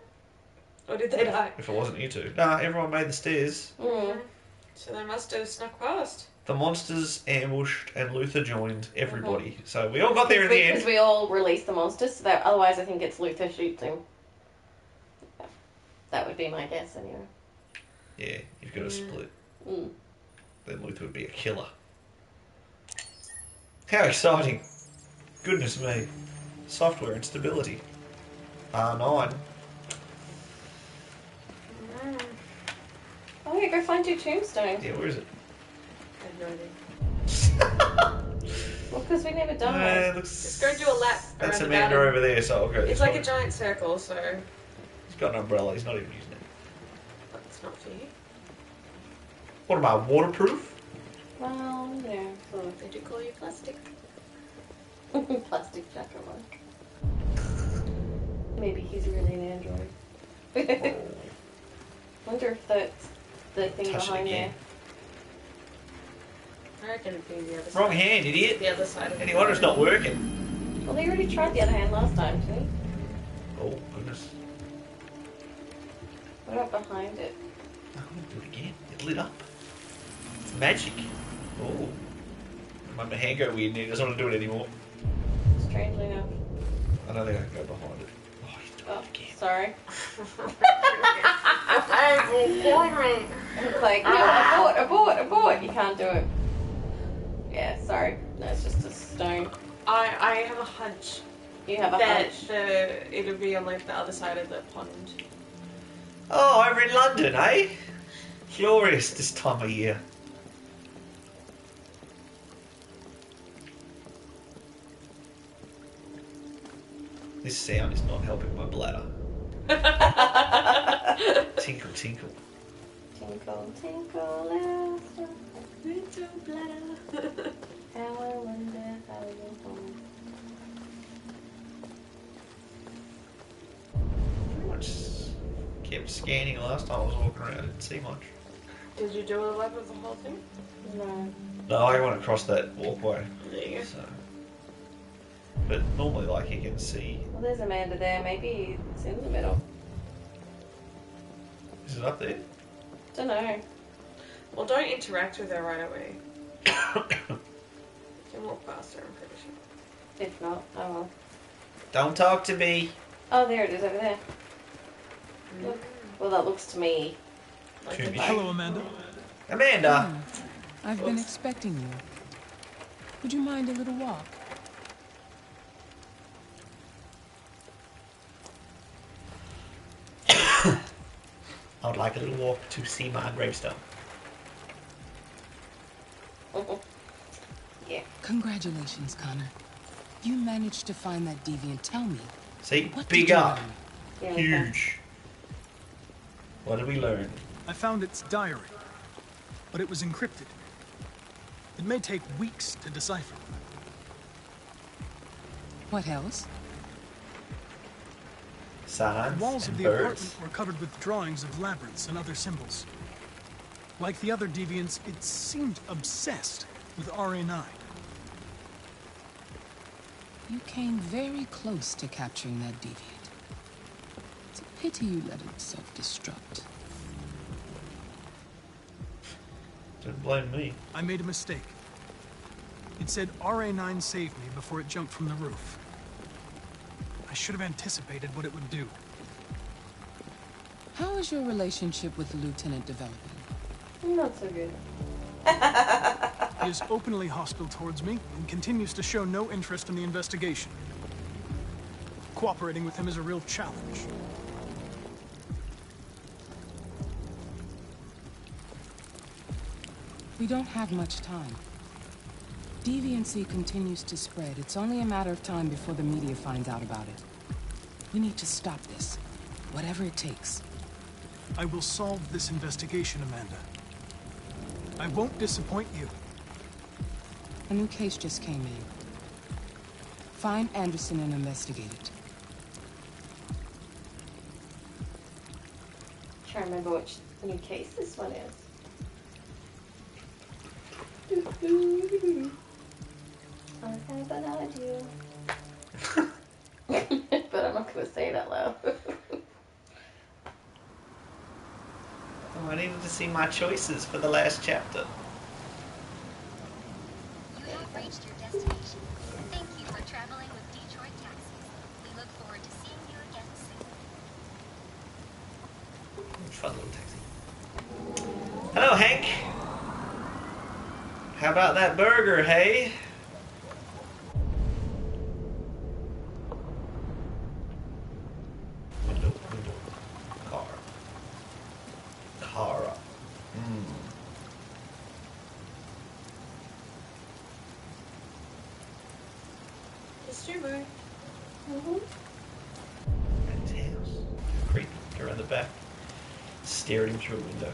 Or did they die? If it wasn't you two. Nah, everyone made the stairs. So they must have snuck past. The monsters ambushed and Luther joined everybody. So we all got there at the end. Because we all released the monsters, so that, otherwise I think it's Luther shoots him. That would be my guess anyway. Yeah, you've got to split. Mm. Then Luther would be a killer. How exciting. Goodness me. Software instability. R9. Oh yeah, go find your tombstone. Yeah, where is it? I have no idea. Well, because we never died. Just go do a lap That's around Amanda over there, so I'll go It's this like way. a giant circle, so He's got an umbrella, he's not even using it. it's not for you. What am I, waterproof? Well, yeah. They do call you plastic. Plastic jacket one. Maybe he's really an android. Wonder if that's the thing Touch it behind again. I reckon it'd be the other side. Wrong hand, idiot. The other side of Any wonder it's not working. Well, they already tried the other hand last time, didn't he? Oh, goodness. What about behind it? I'm going to do it again. It lit up. It's magic. Oh. My hand go weird and he doesn't want to do it anymore. Strangely enough. I don't think I can go behind it. Oh, he's doing it again. Sorry. It's like, no, abort. You can't do it. Yeah, sorry. No, it's just a stone. I have a hunch. You have a that hunch? it'll be on like the other side of the pond. Oh, over in London, eh? Glorious this time of year. This sound is not helping my bladder. Tinkle, tinkle. Tinkle, tinkle, little bladder. How I wonder how you're home. Pretty much kept scanning last time I was walking around. I didn't see much. Did you do a lap of the whole thing? No. No, I went across that walkway. There you go. So. But normally, like, you can see. Well, there's Amanda there. Maybe it's in the middle. Is it up there? Don't know. Well, don't interact with her right away. You can walk past her, I'm pretty sure. If not, oh well. Don't talk to me. Oh, there it is over there. Look. Well, that looks to me like a Hello, Amanda. Amanda! I've been expecting you. Would you mind a little walk? I would like a little walk to see my gravestone. Yeah. Congratulations, Connor. You managed to find that deviant. Tell me. See? What Big did you up. learn? Huge. What did we learn? I found its diary, but it was encrypted. It may take weeks to decipher. What else? Signs The walls and of the birds. apartment were covered with drawings of labyrinths and other symbols. Like the other deviants, it seemed obsessed with RA9. You came very close to capturing that deviant. It's a pity you let it self-destruct. Don't blame me. I made a mistake. It said RA9 saved me before it jumped from the roof. I should have anticipated what it would do. How is your relationship with the lieutenant developing? Not so good. He is openly hostile towards me and continues to show no interest in the investigation. Cooperating with him is a real challenge. We don't have much time. Deviancy continues to spread. It's only a matter of time before the media finds out about it. We need to stop this, whatever it takes. I will solve this investigation, Amanda. I won't disappoint you. A new case just came in. Find Anderson and investigate it. Trying to remember which new case this one is. I have an idea. But I'm not going to say it out loud. Oh, I needed to see my choices for the last chapter. You have reached your destination. Thank you for traveling with Detroit Taxis. We look forward to seeing you again soon. Fun little taxi. Hello, Hank. How about that burger, hey? Window. Car. Cara. It's Jimbo. At his house. Creepy. Go around the back. Stare at him through a window.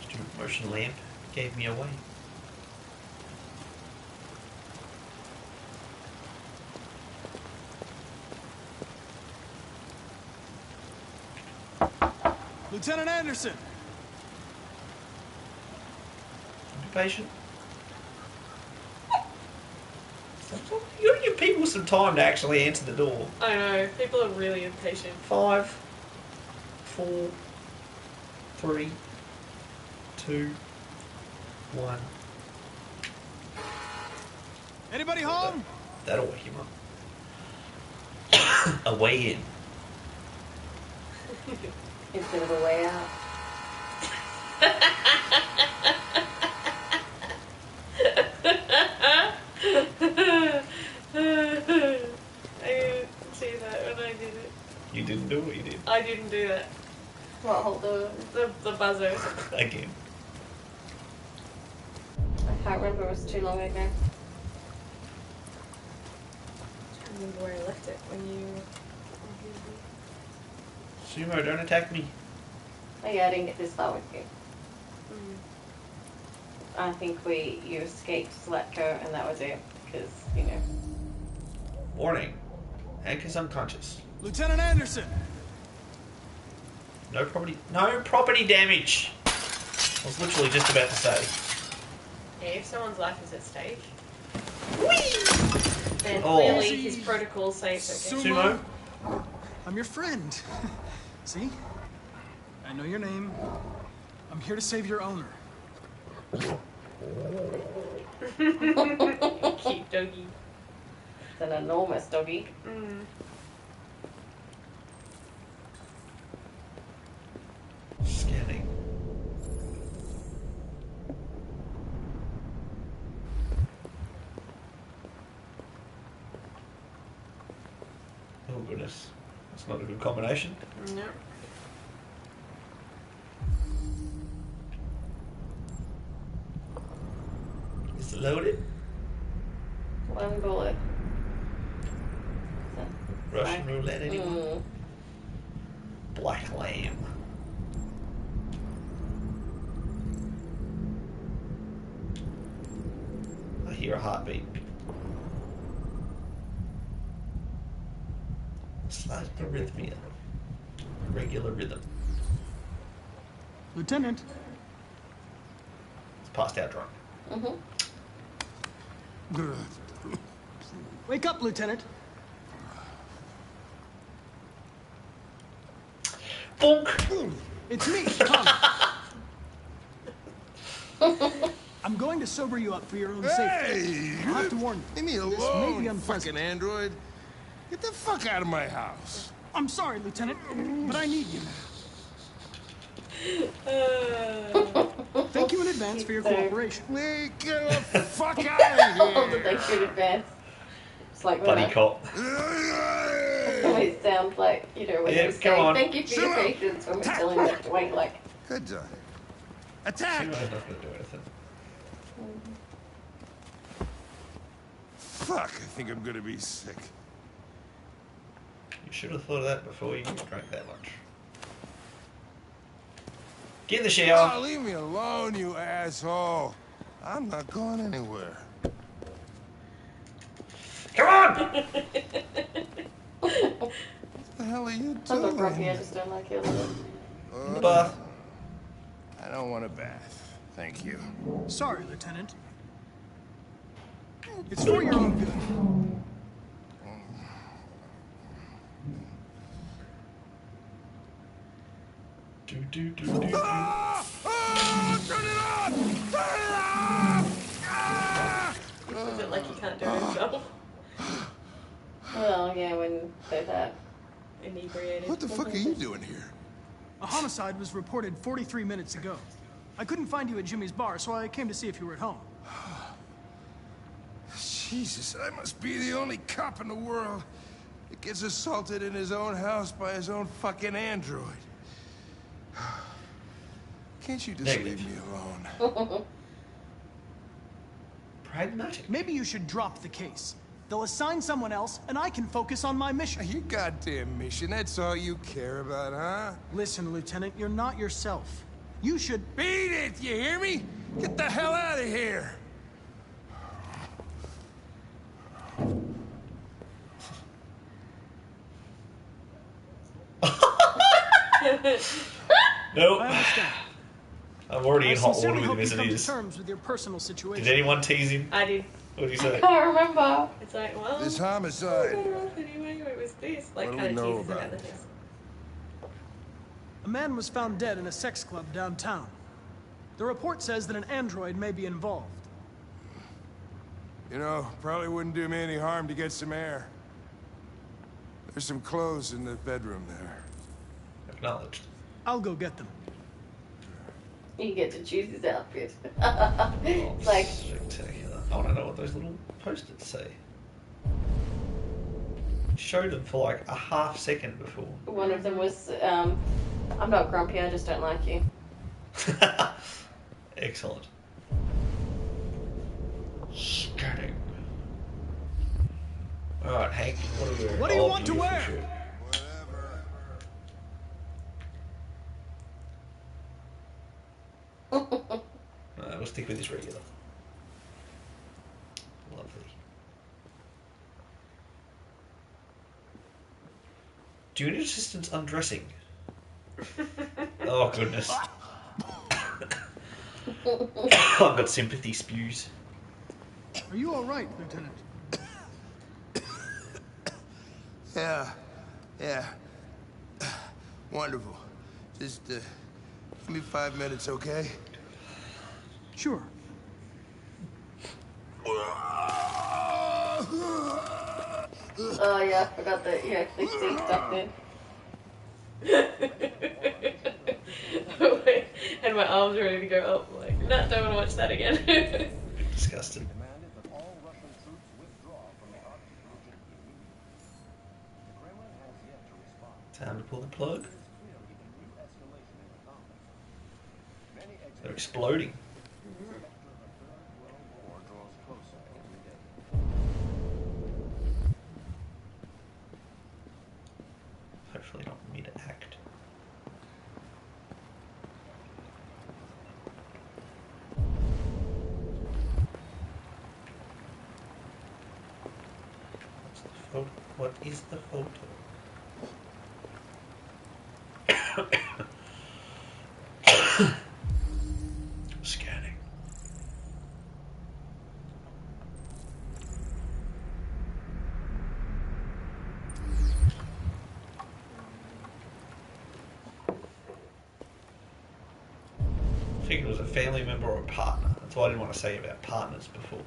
Stupid motion lamp gave me away. Lieutenant Anderson! Be patient. You gotta give people some time to actually answer the door. I know, people are really impatient. 5, 4, 3, 2, 1. Anybody home? That'll wake him up. A way in. Instead of a way out. I didn't see that when I did it. You didn't do what you did. I didn't do that. What, hold the buzzer. Again. I can't remember, it was too long ago. I can't remember where I left it when you... Sumo, don't attack me. Oh yeah, I didn't get this far with you. I think you escaped Zlatko and that was it, because, you know. Warning. Hank is unconscious. Lieutenant Anderson! No property damage. I was literally just about to say. Yeah, if someone's life is at stake, Whee! then clearly his protocols say it's okay. Sumo? I'm your friend. See? I know your name. I'm here to save your owner. Cute doggy. It's an enormous doggy. Scanning. Oh goodness. That's not a good combination. No. Is it loaded? One bullet. Russian roulette, anyone? Black lamb. I hear a heartbeat. Slight arrhythmia. Regular rhythm. Lieutenant. It's passed out drunk. Wake up, Lieutenant. Bonk! It's me, Tom. I'm going to sober you up for your own safety. I'll have to warn you. Leave me This may be alone, unpleasant. fucking android. Get the fuck out of my house. I'm sorry, Lieutenant, but I need you. Thank you in advance for your cooperation. Get the fuck out of here! Thank you in advance. It's like Buddy cop. It always sounds like, you know, when Yeah, you come say on. thank you for your patience when we're telling you to wait, like. Good job. Attack! Sumo's not going to do anything. Fuck, I think I'm gonna be sick. You should have thought of that before you drank that much. Get in the shower. Oh, leave me alone, you asshole. I'm not going anywhere. Come on! What the hell are you I'm not doing? grumpy, I just don't like it. Bath. I don't want a bath. Thank you. Sorry, Lieutenant. It's for your own good. Do. Turn it off! Turn it off! Is it like he can't do it himself? Well, yeah, when they're that inebriated. What the fuck are you doing here? A homicide was reported 43 minutes ago. I couldn't find you at Jimmy's bar, so I came to see if you were at home. Jesus, I must be the only cop in the world that gets assaulted in his own house by his own fucking android. Can't you just leave me alone? Pragmatic. Maybe you should drop the case. They'll assign someone else, and I can focus on my mission. Your goddamn mission, that's all you care about, huh? Listen, Lieutenant, you're not yourself. You should... Beat it, you hear me? Get the hell out of here! Nope. I understand. I'm already in hot water sincerely with hope him as you it come to is. terms with your personal situation. Did anyone tease him? I did. What did he say? I can't remember. It's like, well, This homicide. better off anyway. It was this. Like, What do kind we of know teases about about it? this. A man was found dead in a sex club downtown. The report says that an android may be involved. You know, probably wouldn't do me any harm to get some air. There's some clothes in the bedroom there. Acknowledged. I'll go get them. You get to choose his outfit. Oh, It's like, spectacular. I want to know what those little post-its say. Showed them for like a half second before. one of them was, I'm not grumpy, I just don't like you. Excellent. Scanning. Alright, Hank, What do you want to wear? We'll stick with this regular. Lovely. Do you need assistance undressing? Oh, goodness. I've got sympathy spews. Are you all right, Lieutenant? Yeah. Wonderful. Just, give me 5 minutes, okay? Sure. Oh yeah, I forgot that you actually see stuff in. And my arms are ready to go up. Like, no, don't want to watch that again. Disgusting. Time to pull the plug. They're exploding. Hopefully not mid-act. What's the photo? What is the photo? Scanning. I figured it was a family member or a partner. That's what I didn't want to say about partners before.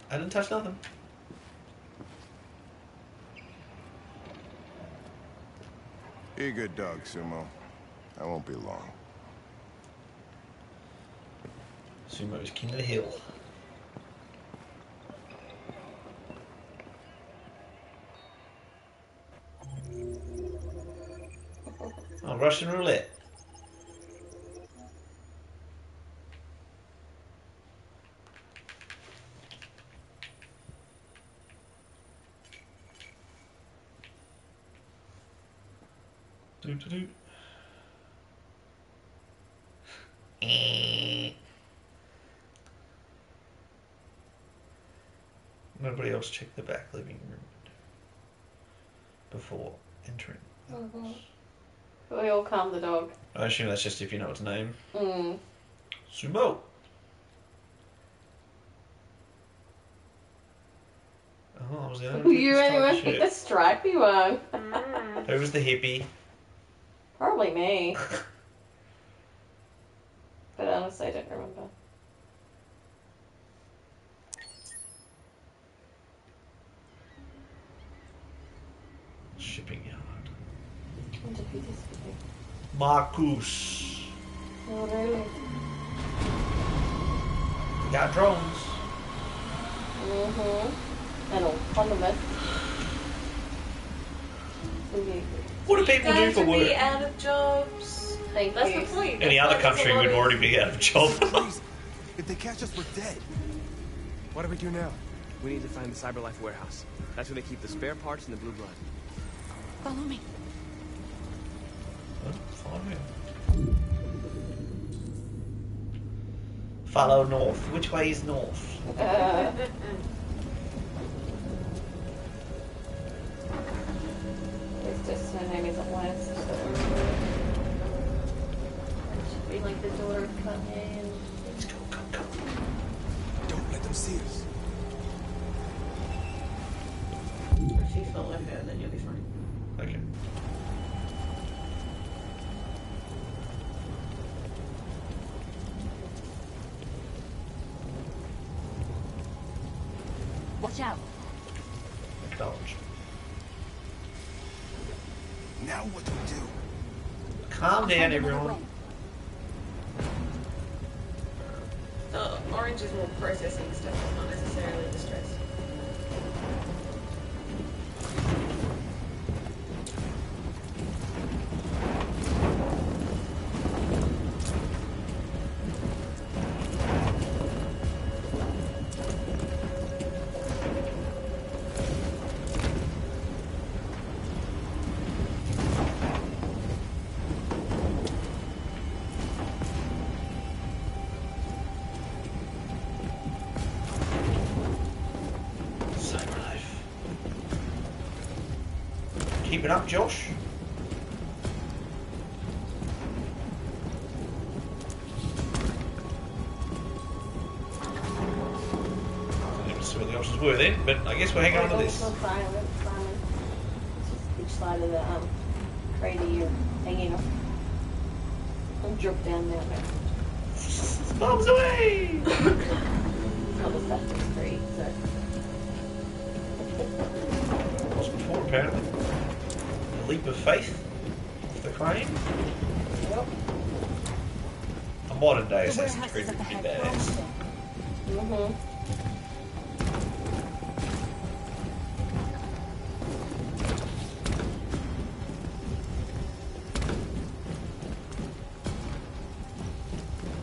I didn't touch nothing. Be a good dog, Sumo. I won't be long. Sumo's king of the hill. Oh, Russian roulette. Do. Nobody else checked the back living room before entering. We all calm the dog. I assume that's just if you know its name. Mm. Sumo. Oh, I was the only You only went a stripy one. Who was the hippie? Probably me. But honestly, I don't remember. Shipping yard. I wonder who this could be. Marcus. Oh, really? Got drones. And autonomous. What do people do for Guys would work? be out of jobs. That's the point. Any other country would already be out of a job. If they catch us, we're dead. What do we do now? We need to find the CyberLife warehouse. That's where they keep the spare parts and the blue blood. Follow me. Follow me. Follow north. Which way is north? It's just her name isn't West. It should be like the daughter of Kanye and... Let's go. Don't let them see us. If you follow her, then you'll be fine. Okay. Watch out. Acknowledged. Now what do we do? Calm down, everyone. The orange is more processing stuff, not necessarily the stress. Keep it up, Josh. Didn't see what the options were then, but I guess we're hanging on to this. It's just each side of the crater you're hanging off. And drop down there. Bombs away! All the stuff is free, so. Was before, apparently. A leap of faith off the crane. Yep. A modern day Assassin's Creed would be badass.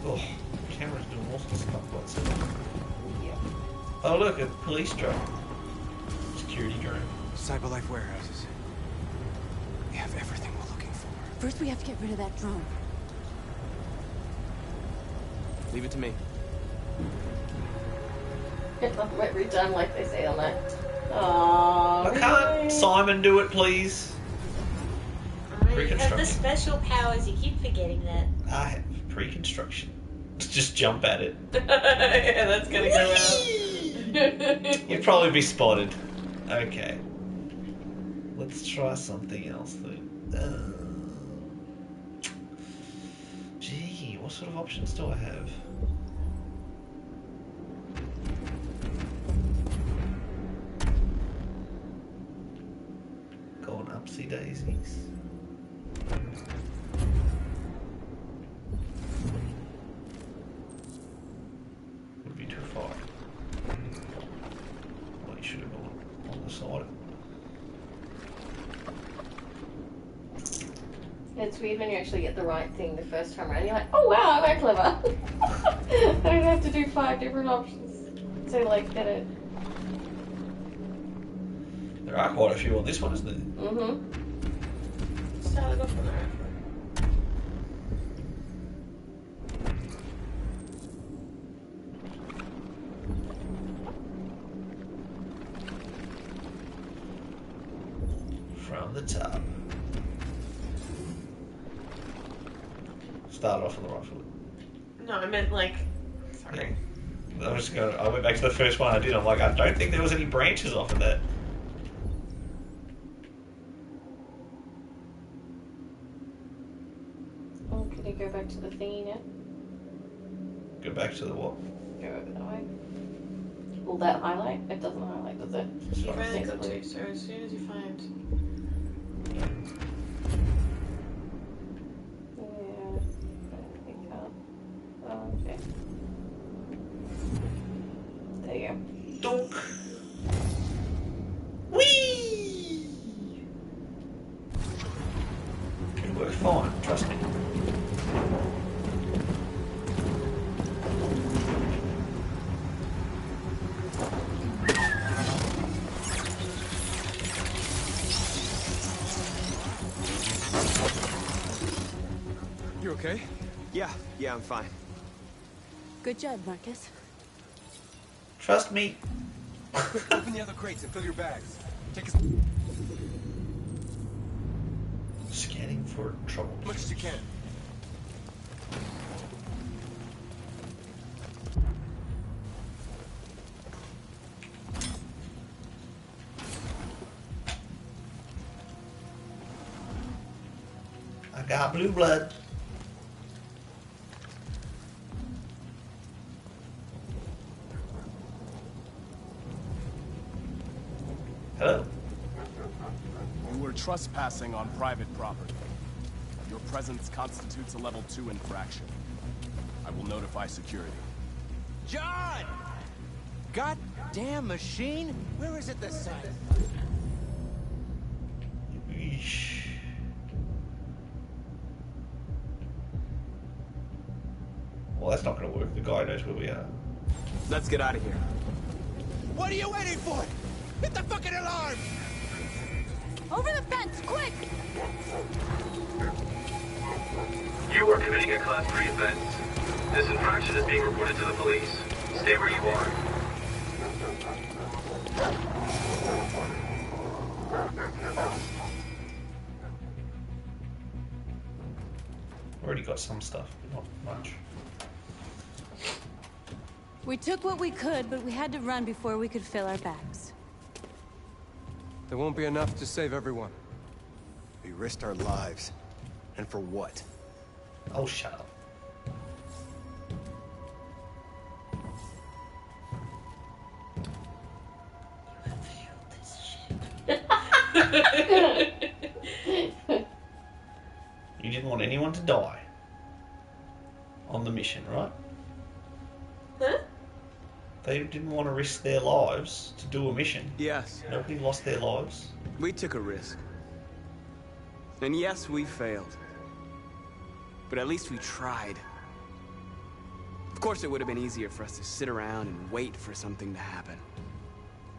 Oh, camera's doing all sorts of stuff. What's it? Yeah. Oh, look, a police truck. Security drone. CyberLife warehouses. We have everything we're looking for. First, we have to get rid of that drone. Leave it to me. Every time, like they say on that. Aww. Can't Simon do it, please? I have the Pre-construction. special powers. You keep forgetting that. I have pre-construction. Just jump at it. Yeah, that's gonna go out. You'd probably be spotted. Okay. Let's try something else then. Gee, what sort of options do I have? Going upsy daisies. Would be too far. Well, you should have gone on the side. It's weird when you actually get the right thing the first time around. You're like, oh wow, I'm that clever. I don't have to do 5 different options to like get it. There are quite a few on this one, isn't there? Started off on that. From the top. started off on the right foot. No, I meant like. Sorry. I went back to the first one I did. I'm like, I don't think there was any branches off of that. Oh, can you go back to the thingy now? Go back to the what? Go over that way. Will that highlight? It doesn't highlight, does it? You've only got two, so as soon as you find. Yeah, I think okay. There you go. Donk. Whee! It'll work fine, trust me. You okay? Yeah, I'm fine. Good job, Marcus. Trust me. Open the other crates and fill your bags. Take as Scanning for trouble. much as you can. I got blue blood. Hello. You were trespassing on private property. Your presence constitutes a level 2 infraction. I will notify security. John! Goddamn machine? Where is it this time? Eesh. Well, that's not going to work. The guy knows where we are. Let's get out of here. What are you waiting for? Hit the fucking alarm! Over the fence, quick! You are committing a Class 3 offense. This infraction is being reported to the police. Stay where you are. Already got some stuff, but not much. We took what we could, but we had to run before we could fill our bags. There won't be enough to save everyone. We risked our lives. And for what? Oh, shut up. You didn't want anyone to die on the mission, right? Huh? They didn't want to risk their lives to do a mission. Yes. Nobody lost their lives. We took a risk. And yes, we failed. But at least we tried. Of course, it would have been easier for us to sit around and wait for something to happen.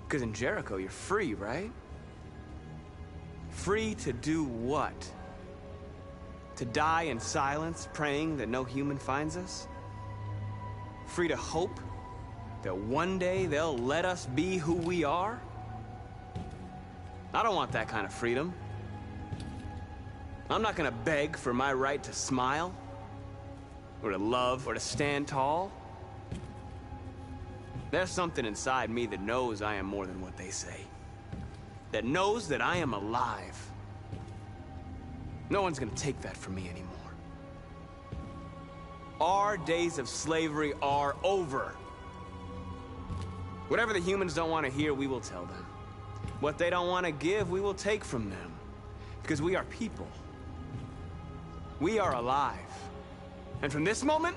Because in Jericho, you're free, right? Free to do what? To die in silence, praying that no human finds us? Free to hope that one day they'll let us be who we are? I don't want that kind of freedom. I'm not gonna beg for my right to smile, or to love, or to stand tall. There's something inside me that knows I am more than what they say. That knows that I am alive. No one's gonna take that from me anymore. Our days of slavery are over. Whatever the humans don't want to hear, we will tell them. What they don't want to give, we will take from them. Because we are people. We are alive. And from this moment,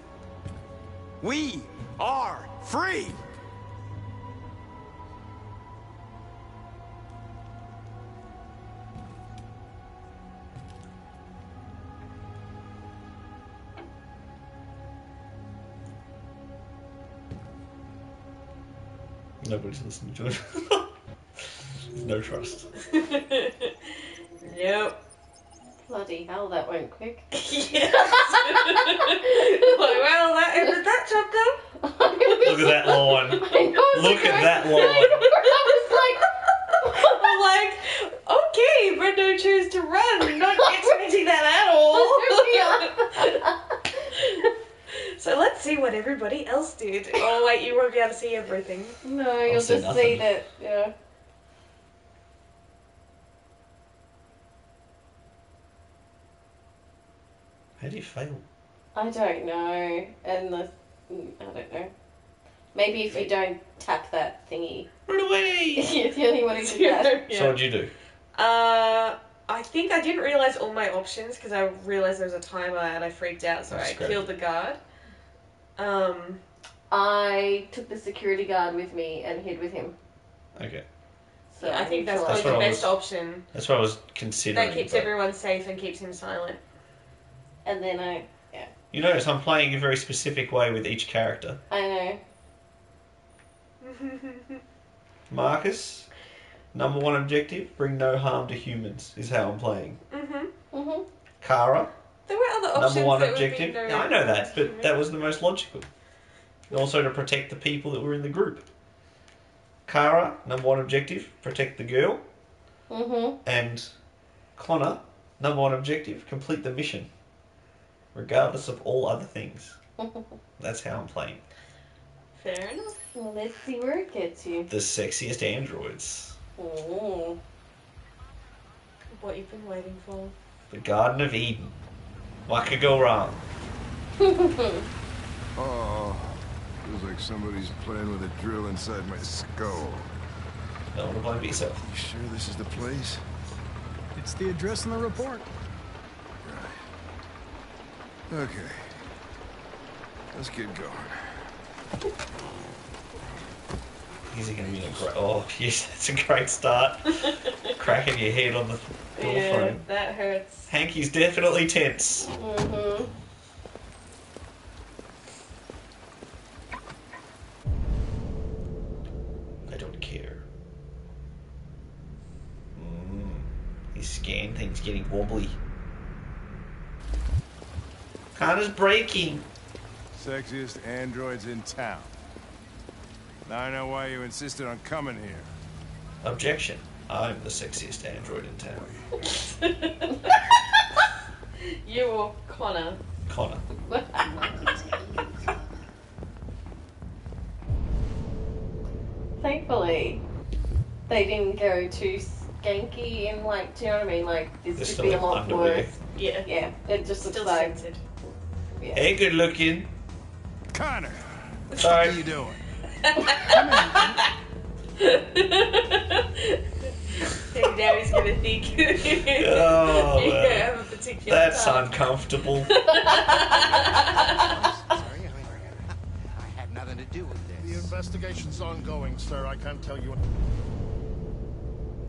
we are free! Nobody's listening to it. There's no trust. Nope. Bloody hell, that went quick. Yes. Well, that ended that chapter. Look at that line. Look at that line. I'm like, okay, Brendo chose to run, not expecting that at all. what everybody else did. Oh wait, you won't be able to see everything. No, you'll just see that, yeah. How do you fail? I don't know. And I don't know. Maybe if you don't tap that thingy. Run away! You're the only one who did that. So what'd you do? I think I didn't realise all my options because I realised there was a timer and I freaked out, so I killed the guard. I took the security guard with me and hid with him. Okay. So I think that's probably the best option. That's what I was considering. That keeps everyone safe and keeps him silent. And then You notice I'm playing a very specific way with each character. I know. Marcus, number one objective, bring no harm to humans, is how I'm playing. Kara, there were other options. number one that would be objective. no Yeah, I know that, but human. that was the most logical. Also to protect the people that were in the group. Kara, number one objective, protect the girl. And Connor, number one objective, complete the mission. Regardless of all other things. That's how I'm playing. Fair enough. Well, let's see where it gets you. The sexiest androids. Oh. What you've been waiting for. The Garden of Eden. What could go wrong? Oh, feels like somebody's playing with a drill inside my skull. Don't want to blame yourself. You sure this is the place? It's the address in the report. Okay. Let's get going. Is it going to be a great... Oh, yes, that's a great start. Cracking your head on the door frame. That hurts. Hanky's definitely tense. I don't care. His scan thing's getting wobbly. Connor's breaking. Sexiest androids in town. Now I know why you insisted on coming here. Objection. I'm the sexiest android in town. You or Connor? Connor. Thankfully, they didn't go too skanky and like, do you know what I mean? Like, this could be a lot worse. Yeah. Yeah, it just looks Still like... censored. Yeah. Hey, good looking. Connor! Sorry. What are you doing? Maybe now he's gonna think Oh, you well, have a particular that's type. uncomfortable. Sorry, I had nothing to do with this. The investigation's ongoing, sir. I can't tell you.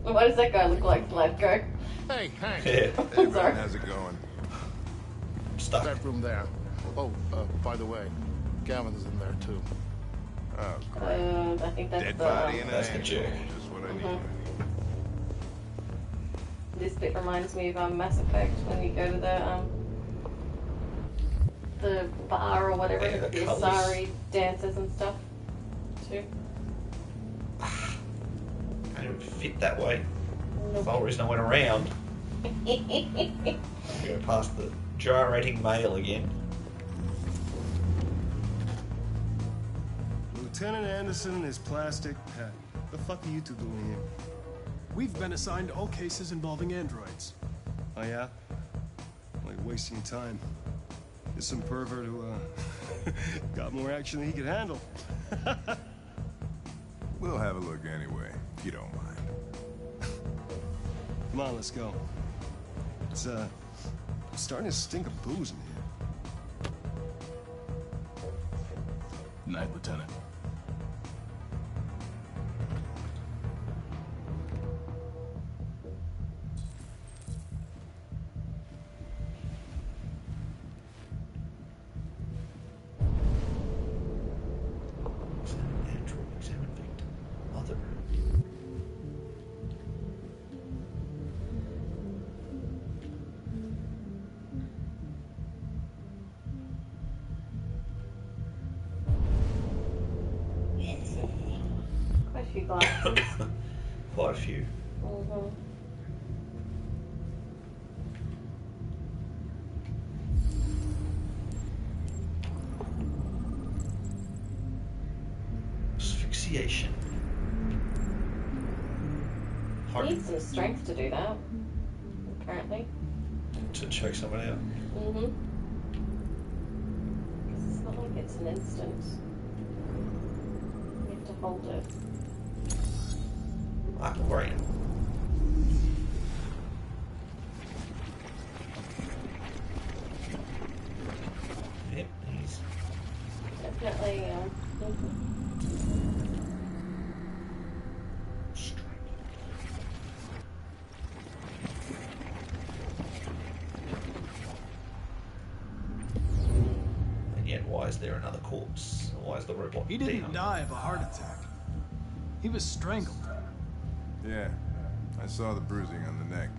Why does that guy look like Vladko? Hey, Hank. Yeah. Hey, Brent, how's it going? Stuck. That room there. Oh, by the way, Gavin's in there too. Oh, great. I think that's Dead the... body and That's an the angel. jerk. Just what I need. This bit reminds me of Mass Effect when you go to the bar or whatever, Yeah, the the colours. Asari dances and stuff too. I didn't fit that way. For the whole reason I went around. Go past the gyrating male again. Lieutenant Anderson and his plastic pet. The fuck are you two doing here? We've been assigned all cases involving androids. Oh yeah? Like wasting time. There's some pervert who, got more action than he could handle. We'll have a look anyway, if you don't mind. Come on, let's go. It's, starting to stink of booze in here. Night, Lieutenant. Android, examine victim. Mother. Quite a few glasses. Quite a few. asphyxiation. He needs some strength to do that, apparently. To choke someone out. Mm-hmm. It's not like it's an instant. You have to hold it. Great. Yep, he's definitely. And yet, why is there another corpse? Why is the robot? He didn't die of a heart attack. He was strangled. Yeah, I saw the bruising on the neck.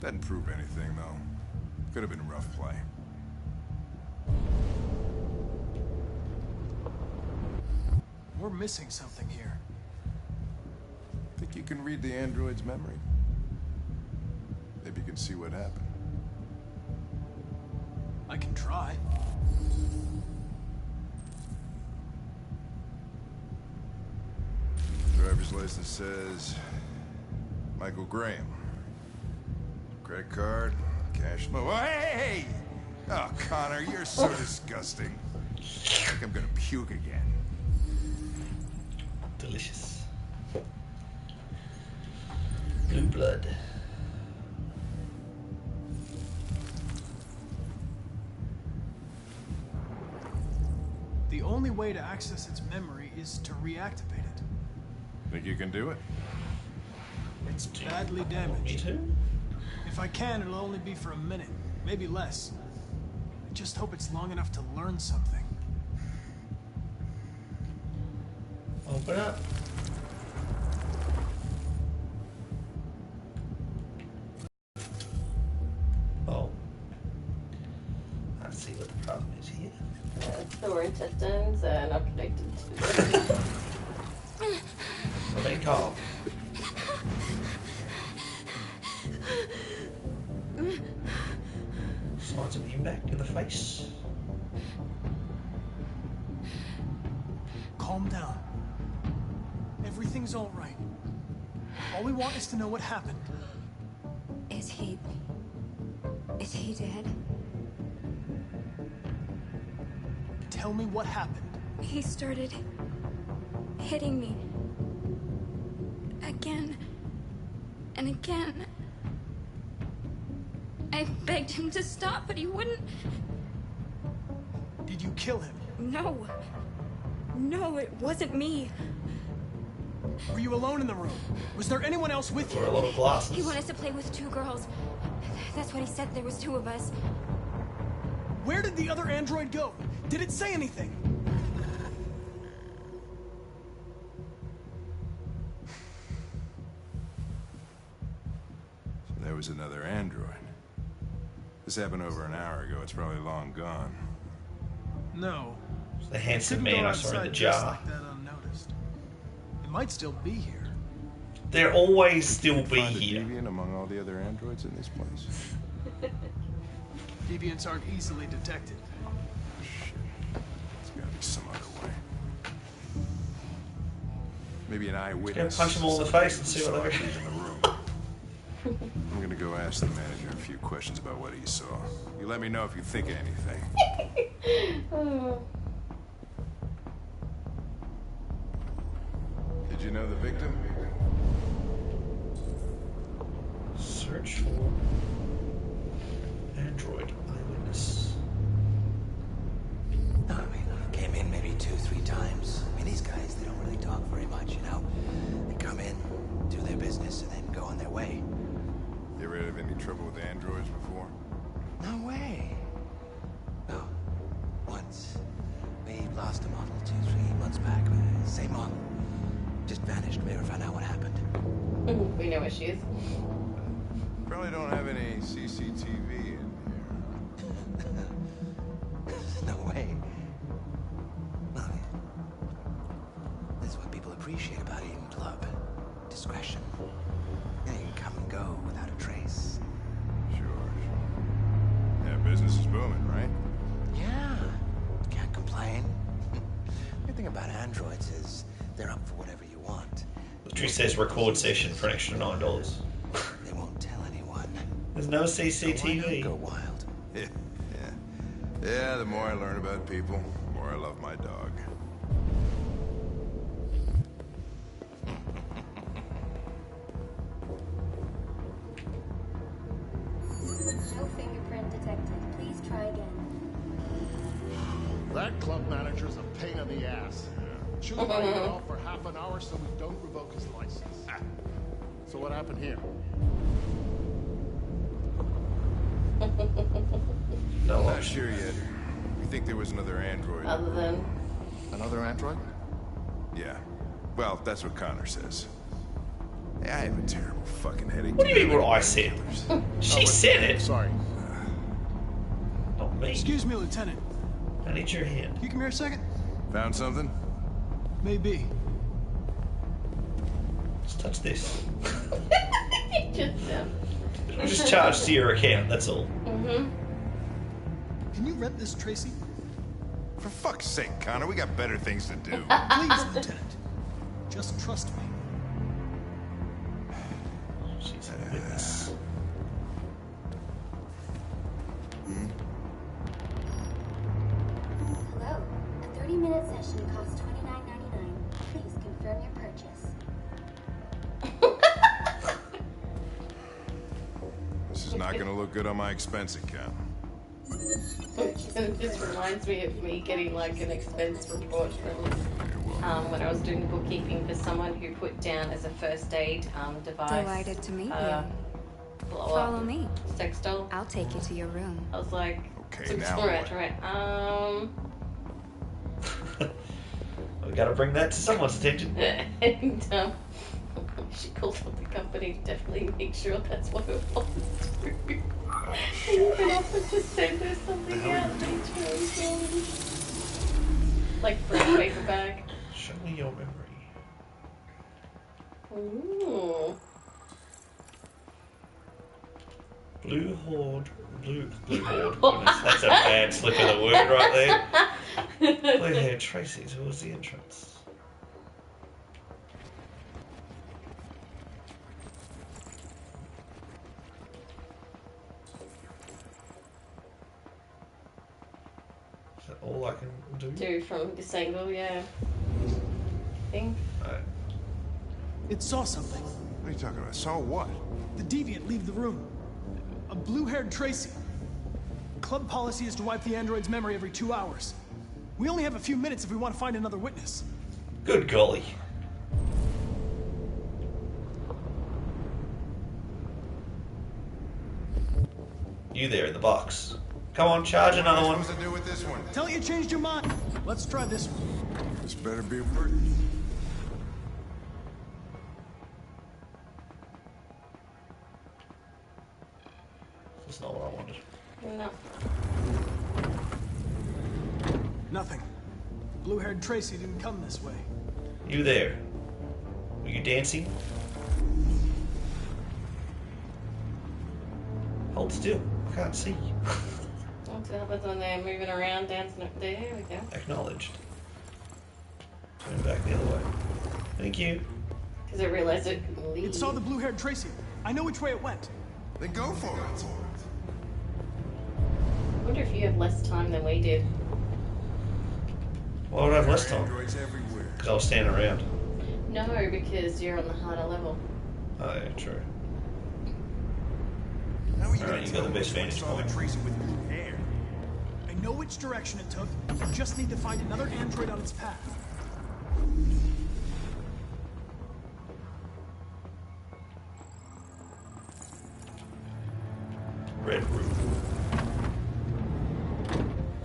Doesn't prove anything, though. Could have been rough play. We're missing something here. Think you can read the android's memory? Maybe you can see what happened. I can try. Driver's license says Michael Graham. Credit card, cash. Oh, hey! Oh, Connor, you're so disgusting. I think I'm gonna puke again. Delicious. Blue blood. The only way to access its memory is to reactivate it. Think you can do it? It's badly damaged. Me too. If I can, it'll only be for a minute, maybe less. I just hope it's long enough to learn something. Open up. Oh. Let's see what the problem is here. Lower intestines are not connected to Remain calm. Signs of impact in the face. Calm down. Everything's all right. All we want is to know what happened. Is he dead? Tell me what happened. He started hitting me. Again and again. I begged him to stop, but he wouldn't. Did you kill him? No. No, it wasn't me. Were you alone in the room? Was there anyone else with you? Or a lot of glasses. He wanted us to play with two girls. That's what he said. There was two of us. Where did the other android go? Did it say anything? So there was another android. This happened over an hour ago. It's probably long gone. No. The handsome Couldn't man go I saw in the outside just jar. like that unnoticed. It might still be here. There'll always still be Find a here. deviant among all the other androids in this place. Deviants aren't easily detected. Shit. There's gotta be some other way. Maybe an eyewitness. Go punch them all in the face and see what they leave in the room. I'm gonna go ask the manager a few questions about what he saw. You let me know if you think of anything. Oh. Did you know the victim? Search for android eyewitness. No, I mean, I came in maybe 2-3 times. I mean, these guys, they don't really talk very much, you know? They come in, do their business, and then go on their way. You ever had any trouble with androids before? No way. No. Once. We lost a model 2-3 months back. Same model. Just vanished. We never found out what happened. We know where she is. Probably don't have any CCTV in here. No way. No. This is what people appreciate about Eden Club. Discretion. You can come and go without a trace. Sure. Yeah, business is booming, right? Yeah. Can't complain. The good thing about androids is They're up for whatever you want. Literally says record session for an extra $9. They won't tell anyone. There's no So why CCTV. not go wild? Yeah, the more I learn about people, the more I love my dog. No fingerprint detected. Please try again. That club manager's a pain in the ass. Should have let him off for half an hour so we don't revoke his license. So what happened here? No, not sure yet. We think there was another android. Other than... Another android? Yeah. Well, that's what Connor says. Hey, I have a terrible fucking headache. What do you mean what I said? She said it. Sorry. Not me. Excuse me, Lieutenant. I need your hand. Can you come here a second? Found something? Maybe. Let's touch this. Just Just charged to your account, that's all. Mm-hmm. Can you rent this, Tracy? For fuck's sake, Connor, we got better things to do. Please, Lieutenant. Just trust me. She's a witness. Hello. A 30-minute session costs $29.99. Please confirm your purchase. This is not gonna look good on my expense account. It just reminds me of me getting like an expense report from when I was doing bookkeeping for someone who put down as a first aid device. Delighted to meet you. Follow me. Sex doll. I'll take you to your room. I was like, okay, now right. We gotta bring that to someone's attention. And she called up the company to definitely make sure that's what it was. And even offered to send her something out and they chose one. Like for a paper bag. Show me your memory. Ooh. Blue Horde. Blue Horde. Goodness, that's a bad slip of the word right there. Blue haired Tracy towards the entrance. Is that all I can do? Do from this angle, yeah. Thing. It saw something. What are you talking about? Saw what? The deviant leave the room. A blue-haired Tracy. Club policy is to wipe the android's memory every 2 hours. We only have a few minutes if we want to find another witness. Good golly. You there in the box. Come on, charge another one. What's to do with this one? Tell you changed your mind. Let's try this one. This better be worth it. That's not what I wanted. No. Nothing. Blue-haired Tracy didn't come this way. You there. Were you dancing? Hold still. I can't see. That's what happens when they're moving around, dancing up there. There we go. Acknowledged. Turn back the other way. Thank you. Because I realized it could leave. It saw the blue-haired Tracy. I know which way it went. Then go for it. I wonder if you have less time than we did. Why would I have less time? Androids everywhere. Because I was standing around. No, because you're on the harder level. Oh, yeah, true. How are you Alright, you got the best vantage Saw the point. Tracy with blue hair. I know which direction it took. I just need to find another android on its path. Red room.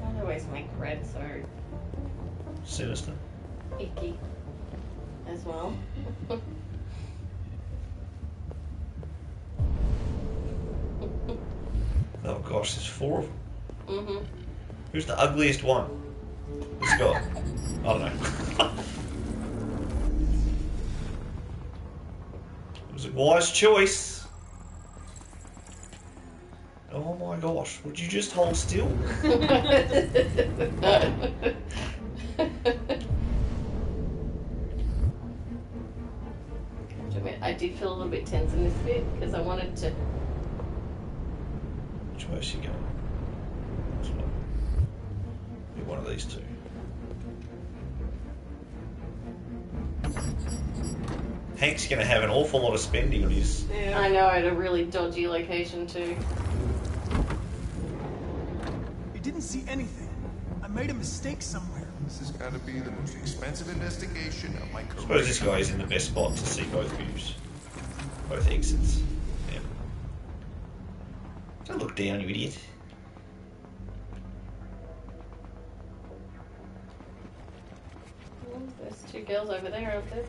I always make red so Sinister. icky as well. Oh gosh, there's 4 of them. Mm-hmm. Who's the ugliest one? This guy. I don't know. It was a wise choice. Oh my gosh, would you just hold still? to admit, I did feel a little bit tense in this bit because I wanted to. Which way is she going? This one. Be one of these two. Hank's going to have an awful lot of spending on his... Yeah. I know, at a really dodgy location too. You didn't see anything. I made a mistake somewhere. This has got to be the most expensive investigation of my career. I suppose this guy is in the best spot to see both views. Both exits. Yeah. Don't look down, you idiot. There's two girls over there, aren't there?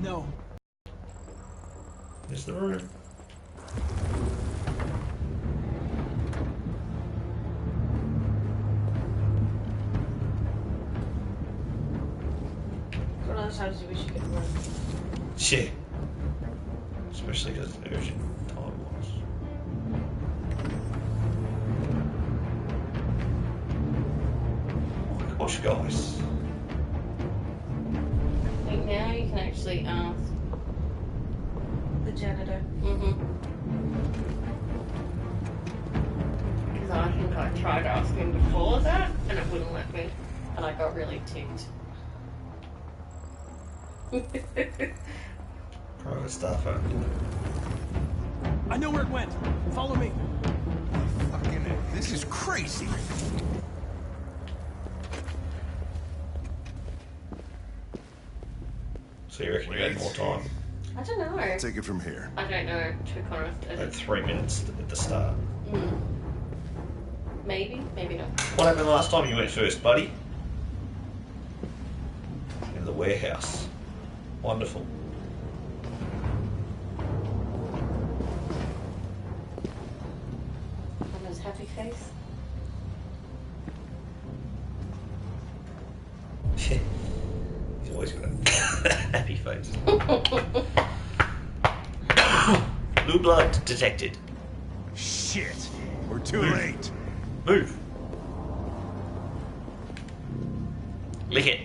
No. There's the room. What other times do you wish you could run? Shit. Especially because it's urgent time-wise. Oh my gosh, guys. I think now you can actually ask. The janitor. Because I think I tried asking before that and it wouldn't let me. And I got really ticked. Private staff only. I know where it went. Follow me. Fucking it. This is crazy. So you reckon you had more time? I don't know. Take it from here. I don't know, to be honest. I had 3 minutes at the start. Maybe, maybe not. What happened last time you went first, buddy? In the warehouse. Wonderful. And his happy face. He's always got a happy face. Blue blood detected. Shit. We're too late. Move. Lick it.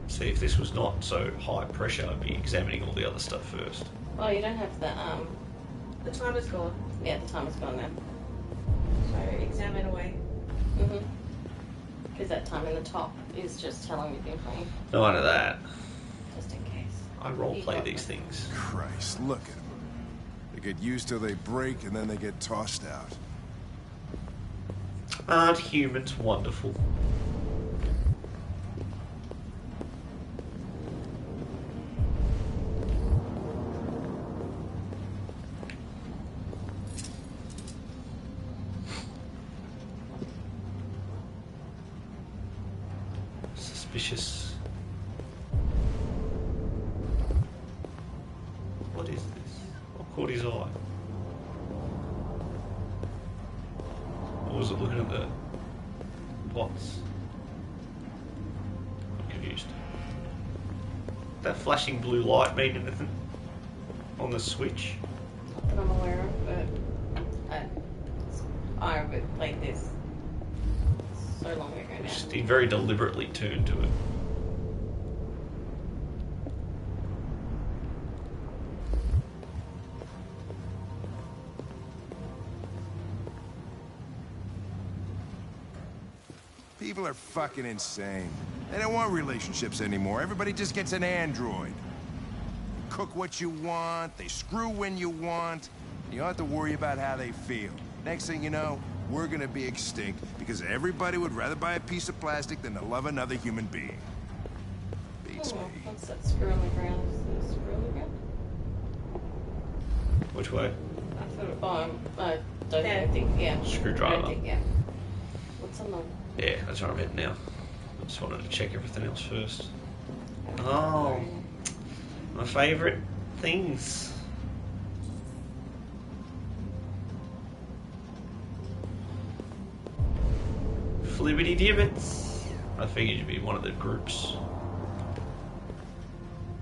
See, if this was not so high pressure, I'd be examining all the other stuff first. Well, you don't have the The time is gone. Yeah, the time is gone now. So examine away. Because that time in the top is just telling me the information. No one of that. Just in case. I roleplay these things. Christ, look at them. They get used till they break and then they get tossed out. Aren't humans wonderful? Suspicious. What is this? What caught his eye? Or was it looking at the pots? I'm confused. That flashing blue light mean anything on the switch? Not that I'm aware of, but I played this so long ago now. He very deliberately turned to it. People are fucking insane. They don't want relationships anymore. Everybody just gets an android. Cook what you want, they screw when you want. You don't have to worry about how they feel. Next thing you know, we're gonna be extinct because everybody would rather buy a piece of plastic than to love another human being. Beats me. What's that screw on the ground? Is there a screw on the ground? Which way? I thought, I don't think, yeah. Screwdriver. I don't think, yeah. What's on the... Yeah, that's where I'm heading now. I just wanted to check everything else first. Oh, my favourite things. Flibbity dibbits. I figured you'd be one of the groups.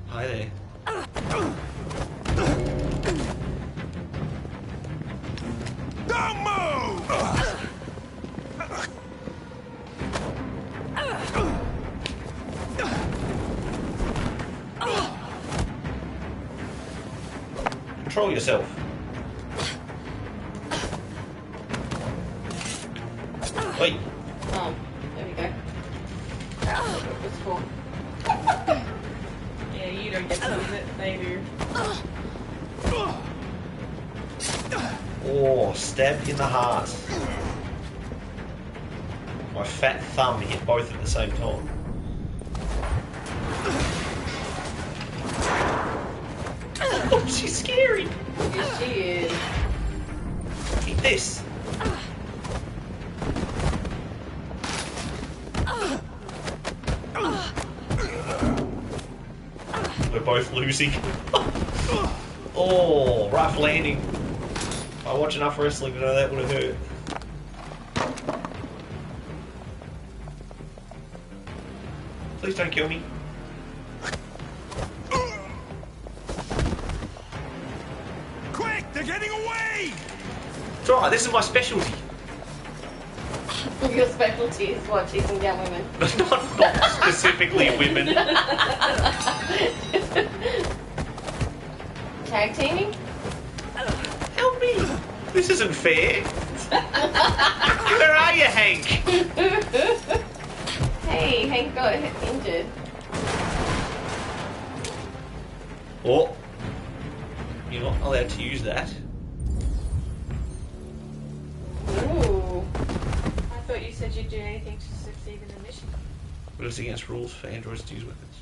Hi there. Don't move! Control yourself. Wait. Oh, there we go. That's what it was for. Yeah, you don't get to use it, they do. Oh, stabbed in the heart. My fat thumb hit both at the same time. Oh, she's scary. Yes, she is. Eat this. We're both losing. Oh, rough landing. I watch enough wrestling to know that would have hurt. Please don't kill me. Quick, they're getting away! It's alright, this is my specialty. Your specialty is what, chasing down women? Not specifically women. Tag teaming? Help me! This isn't fair. Where are you, Hank? Hey, Hank got injured. Oh. You're not allowed to use that. Ooh. I thought you said you'd do anything to succeed in the mission. But it's against rules for androids to use weapons.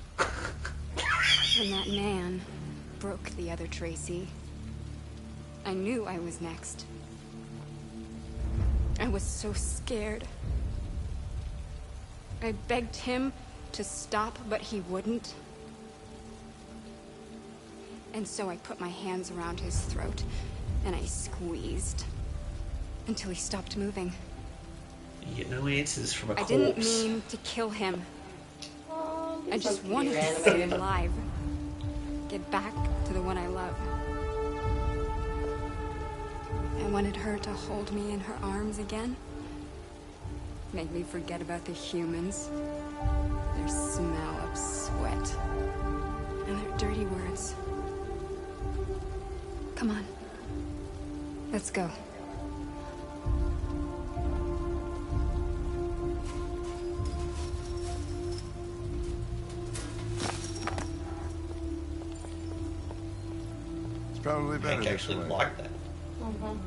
When that man broke the other Tracy, I knew I was next. I was so scared. I begged him to stop, but he wouldn't. And so I put my hands around his throat, and I squeezed until he stopped moving. You get no answers from a corpse. I didn't mean to kill him. I just wanted to see him alive. Get back to the one I love. I wanted her to hold me in her arms again. Make me forget about the humans. Their smell of sweat. And their dirty words. Come on. Let's go. It's probably better Hank this actually way. like that. Mm-hmm.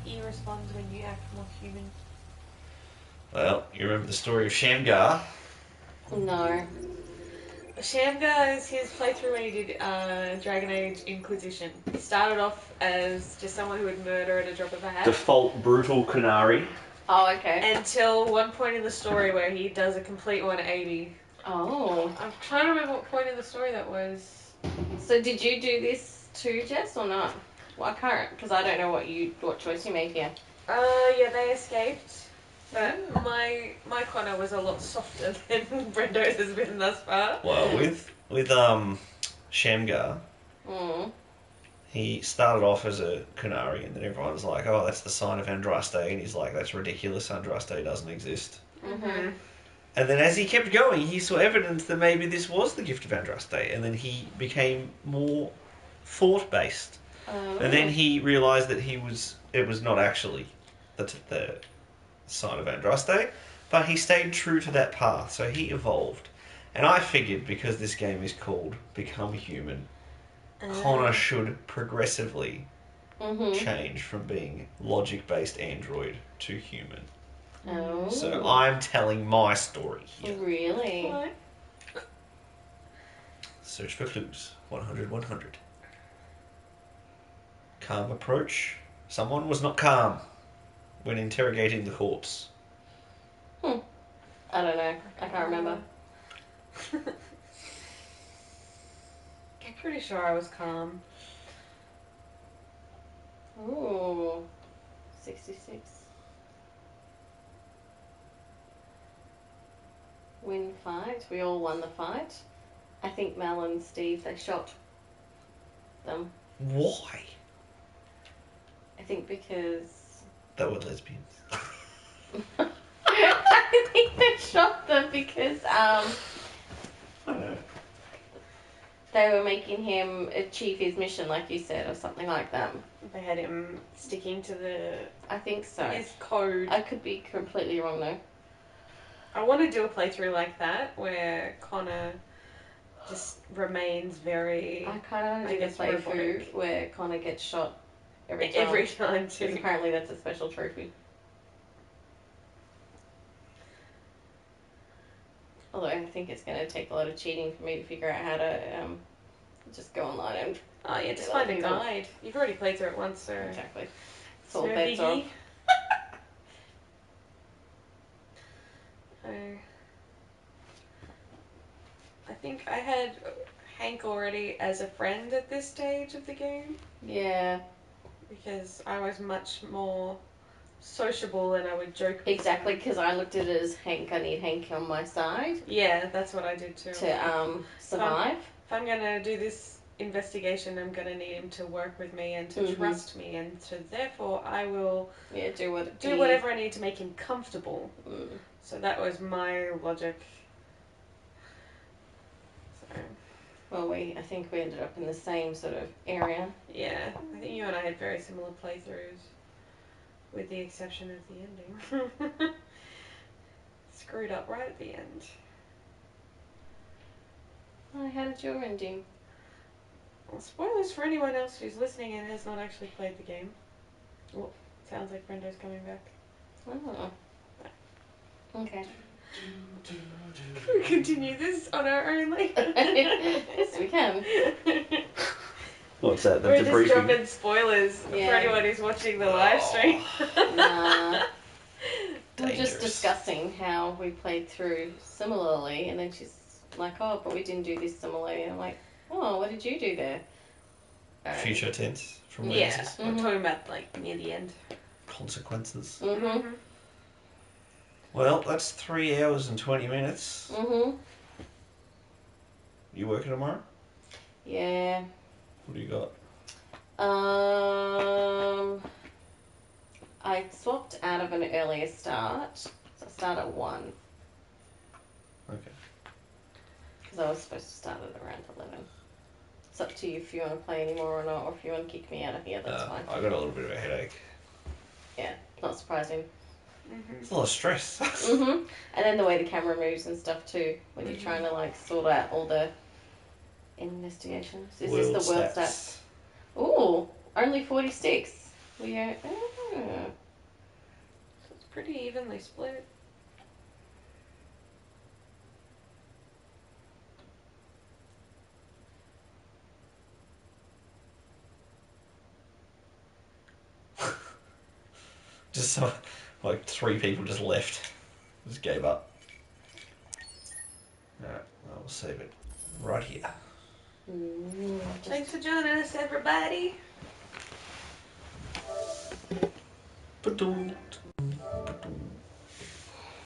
He responds when you act more human. Well, you remember the story of Shamgar? No. Shamgar is his playthrough when he did Dragon Age Inquisition. He started off as just someone who would murder at a drop of a hat. Default brutal canary. Oh, okay. Until one point in the story where he does a complete 180. Oh. I'm trying to remember what point in the story that was. So did you do this too, Jess, or not? Well, I can't, because I don't know what choice you made here. Yeah, they escaped. But my Connor was a lot softer than Brendo's has been thus far. Well, with Shamgar, he started off as a canary, and then everyone was like, "Oh, that's the sign of Andraste," and he's like, "That's ridiculous. Andraste doesn't exist." Mm-hmm. And then as he kept going, he saw evidence that maybe this was the gift of Andraste, and then he became more thought-based. Oh. And then he realised that it was not actually the sign of Andraste, but he stayed true to that path, so he evolved. And I figured, because this game is called Become Human, Connor should progressively change from being logic-based android to human. Oh. So I'm telling my story here. Really? Search for clues. 100-100. Calm approach. Someone was not calm when interrogating the corpse. I don't know. I can't remember. I'm pretty sure I was calm. Ooh. 66. Win fight. We all won the fight. I think Mel and Steve, they shot them. Why? I think because... They were lesbians. I think they shot them because they were making him achieve his mission, like you said, or something like that. They had him sticking to the... I think so. His code. I could be completely wrong though. I want to do a playthrough like that, where Connor just remains very... I kind of want to do the playthrough where Connor gets shot every time. Every time, too. Because apparently that's a special trophy. Although I think it's going to take a lot of cheating for me to figure out how to just go online and... Oh yeah, just find a guide. You've already played through it once, so... Exactly. It's no bets biggie. off. I think I had Hank already as a friend at this stage of the game. Yeah. Because I was much more sociable and I would joke with Exactly, because I looked at it as Hank, I need Hank on my side. Yeah, that's what I did too. To survive. If I'm going to do this investigation, I'm going to need him to work with me and to trust me, and to therefore I will do whatever I need to make him comfortable. So that was my logic. So. Well, I think we ended up in the same sort of area. Yeah, I think you and I had very similar playthroughs, with the exception of the ending. Screwed up right at the end. Oh, how did your ending? Well, spoilers for anyone else who's listening and has not actually played the game. Well, sounds like Brendo's coming back. Oh. Okay. Can we continue this on our own later? Yes, we can. What's that? We're just dropping spoilers for Yeah. anyone who's watching the live stream. Nah. We're just discussing how we played through similarly, and then she's like, oh, but we didn't do this similarly. And I'm like, oh, what did you do there? Future tense from Yeah, Genesis. we're talking about like near the end. Consequences. Mm-hmm. Well, that's 3 hours and 20 minutes. Mm-hmm. You working tomorrow? Yeah. What do you got? I swapped out of an earlier start, so I start at 1. Okay. Because I was supposed to start at around 11. It's up to you if you want to play anymore or not, or if you want to kick me out of here, that's fine. I got a little bit of a headache. Yeah, not surprising. It's a lot of stress. And then the way the camera moves and stuff too, when you're trying to like sort out all the investigations. Is this the world stats? Ooh, only 46. We are. So it's pretty evenly split. Just like 3 people just left. Just gave up. Alright, I'll save it right here. Thanks for joining us, everybody. Ba-dum.